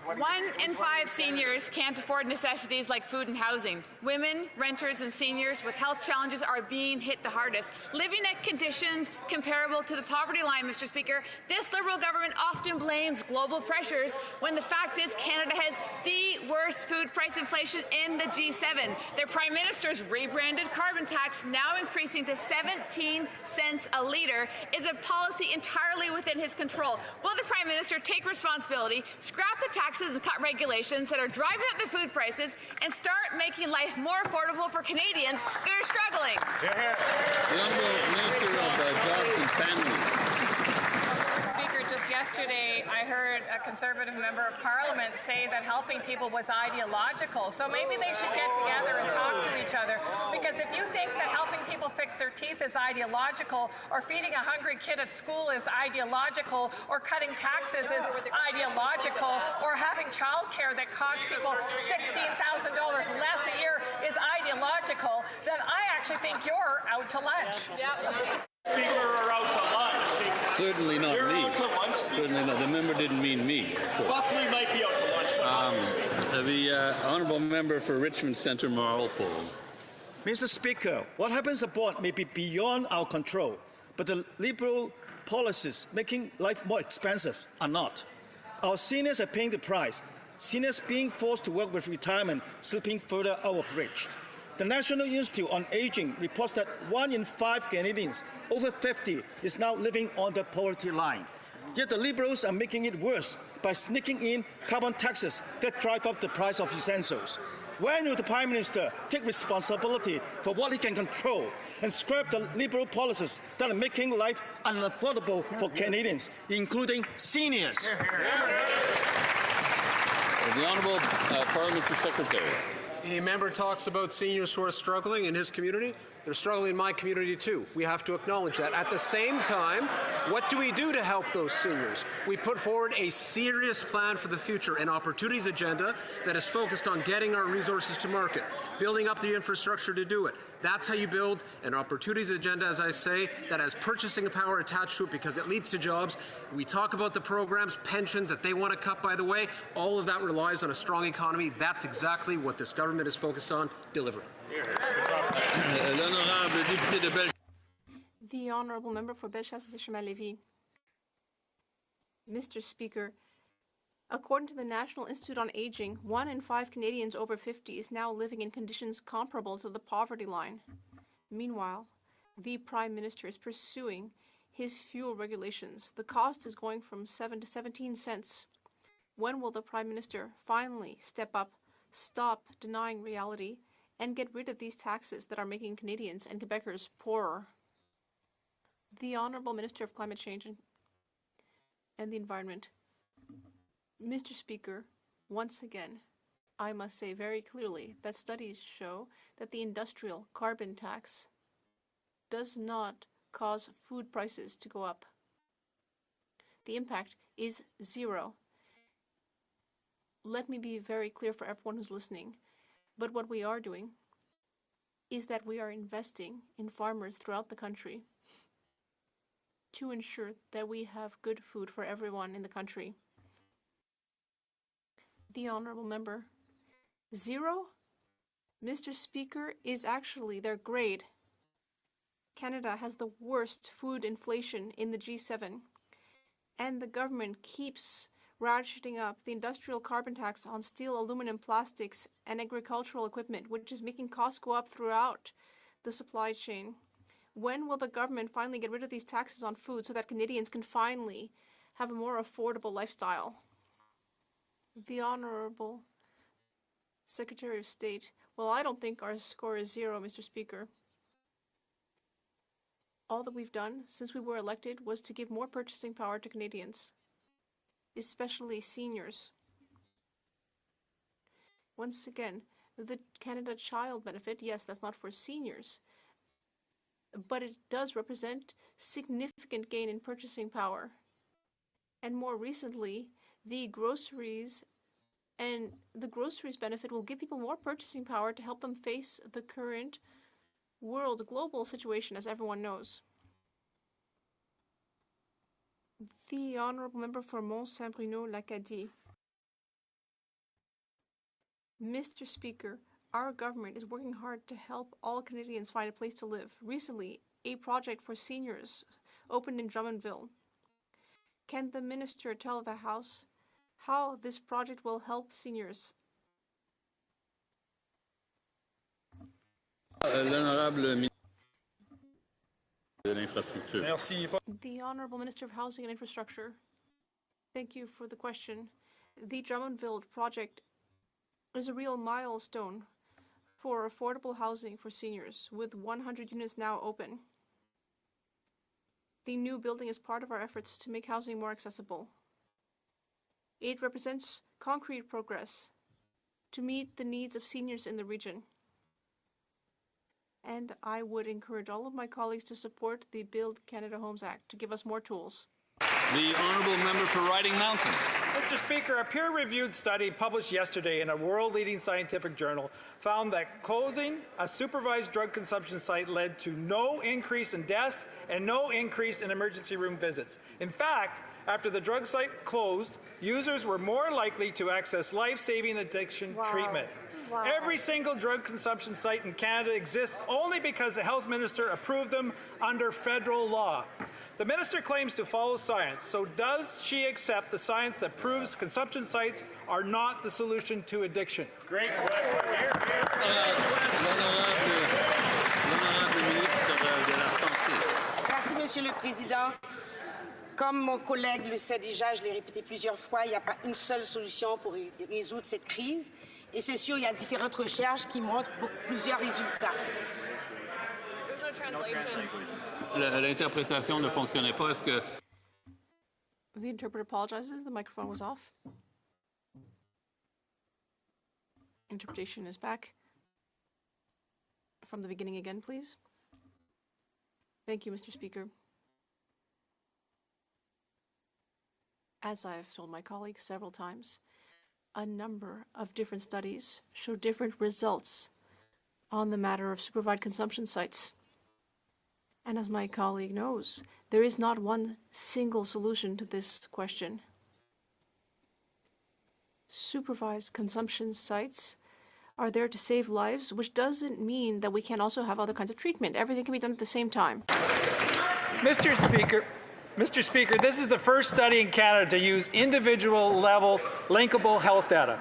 1 in 5 seniors can't afford necessities like food and housing. Women, renters, and seniors with health challenges are being hit the hardest, living at conditions comparable to the poverty line, Mr. Speaker. This Liberal government often blames global pressures when the fact is Canada has the worst food price inflation in the G7. Their Prime Minister's rebranded carbon tax, now increasing to 17 cents a litre, is a policy entirely within his control. Will the Prime Minister take responsibility, scrap the taxes and cut regulations that are driving up the food prices, and start making life more affordable for Canadians that are struggling? The Honourable Minister of Jobs and Families. Speaker, just yesterday I heard a Conservative member of Parliament say that helping people was ideological. So maybe they should get together and talk to each other. Because if you think that helping people fix their teeth is ideological, or feeding a hungry kid at school is ideological, or cutting taxes is ideological, or having childcare that costs people $16,000 less a year is ideological, then I actually think you're out to lunch. Speaker are out to lunch. Certainly not You're me. out to lunch. Certainly not. The member didn't mean me. Buckley might be out to lunch, but the honourable member for Richmond Centre, Marlpole. Mr. Speaker, what happens abroad may be beyond our control, but the Liberal policies making life more expensive are not. Our seniors are paying the price. Seniors being forced to work with retirement, slipping further out of reach. The National Institute on Aging reports that 1 in 5 Canadians over 50 is now living on the poverty line. Yet the Liberals are making it worse by sneaking in carbon taxes that drive up the price of essentials. When will the Prime Minister take responsibility for what he can control and scrap the liberal policies that are making life unaffordable for Canadians, including seniors? The Honourable Parliamentary Secretary. The member talks about seniors who are struggling in his community. They're struggling in my community too. We have to acknowledge that. At the same time, what do we do to help those seniors? We put forward a serious plan for the future, an opportunities agenda that is focused on getting our resources to market, building up the infrastructure to do it. That's how you build an opportunities agenda, as I say, that has purchasing power attached to it because it leads to jobs. We talk about the programs, pensions that they want to cut, by the way. All of that relies on a strong economy. That's exactly what this government is focused on delivering. The Honourable Member for Bellechasse-Chemin-Lévis. Mr. Speaker, according to the National Institute on Aging, 1 in 5 Canadians over 50 is now living in conditions comparable to the poverty line. Meanwhile, the Prime Minister is pursuing his fuel regulations. The cost is going from 7 to 17 cents. When will the Prime Minister finally step up, stop denying reality, and get rid of these taxes that are making Canadians and Quebecers poorer? The Honourable Minister of Climate Change and the Environment. Mr. Speaker, once again, I must say very clearly that studies show that the industrial carbon tax does not cause food prices to go up. The impact is zero. Let me be very clear for everyone who's listening. But what we are doing is that we are investing in farmers throughout the country to ensure that we have good food for everyone in the country. The Honourable Member. Zero, Mr. Speaker, is actually their grade. Canada has the worst food inflation in the G7, and the government keeps ratcheting up the industrial carbon tax on steel, aluminum, plastics, and agricultural equipment, which is making costs go up throughout the supply chain. When will the government finally get rid of these taxes on food so that Canadians can finally have a more affordable lifestyle? The Honourable Secretary of State. Well, I don't think our score is zero, Mr. Speaker. All that we've done since we were elected was to give more purchasing power to Canadians, especially seniors. Once again, the Canada Child Benefit, yes, that's not for seniors, but it does represent significant gain in purchasing power. And more recently, the groceries benefit will give people more purchasing power to help them face the current global situation, as everyone knows. The Honourable Member for Mont-Saint-Bruno-L'Acadie. Mr. Speaker, our government is working hard to help all Canadians find a place to live. Recently, a project for seniors opened in Drummondville. Can the Minister tell the House how this project will help seniors? The Honourable Minister of Housing and Infrastructure. Thank you for the question. The Drummondville project is a real milestone for affordable housing for seniors, with 100 units now open. The new building is part of our efforts to make housing more accessible. It represents concrete progress to meet the needs of seniors in the region. And I would encourage all of my colleagues to support the Build Canada Homes Act to give us more tools. The Honourable Member for Riding Mountain. Mr. Speaker, a peer-reviewed study published yesterday in a world-leading scientific journal found that closing a supervised drug consumption site led to no increase in deaths and no increase in emergency room visits. In fact, after the drug site closed, users were more likely to access life-saving addiction treatment. Wow. Every single drug consumption site in Canada exists only because the health minister approved them under federal law. The minister claims to follow science, so does she accept the science that proves consumption sites are not the solution to addiction? Great question. Merci, Monsieur le Président. Comme mon collègue le sait déjà, je l'ai répété plusieurs fois, il n'y a pas une seule solution pour résoudre cette crise. Et c'est sûr, il y a différentes recherches qui montrent plusieurs résultats. L'interprétation ne fonctionnait pas. Est-ce que... The interpreter apologizes. The microphone was off. Interpretation is back. From the beginning again, please. Thank you, Mr. Speaker. As I have told my colleagues several times, a number of different studies show different results on the matter of supervised consumption sites. And as my colleague knows, there is not one single solution to this question. Supervised consumption sites are there to save lives, which doesn't mean that we can't also have other kinds of treatment. Everything can be done at the same time. Mr. Speaker, this is the first study in Canada to use individual-level linkable health data.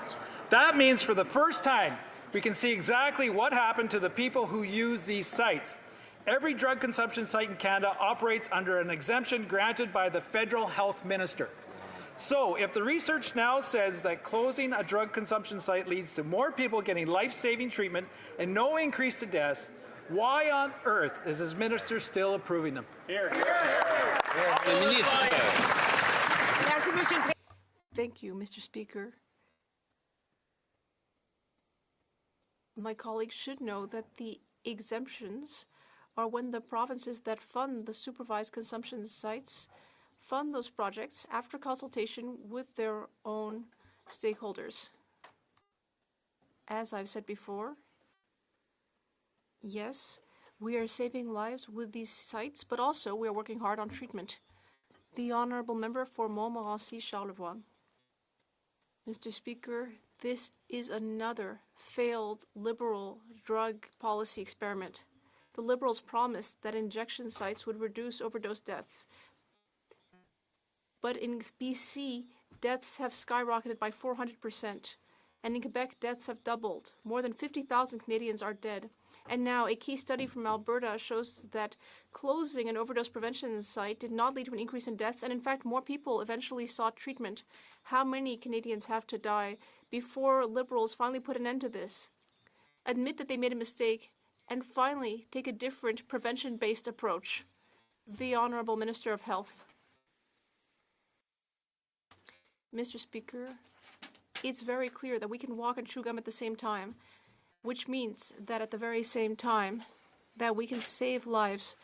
That means for the first time, we can see exactly what happened to the people who use these sites. Every drug consumption site in Canada operates under an exemption granted by the federal health minister. So, if the research now says that closing a drug consumption site leads to more people getting life-saving treatment and no increase to deaths, why on earth is this minister still approving them? Thank you, Mr. Speaker. My colleagues should know that the exemptions are when the provinces that fund the supervised consumption sites fund those projects after consultation with their own stakeholders. As I've said before, yes, we are saving lives with these sites, but also we are working hard on treatment. The Honourable Member for Montmorency Charlevoix. Mr. Speaker, this is another failed Liberal drug policy experiment. The Liberals promised that injection sites would reduce overdose deaths. But in BC, deaths have skyrocketed by 400%. And in Quebec, deaths have doubled. More than 50,000 Canadians are dead. And now a key study from Alberta shows that closing an overdose prevention site did not lead to an increase in deaths, and in fact, more people eventually sought treatment. How many Canadians have to die before Liberals finally put an end to this? Admit that they made a mistake, and finally take a different prevention-based approach. The Honourable Minister of Health. Mr. Speaker, it's very clear that we can walk and chew gum at the same time, which means that at the very same time that we can save lives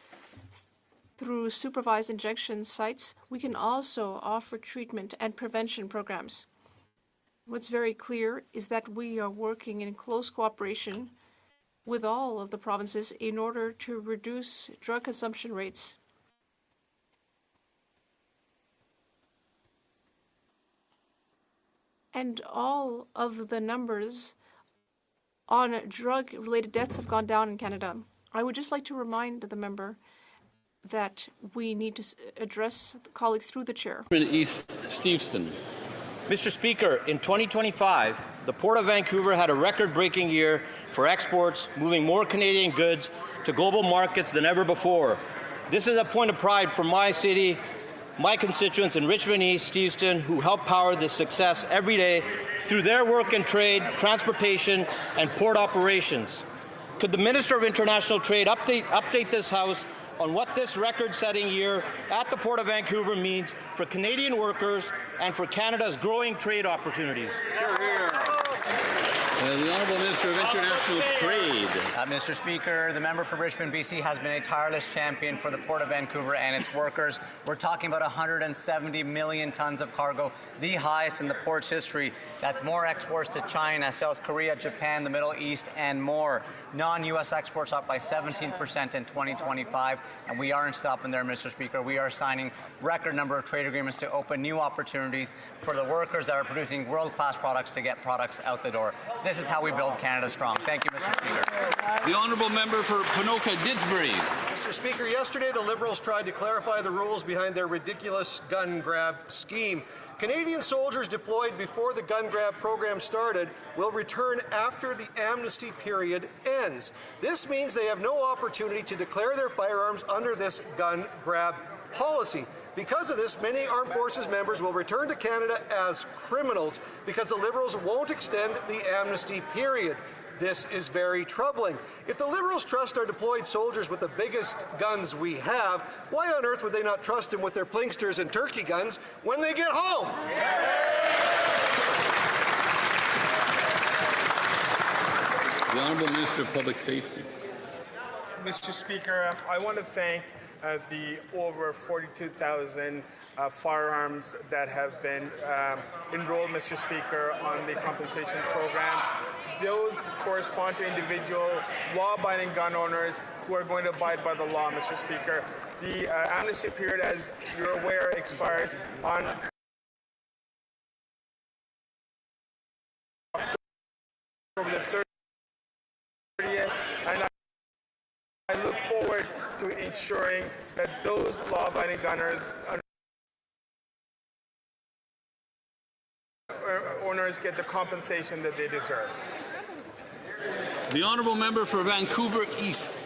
through supervised injection sites, we can also offer treatment and prevention programs. What's very clear is that we are working in close cooperation with all of the provinces in order to reduce drug consumption rates. And all of the numbers on drug-related deaths have gone down in Canada. I would just like to remind the member that we need to address colleagues through the chair. East Steveston. Mr. Speaker, in 2025, the Port of Vancouver had a record-breaking year for exports, moving more Canadian goods to global markets than ever before. This is a point of pride for my city, my constituents in Richmond East, Steveston, who help power this success every day through their work in trade, transportation, and port operations. Could the Minister of International Trade update this House on what this record-setting year at the Port of Vancouver means for Canadian workers and for Canada's growing trade opportunities? The Honourable Minister of International Trade. Mr. Speaker, the member for Richmond, BC has been a tireless champion for the Port of Vancouver and its workers. We're talking about 170 million tons of cargo, the highest in the port's history. That's more exports to China, South Korea, Japan, the Middle East, and more. Non-U.S. exports up by 17% in 2025, and we aren't stopping there, Mr. Speaker. We are signing record number of trade agreements to open new opportunities for the workers that are producing world-class products to get products out the door. This is how we build Canada strong. Thank you, Mr. Speaker. The Honourable Member for Ponoka-Didsbury. Mr. Speaker, yesterday the Liberals tried to clarify the rules behind their ridiculous gun grab scheme. Canadian soldiers deployed before the gun grab program started will return after the amnesty period ends. This means they have no opportunity to declare their firearms under this gun grab policy. Because of this, many armed forces members will return to Canada as criminals because the Liberals won't extend the amnesty period. This is very troubling. If the Liberals trust our deployed soldiers with the biggest guns we have, why on earth would they not trust them with their plinksters and turkey guns when they get home? The Honourable Minister of Public Safety. Mr. Speaker, I want to thank the over 42,000 firearms that have been enrolled, Mr. Speaker, on the compensation program. Those correspond to individual law-abiding gun owners who are going to abide by the law, Mr. Speaker. The amnesty period, as you're aware, expires on October the 30th, and I look forward to ensuring that those law-abiding gunners owners get the compensation that they deserve. The Honourable Member for Vancouver East.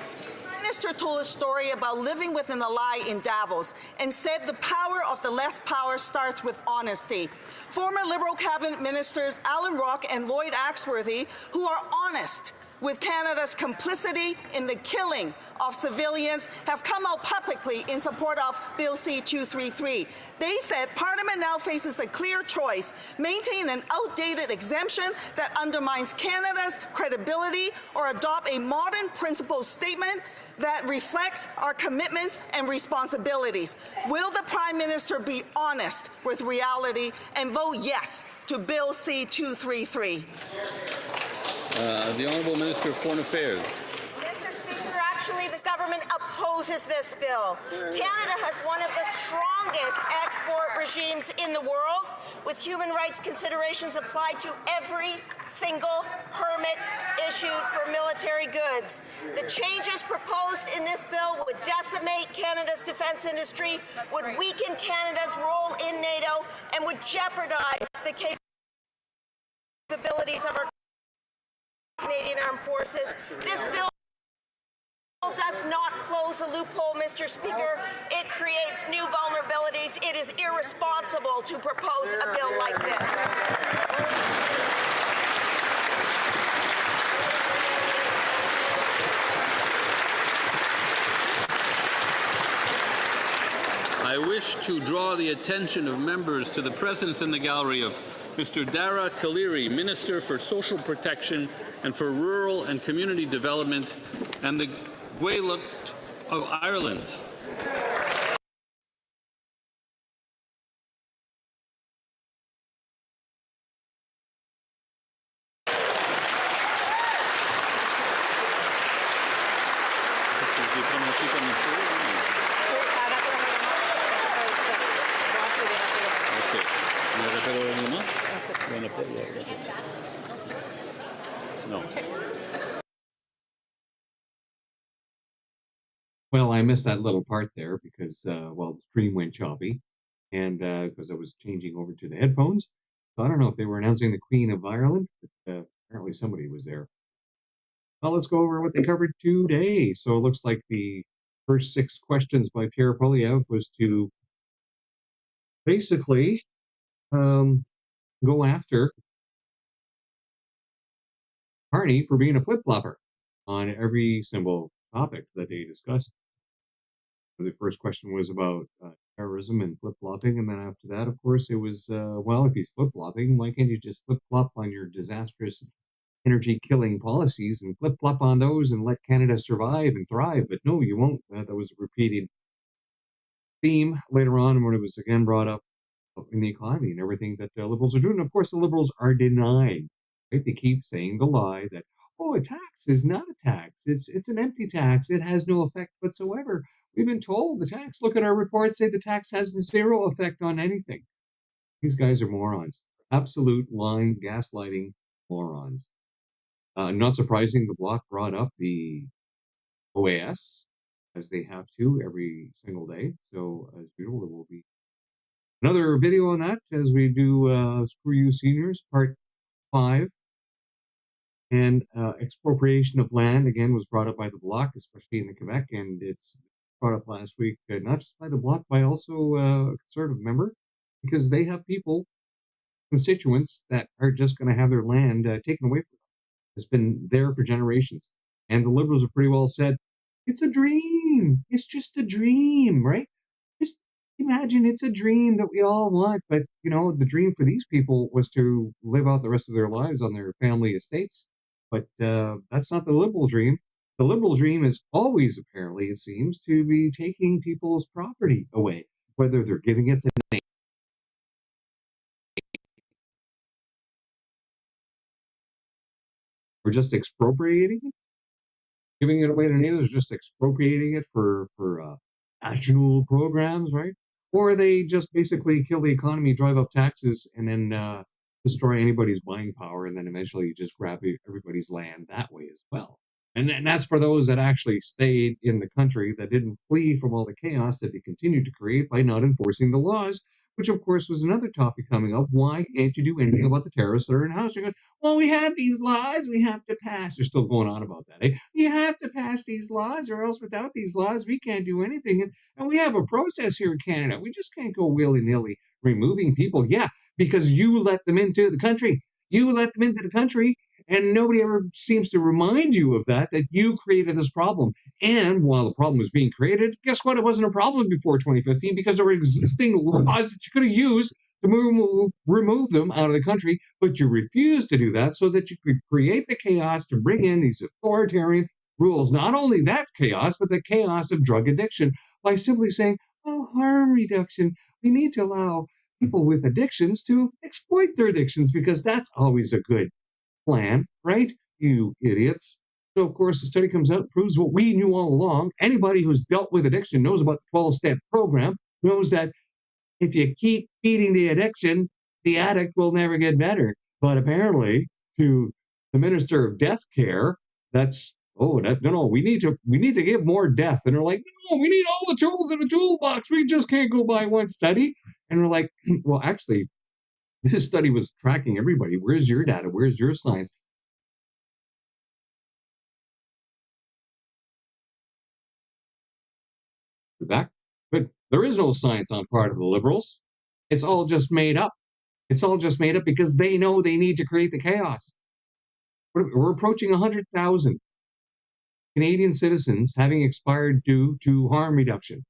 Minister told a story about living within a lie in Davos and said the power of the less power starts with honesty. Former Liberal cabinet ministers Alan Rock and Lloyd Axworthy, who are honest with Canada's complicity in the killing of civilians, have come out publicly in support of Bill C-233. They said Parliament now faces a clear choice: maintain an outdated exemption that undermines Canada's credibility, or adopt a modern principle statement that reflects our commitments and responsibilities. Will the Prime Minister be honest with reality and vote yes to Bill C-233? The Honourable Minister of Foreign Affairs. Mr. Speaker, actually the government opposes this bill. Canada has one of the strongest export regimes in the world, with human rights considerations applied to every single permit issued for military goods. The changes proposed in this bill would decimate Canada's defence industry, would weaken Canada's role in NATO, and would jeopardize the capabilities of our Canadian Armed Forces. This bill does not close a loophole, Mr. Speaker. It creates new vulnerabilities. It is irresponsible to propose a bill like this. I wish to draw the attention of members to the presence in the gallery of Mr. Dara Kaliri, Minister for Social Protection and for Rural and Community Development, and the Gaeltacht of Ireland. Well, I missed that little part there because, well, the stream went choppy, and because I was changing over to the headphones. So I don't know if they were announcing the Queen of Ireland, but apparently somebody was there. Well, let's go over what they covered today. So it looks like the first 6 questions by Pierre Poilievre was to basically go after Carney for being a flip-flopper on every single topic that they discussed. The first question was about terrorism and flip-flopping, and then after that, of course, it was, well, if he's flip-flopping, why can't you just flip-flop on your disastrous energy-killing policies and flip-flop on those and let Canada survive and thrive? But no, you won't. That was a repeated theme later on when it was again brought up in the economy and everything that the Liberals are doing. And of course, the Liberals are denying, right? They keep saying the lie that, oh, a tax is not a tax. It's an empty tax. It has no effect whatsoever. We've been told the tax. Look at our reports, say the tax has 0 effect on anything. These guys are morons. Absolute lying, gaslighting morons. Not surprising, the Bloc brought up the OAS, as they have to every single day. So, as usual, there will be another video on that as we do Screw You Seniors, Part 5. And expropriation of land, again, was brought up by the Bloc, especially in the Quebec, and it's brought up last week, not just by the Bloc, by also a Conservative member, because they have people, constituents, that are just going to have their land taken away from them. It's been there for generations. And the Liberals have pretty well said, it's a dream. It's just a dream, right? Just imagine it's a dream that we all want. But, the dream for these people was to live out the rest of their lives on their family estates. But that's not the Liberal dream. The Liberal dream is always, apparently, it seems, to be taking people's property away, whether they're giving it to or just expropriating it. Giving it away to natives, just expropriating it for national programs, right? Or they just basically kill the economy, drive up taxes, and then destroy anybody's buying power, and then eventually just grab everybody's land that way as well. And that's for those that actually stayed in the country, that didn't flee from all the chaos that they continued to create by not enforcing the laws, which of course was another topic coming up. Why can't you do anything about the terrorists that are in house? You're going, well, we have these laws we have to pass. They're still going on about that. Eh? You have to pass these laws, or else without these laws, we can't do anything. And we have a process here in Canada. We just can't go willy-nilly removing people. Yeah, because you let them into the country. You let them into the country, and nobody ever seems to remind you of that you created this problem. And while the problem was being created, guess what? It wasn't a problem before 2015 because there were existing laws that you could have used to remove them out of the country, but you refused to do that so that you could create the chaos to bring in these authoritarian rules. Not only that chaos, but the chaos of drug addiction by simply saying, oh, harm reduction. We need to allow people with addictions to exploit their addictions because that's always a good plan, right? You idiots. So, of course, the study comes out, proves what we knew all along. Anybody who's dealt with addiction knows about the 12-step program, knows that if you keep feeding the addiction, the addict will never get better. But apparently, to the Minister of Death Care, that's, no, we need to give more death. And they're like, no, we need all the tools in the toolbox. We just can't go by one study. And we're like, well, actually, this study was tracking everybody. Where's your data? Where's your science? That, but there is no science on part of the Liberals. It's all just made up. It's all just made up because they know they need to create the chaos. We're approaching 100,000 Canadian citizens having expired due to harm reduction.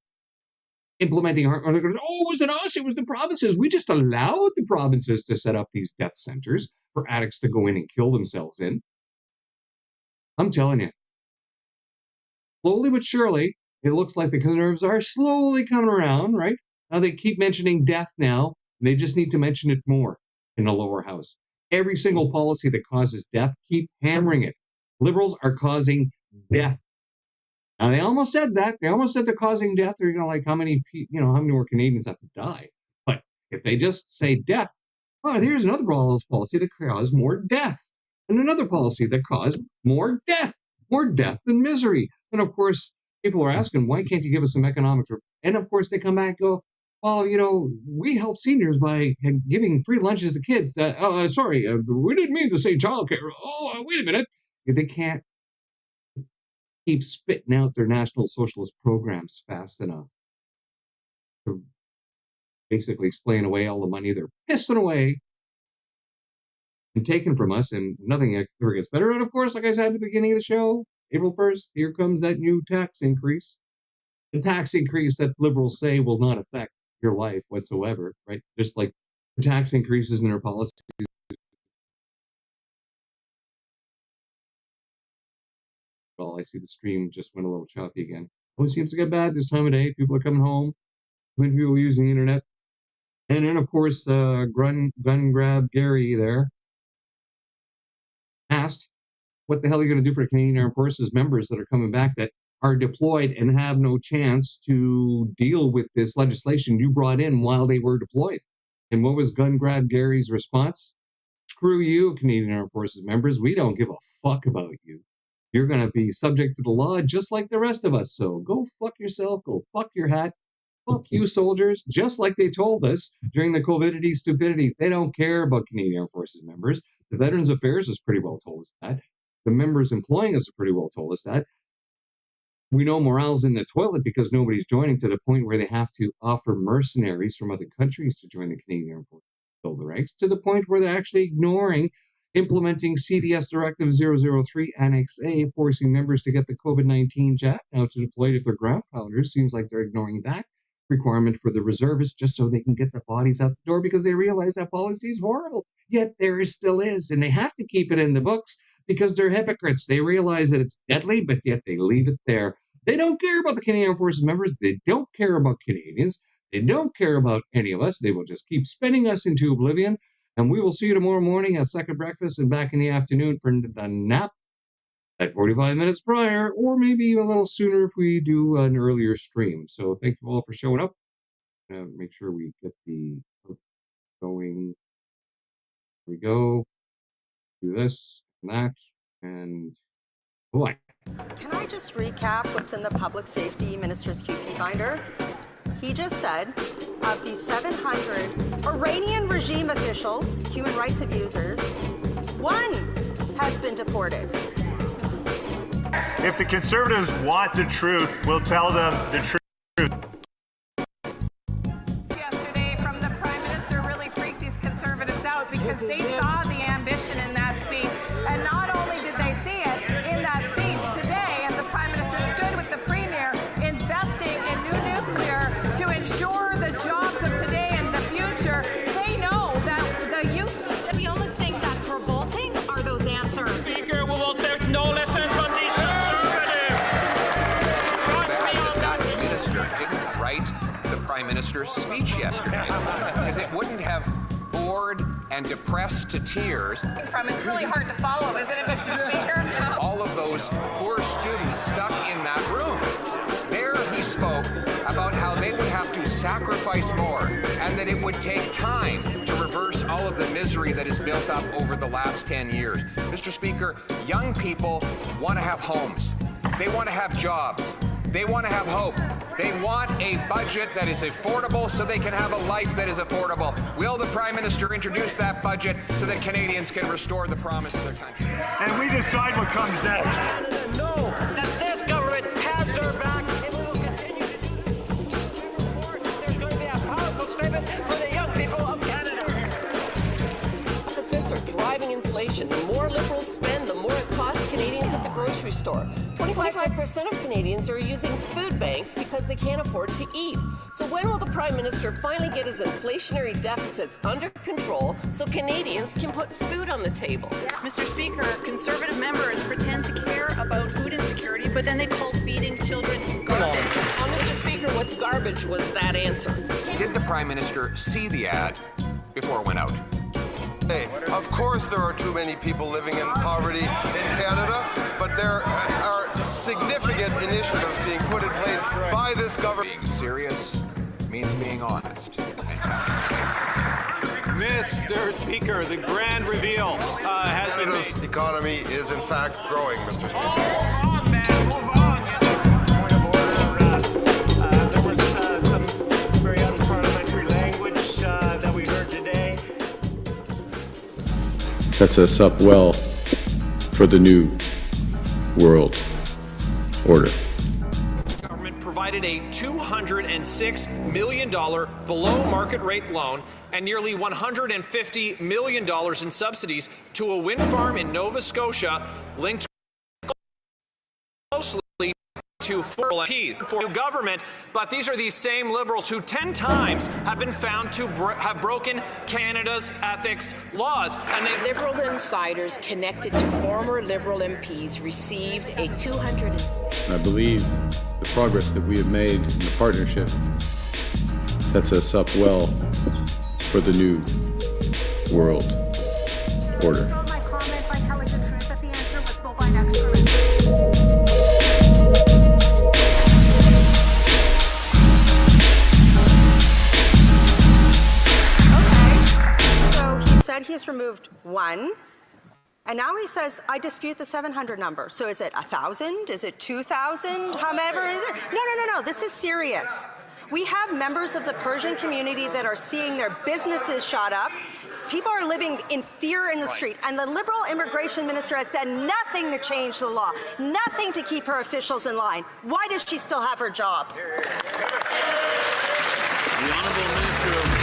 Implementing harm, or they're going, oh, was it us? It was the provinces. We just allowed the provinces to set up these death centers for addicts to go in and kill themselves in. I'm telling you, slowly but surely, it looks like the Conservatives are slowly coming around, right? Now they keep mentioning death now, and they just need to mention it more in the lower house. Every single policy that causes death, keep hammering it. Liberals are causing death. Now they almost said that. They almost said they're causing death. They're like how many more Canadians have to die. But if they just say death, oh, here's another policy that causes more death, and another policy that caused more death than misery. And of course, people are asking, why can't you give us some economic? And of course, they come back and go, well, we help seniors by giving free lunches to kids. Sorry, we didn't mean to say childcare. Oh, wait a minute. They can't keep spitting out their National Socialist programs fast enough to basically explain away all the money they're pissing away and taken from us, and nothing ever gets better. And of course, like I said at the beginning of the show, April 1st, here comes that new tax increase. The tax increase that Liberals say will not affect your life whatsoever, right? Just like the tax increases in their policies. Well, I see the stream just went a little choppy again. Always seems to get bad this time of day. People are coming home. When people using the internet. And then, of course, gun grab Gary there asked, what the hell are you going to do for the Canadian Armed Forces members that are coming back that are deployed and have no chance to deal with this legislation you brought in while they were deployed? And what was gun grab Gary's response? Screw you, Canadian Armed Forces members. We don't give a fuck about you. You're going to be subject to the law just like the rest of us. So go fuck yourself. Go fuck your hat. Fuck you, soldiers. Just like they told us during the COVIDity stupidity. They don't care about Canadian Armed Forces members. The Veterans Affairs has pretty well told us that. The members employing us have pretty well told us that. We know morale's in the toilet because nobody's joining, to the point where they have to offer mercenaries from other countries to join the Canadian Armed Forces, fill the ranks, to the point where they're actually ignoring implementing CDS Directive 003 Annex A, forcing members to get the COVID-19 jab now to deploy if they're ground pounders. Seems like they're ignoring that requirement for the reservists just so they can get their bodies out the door, because they realize that policy is horrible. Yet there still is, and they have to keep it in the books because they're hypocrites. They realize that it's deadly, but yet they leave it there. They don't care about the Canadian Armed Forces members. They don't care about Canadians. They don't care about any of us. They will just keep spinning us into oblivion. And we will see you tomorrow morning at second breakfast and back in the afternoon for the nap at 45 minutes prior, or maybe a little sooner if we do an earlier stream. So thank you all for showing up. Make sure we get the going. Here we go. Do this and that. And boy. Can I just recap what's in the Public Safety Minister's QP binder? He just said, of the 700 Iranian regime officials, human rights abusers, one has been deported. If the Conservatives want the truth, we'll tell them the truth. Yesterday from the Prime Minister really freaked these Conservatives out because they saw the ambition in that speech. And not only did they see it in that speech today, as the Prime Minister stood with the Premier investing in new nuclear to ensure the jobs of today and the future, they know that the youth... The only thing that's revolting are those answers. Speaker, we will take no lessons from these Conservatives. Trust me on that. The Minister didn't write the Prime Minister's speech yesterday because it wouldn't have bored and depressed to tears. It's really hard to follow, isn't it, Mr. Speaker? All of those poor students stuck in that room. There he spoke about how they would have to sacrifice more and that it would take time to reverse all of the misery that has built up over the last 10 years. Mr. Speaker, young people want to have homes. They want to have jobs. They want to have hope. They want a budget that is affordable so they can have a life that is affordable. Will the Prime Minister introduce that budget so that Canadians can restore the promise of their country? And we decide what comes next. Canada know that this government has their back and we will continue to do that. There's going to be a powerful statement for the young people of Canada. Deficits are driving inflation. The more Liberals spend, the more it costs Canadians at the grocery store. 25% of Canadians are using food banks because they can't afford to eat. So when will the Prime Minister finally get his inflationary deficits under control so Canadians can put food on the table? Mr. Speaker, Conservative members pretend to care about food insecurity, but then they call feeding children garbage. Mr. Speaker, what's garbage was that answer? Did the Prime Minister see the ad before it went out? Hey, of course there are too many people living in poverty in Canada, but there are significant initiatives being put in place by this government. Being serious means being honest. Mr. Speaker, the grand reveal has been made. Canada's economy is in fact growing, Mr. Speaker. Move on, man, move on. Point of order. There was some very unparliamentary language that we heard today. Sets us up well for the new world order. Government provided a $206 million below market rate loan and nearly $150 million in subsidies to a wind farm in Nova Scotia linked closely to foreign MPs for government, but these are these same Liberals who 10 times have been found to have broken Canada's ethics laws. And they Liberal insiders connected to former Liberal MPs received a I believe the progress that we have made in the partnership sets us up well for the new world order. My comment by telling the truth that the answer was bovine excrement. Said he's removed one, and now he says, I dispute the 700 number. So is it 1,000? Is it 2,000? However, is it? No. This is serious. We have members of the Persian community that are seeing their businesses shot up. People are living in fear in the street, and the Liberal immigration minister has done nothing to change the law, nothing to keep her officials in line. Why does she still have her job? The Honourable Minister of